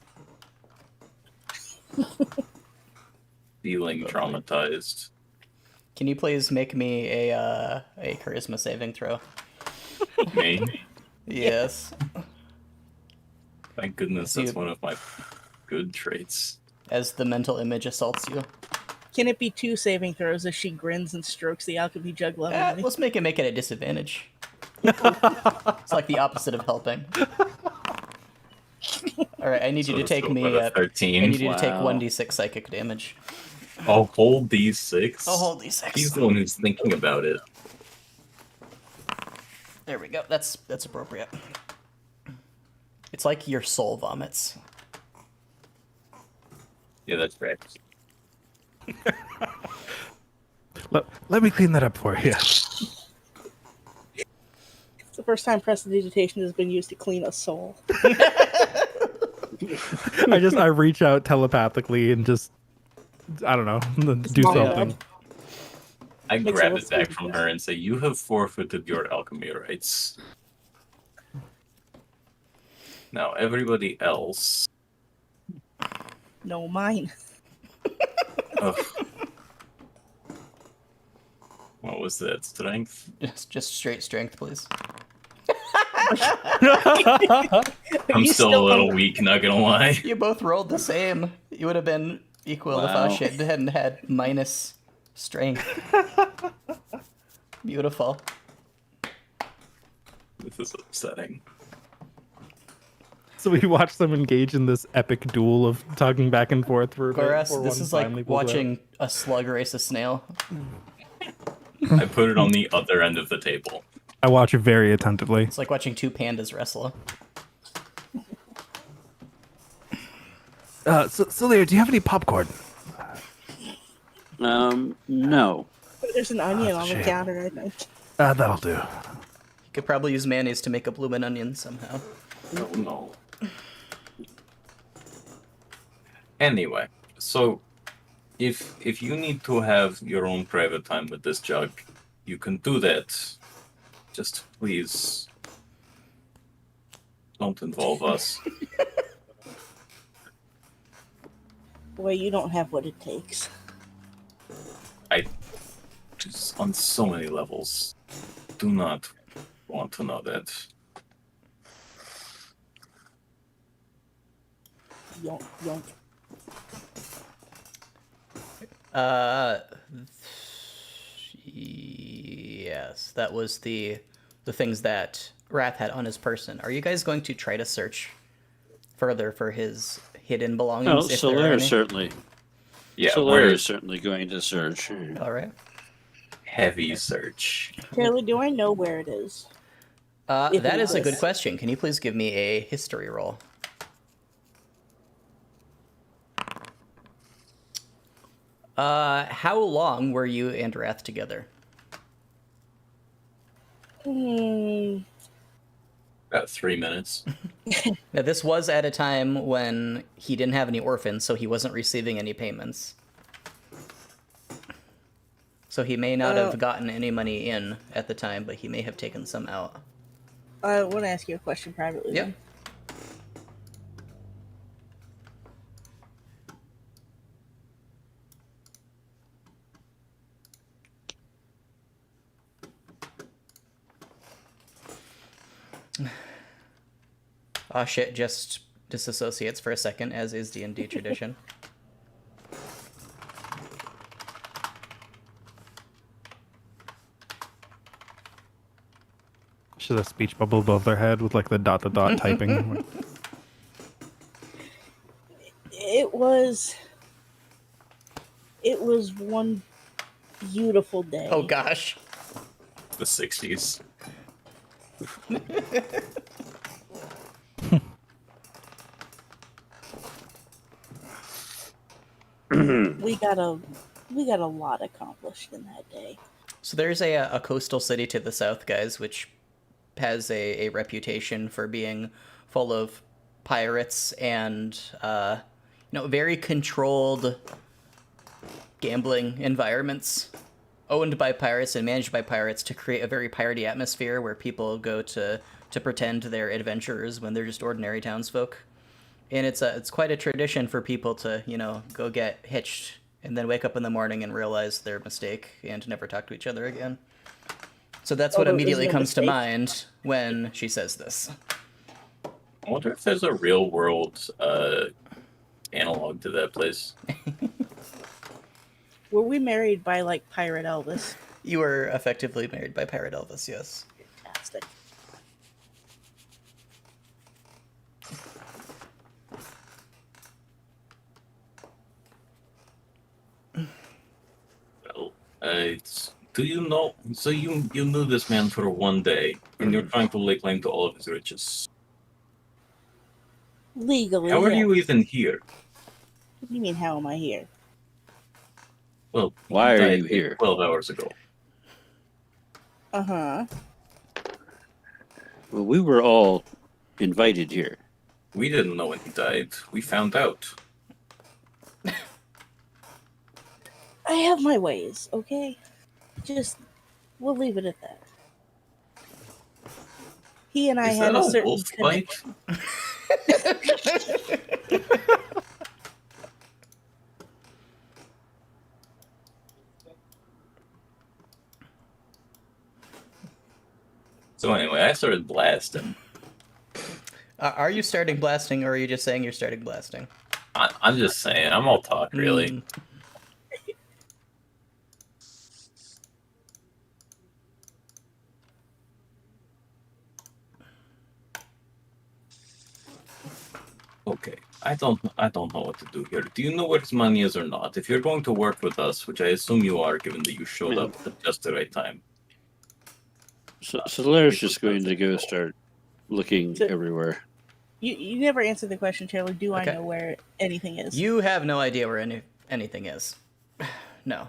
Feeling traumatized. Can you please make me a charisma saving throw? Me? Yes. Thank goodness So that's you- one of my good traits. as the mental image assaults you. Can it be 2 saving throws as she grins and strokes the alchemy jug lovingly? Let's make it a disadvantage. It's like the opposite of helping. All right, I need you So to let's take go me. with a 13. I need you to take Wow. 1d6 psychic damage. I'll hold D6. I'll hold d6. He's the one who's thinking about it. There we go. That's appropriate. It's like your soul vomits. Yeah, that's correct. Let me clean that up for you. It's the first time prestidigitation has been used to clean a soul. I reach out telepathically and just, I don't know, do my something. bad. I Makes grab it it look back good. from her and say, "You have forfeited your alchemy rights." Now, everybody else. No, mine. Ugh. What was that? Strength? Just straight strength, please. I'm you still a still little hungry? weak, not gonna lie. You both rolled the same. You would have been equal if Wow. Ashit hadn't had minus strength. Beautiful. This is upsetting. So we watch them engage in this epic duel of tugging back and forth for a bit Goras, before this one is like finally pulls out. watching a slug race a snail. I put it on the other end of the table. I watch it very attentively. It's like watching two pandas wrestle. So Lear, do you have any popcorn? No. There's an onion that's a on the shame. counter, I think. That'll do. You could probably use mayonnaise to make a bloomin' onion somehow. Oh no. Anyway, so if you need to have your own private time with this jug, you can do that. Just please don't involve us. Boy, you don't have what it takes. I just on so many levels do not want to know that. Yonk, yonk. Yes, that was the things that Wrath had on his person. Are you guys going to try to search further for his hidden belongings? Well, if there are Solaire any? certainly. Yeah, Solaire we're is certainly going to search. All right. heavy search. Taylor, do I know where it is? If That it is a good exists. question. Can you please give me a history roll? How long were you and Wrath together? About 3 minutes. Now, this was at a time when he didn't have any orphans, so he wasn't receiving any payments. So he may not have gotten any money in at the time, but he may have taken some out. I want to ask you a question privately. Yep. then. Ah, shit, just disassociates for a second, as is D&D tradition. Should a speech bubble above their head with like the dot typing. It was one beautiful day. Oh gosh. The 60s. We got a lot accomplished in that day. So there's a coastal city to the south, guys, which has a reputation for being full of pirates and very controlled gambling environments owned by pirates and managed by pirates to create a very piratey atmosphere where people go to pretend they're adventurers when they're just ordinary townsfolk. And it's quite a tradition for people to, go get hitched and then wake up in the morning and realize their mistake and never talk to each other again. So that's what Although it immediately isn't a comes to mistake. mind when she says this. I wonder if there's a real world analog to that place. Were we married by like Pirate Elvis? You were effectively married by Pirate Elvis, yes. Fantastic. Well, do you know? So you knew this man for one day, and you're trying to lay claim to all of his riches. Legally, How are yeah. you even here? What do you mean, how am I here? Well, Why are died you like here? 12 hours ago. Uh-huh. Well, we were all invited here. We didn't know when he died. We found out. I have my ways, okay? Just, we'll leave it at that. He and I Is had that a a certain wolf bite? So anyway, I started blasting. Are you starting blasting, or are you just saying you're starting blasting? I'm just saying, I'm all talk, really. Mm. Okay, I don't know what to do here. Do you know where his money is or not? If you're going to work with us, which I assume you are, given that you showed up at just the right time. So Solaris just going to go start looking So- everywhere. You never answered the question, Charlie. Do Okay. I know where anything is? You have no idea where anything is. No.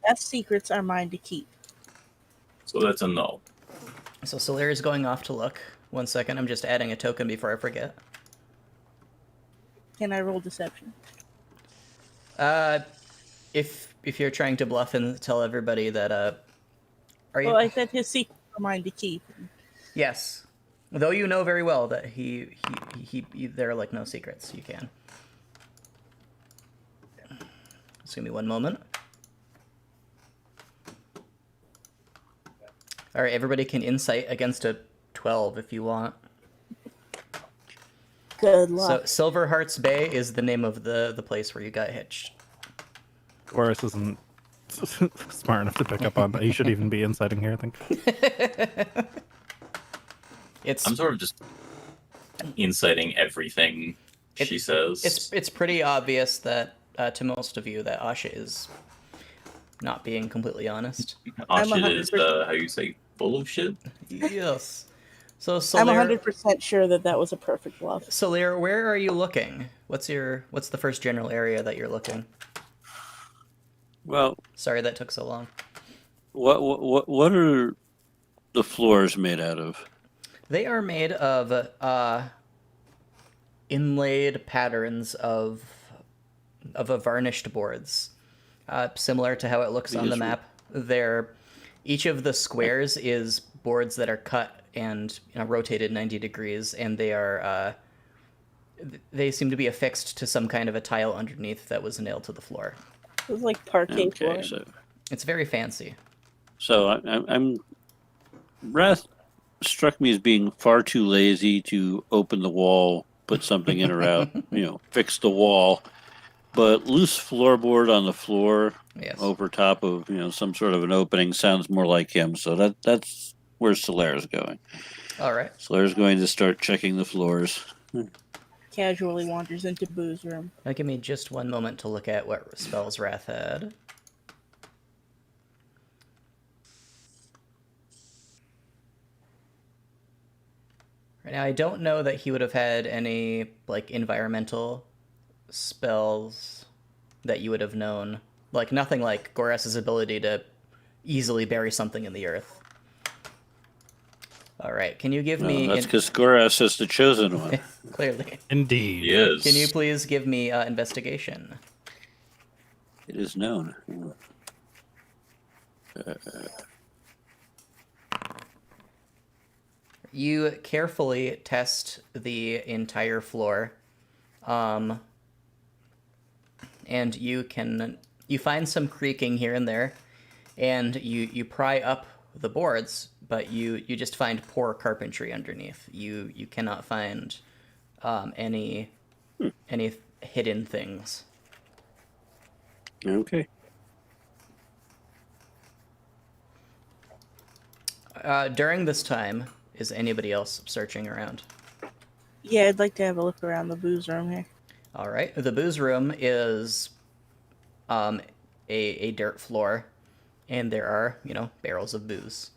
Best secrets are mine to keep. So that's a no. So Solaire's going off to look. 1 second, I'm just adding a token before I forget. Can I roll deception? If you're trying to bluff and tell everybody that are you? Well, I said his secrets are mine to keep. Yes. Though you know very well that he there are like no secrets. You can. Just give me 1 moment. All right, everybody can insight against a 12 if you want. Good So luck. Silverheart's Bay is the name of the place where you got hitched. Chorus isn't smart enough to pick up on that. He should even be inciting here, I think. It's I'm sort of just inciting everything she says. it's pretty obvious that to most of you that Asha is not being completely honest. I'm Shit is 100%. how you say full of shit. Yes. So I'm Solaire, 100% sure that was a perfect bluff. Solaire, where are you looking? What's the first general area that you're looking? Well, Sorry that took so long. what are the floors made out of? They are made of inlaid patterns of a varnished boards, similar to how it looks on the Yes, map. Each of the squares is boards that are cut and rotated 90 degrees, and they seem to be affixed to some kind of a tile underneath that was nailed to the floor. It was like parquet Okay, flooring. It's very fancy. so I'm Wrath struck me as being far too lazy to open the wall, put something in or out, fix the wall. But loose floorboard on the floor Yes. over top of some sort of an opening sounds more like him. So that's where Solaire's going. All right. Solaire's going to start checking the floors. Casually wanders into Boo's room. Now give me just 1 moment to look at what spells Wrath had. Right now, I don't know that he would have had any environmental spells that you would have known. Nothing like Goras's ability to easily bury something in the earth. All right, can you give me... That's because Goras is the chosen one. Clearly. Indeed. Yes. Can you please give me investigation? It is known. You carefully test the entire floor, and you find some creaking here and there, and you pry up the boards, but you just find poor carpentry underneath. You cannot find any any hidden things. Okay. During this time, is anybody else searching around? Yeah, I'd like to have a look around the booze room here. All right. The booze room is a dirt floor, and there are, barrels of booze.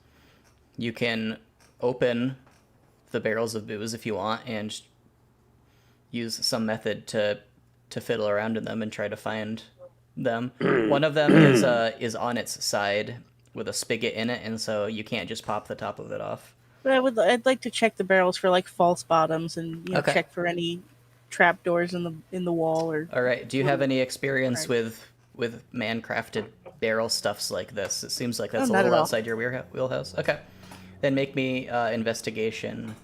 You can open the barrels of booze if you want and use some method to fiddle around in them and try to find them. One of them is on its side with a spigot in it, and so you can't just pop the top of it off. But I'd like to check the barrels for like false bottoms and Okay. check for any trapdoors in the wall or. All right. Do you have any experience Right. with man-crafted barrel stuffs like this? It seems like that's a not at little all. outside your wheelhouse. Okay. Then make me investigation.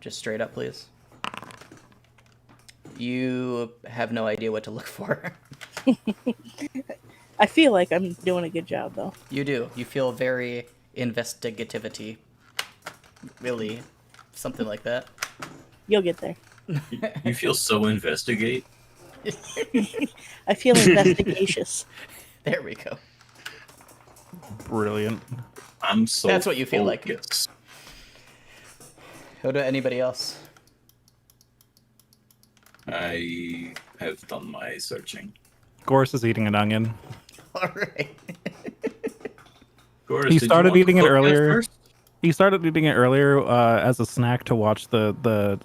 Just straight up, please. You have no idea what to look for. I feel like I'm doing a good job though. You do. You feel very investigativity. Really, something like that. You'll get there. You feel so investigate. I feel investigatious. There we go. Brilliant. I'm so. That's what you feel like. focused. How about anybody else? I have done my searching. Gorse is eating an onion. All right. Goris, He did you started want to eating it cook that earlier. first? He started eating it earlier as a snack to watch the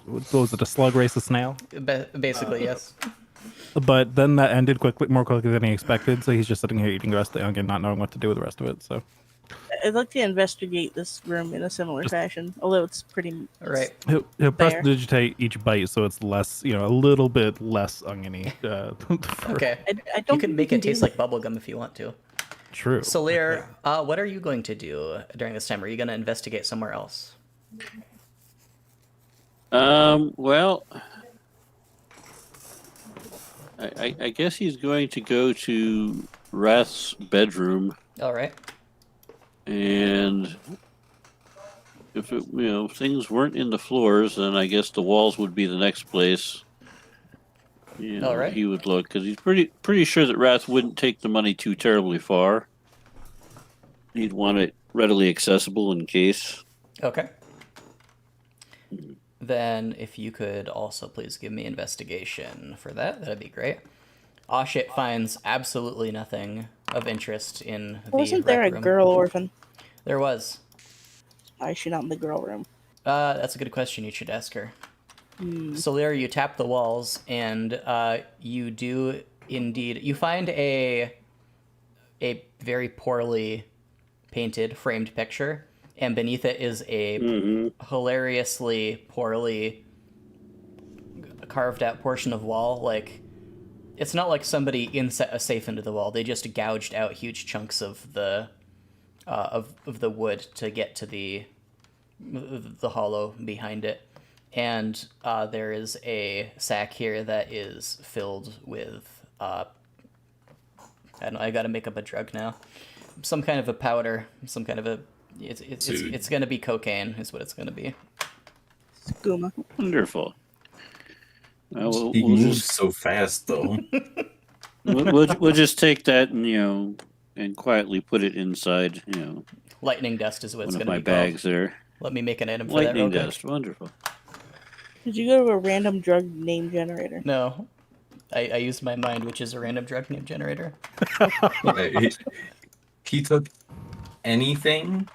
what was it, a slug race a snail? Basically, yes. But then that ended more quickly than he expected, so he's just sitting here eating the rest of the onion, not knowing what to do with the rest of it. So I'd like to investigate this room in a similar fashion, although it's pretty. All right. he'll press There. digitate each bite, so it's less, a little bit less oniony. Okay. I don't You can think make we it taste do like bubblegum if you want to. True. Solir, what are you going to do during this time? Are you going to investigate somewhere else? Well, I guess he's going to go to Wrath's bedroom, All right. and if things weren't in the floors, then I guess the walls would be the next place. All right. He would look, because he's pretty sure that Wrath wouldn't take the money too terribly far. He'd want it readily accessible in case. Okay. Then, if you could also please give me investigation for that, that'd be great. Oshit finds absolutely nothing of interest in the Wasn't there a rec room. girl orphan? There was. Why is she not in the girl room? That's a good question. You should ask her. Hmm. Solir, you tap the walls, and you do indeed. You find a very poorly painted, framed picture, and beneath it is a hilariously poorly carved out portion of wall. Like, it's not like somebody inset a safe into the wall. They just gouged out huge chunks of the wood to get to the hollow behind it. And there is a sack here that is filled with I don't know, I gotta make up a drug now. Some kind of a powder, some kind of a it's gonna be cocaine is what it's gonna be. Skooma. Wonderful. He moves so fast, though. We'll just take that and quietly put it inside Lightning dust is what it's one of gonna my be bags called. there. Let me make an item for that real Lightning quick. dust. Wonderful. Did you go to a random drug name generator? No. I used my mind, which is a random drug name generator. He took anything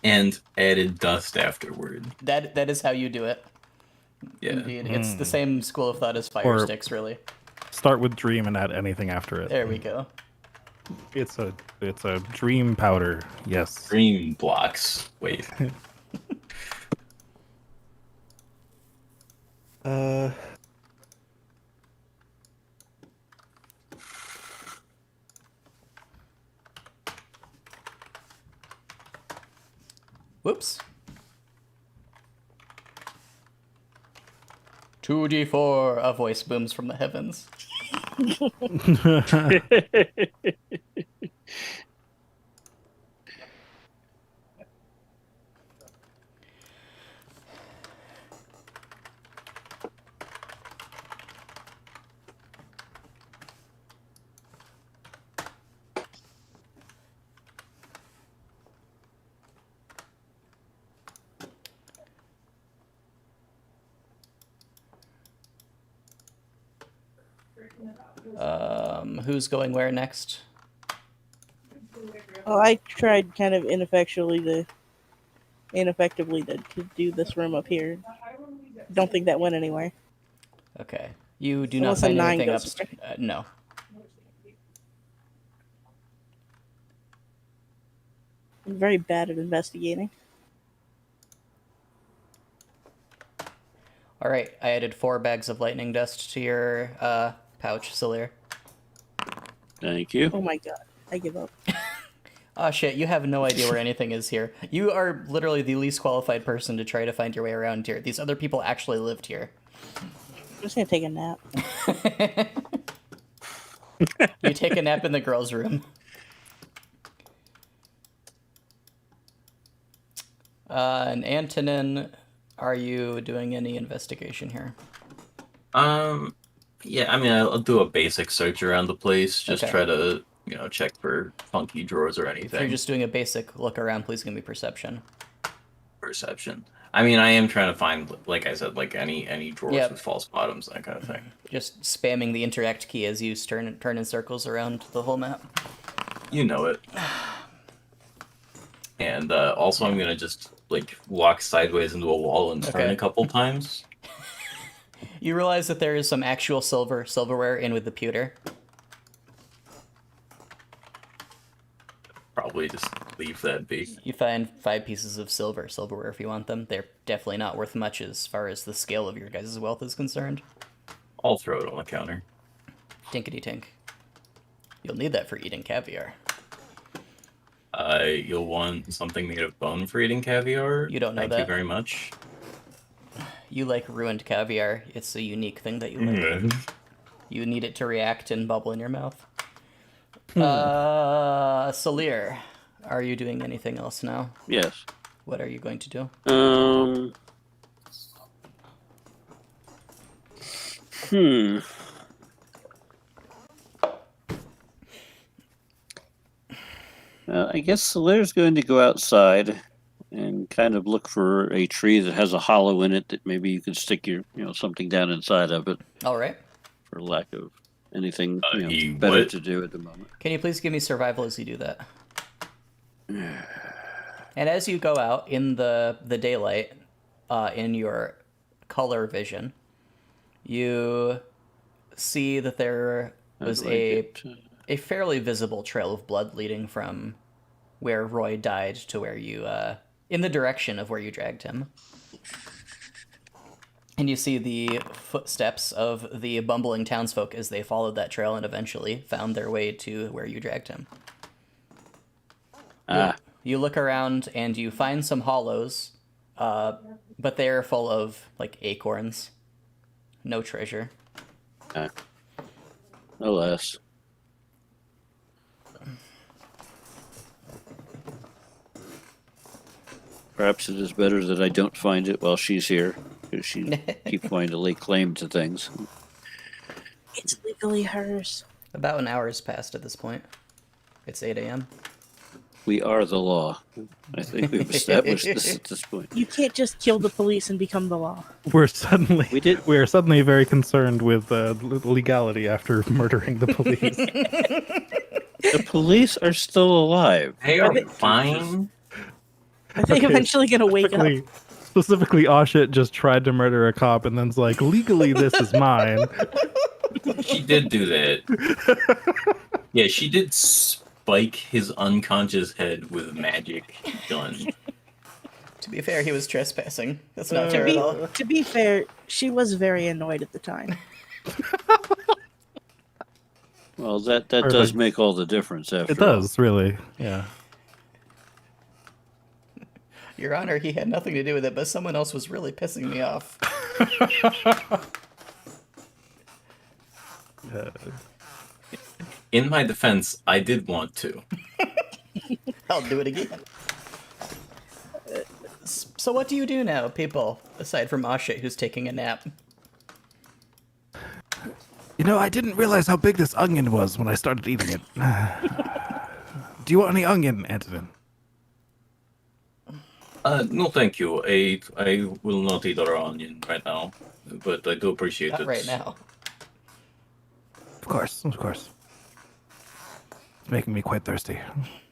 and added dust afterward. That is how you do it. Yeah. Indeed. It's the same school of thought as fire Or- sticks, really. Start with dream and add anything after it. There we go. It's a dream powder. Yes. Dream blocks. Wait. Whoops. 2d4, a voice booms from the heavens. Who's going where next? Well, I tried kind of ineffectively to do this room up here. Don't think that went anywhere. Okay. You do Unless not a find 9 anything goes upstairs. No. I'm very bad at investigating. All right. I added 4 bags of lightning dust to your pouch, Salir. Thank you. Oh my god, I give up. Oh shit, you have no idea where anything is here. You are literally the least qualified person to try to find your way around here. These other people actually lived here. I'm just gonna take a nap. You take a nap in the girls' room. And Antonin, are you doing any investigation here? Yeah, I mean, I'll do a basic search around the place. Just Okay. try to, check for funky drawers or If anything. you're just doing a basic look around, please give me perception. Perception. I mean, I am trying to find, like I said, like any drawers Yep. with false bottoms, that kind of thing. Just spamming the interact key as you turn in circles around the whole map. You know it. And also, I'm gonna just like walk sideways into a wall and turn Okay. a couple times. You realize that there is some actual silverware in with the pewter. Probably just leave that be. You find 5 pieces of silverware if you want them. They're definitely not worth much as far as the scale of your guys' wealth is concerned. I'll throw it on the counter. Tinkety tink. You'll need that for eating caviar. You'll want something made of bone for eating caviar. You don't know Thank that. you very much. You like ruined caviar. It's a unique thing that you like. You need it to react and bubble in your mouth. Salir, are you doing anything else now? Yes. What are you going to do? I guess Salir's going to go outside and kind of look for a tree that has a hollow in it that maybe you could stick your, something down inside of it, All right. for lack of anything he better what? to do at the moment. Can you please give me survival as you do that? And as you go out in the daylight, in your color vision, you see that there was How do I get, a fairly visible trail of blood leading from where Roy died to where you, in the direction of where you dragged him. And you see the footsteps of the bumbling townsfolk as they followed that trail and eventually found their way to where you dragged him. You look around and you find some hollows, but they're full of, like, acorns. No treasure. alas. Perhaps it is better that I don't find it while she's here, because she keeps wanting to lay claim to things. It's legally hers. About an hour has passed at this point. It's 8 a.m. We are the law. I think we've established this at this point. You can't just kill the police and become the law. We are suddenly very concerned with legality after murdering the police. The police are still alive. They are fine. Are they eventually gonna wake up? Specifically, Oshit just tried to murder a cop and then's like, legally, this is mine. She did do that. Yeah, she did spike his unconscious head with a magic gun. To be fair, he was trespassing. That's not fair at all. To be fair, she was very annoyed at the time. Well, that does make all the difference after It does, really. Yeah. Your Honor, he had nothing to do with it, but someone else was really pissing me off. In my defense, I did want to. I'll do it again. So what do you do now, people, aside from Ashe, who's taking a nap? You know, I didn't realize how big this onion was when I started eating it. Do you want any onion, Antonin? No, thank you. I will not eat our onion right now, but I do appreciate Not it. right now. Of course, of course. It's making me quite thirsty.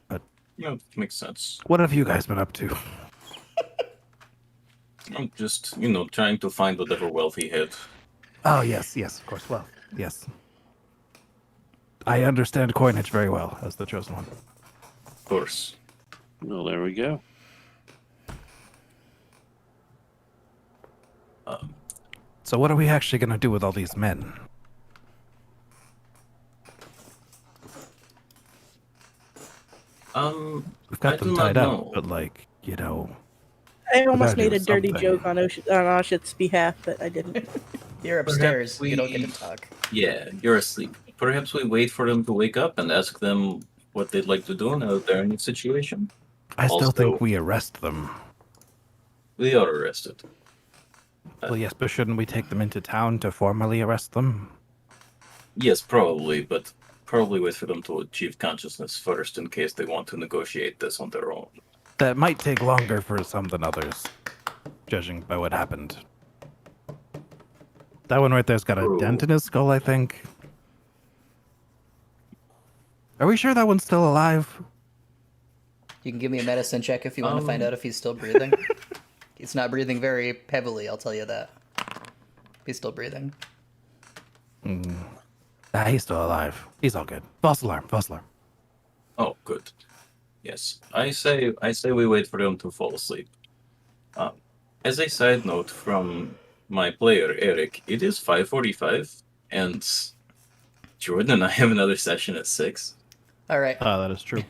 But Yeah, makes sense. what have you guys been up to? I'm just, trying to find whatever wealth he had. Oh, yes, of course. Well, yes. I understand coinage very well as the chosen one. Of course. Well, there we go. So what are we actually going to do with all these men? We've got I them do tied not up, know. but I almost Without made a you, dirty something. joke on Oshit's behalf, but I didn't. You're upstairs. Perhaps You don't get we- to talk. Yeah, you're asleep. Perhaps we wait for them to wake up and ask them what they'd like to do now that they're in the situation. I still Also- think we arrest them. They are arrested. Well, yes, but shouldn't we take them into town to formally arrest them? Yes, probably, but probably wait for them to achieve consciousness first in case they want to negotiate this on their own. That might take longer for some than others, judging by what happened. That one right there's got a Ooh. dent in his skull, I think. Are we sure that one's still alive? You can give me a medicine check if you want to find Um. out if he's still breathing. He's not breathing very heavily, I'll tell you that. He's still breathing. He's still alive. He's all good. False alarm, false alarm. Oh, good. Yes, I say we wait for them to fall asleep. As a side note from my player Eric, it is 5:45, and Jordan and I have another session at 6. All right. That is true.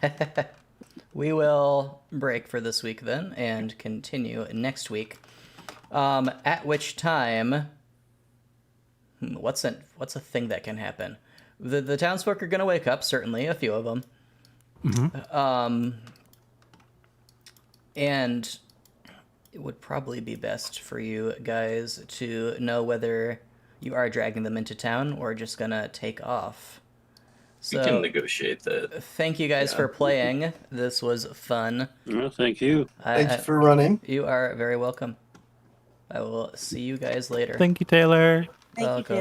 We will break for this week then and continue next week. At which time, what's a thing that can happen? The townsfolk are going to wake up, certainly, a few of them. And it would probably be best for you guys to know whether you are dragging them into town or just going to take off. We So, can negotiate that. thank you guys Yeah. for playing. This was fun. Well, thank you. Thank you for running. You are very welcome. I will see you guys later. Thank you, Taylor. Thank you, Welcome.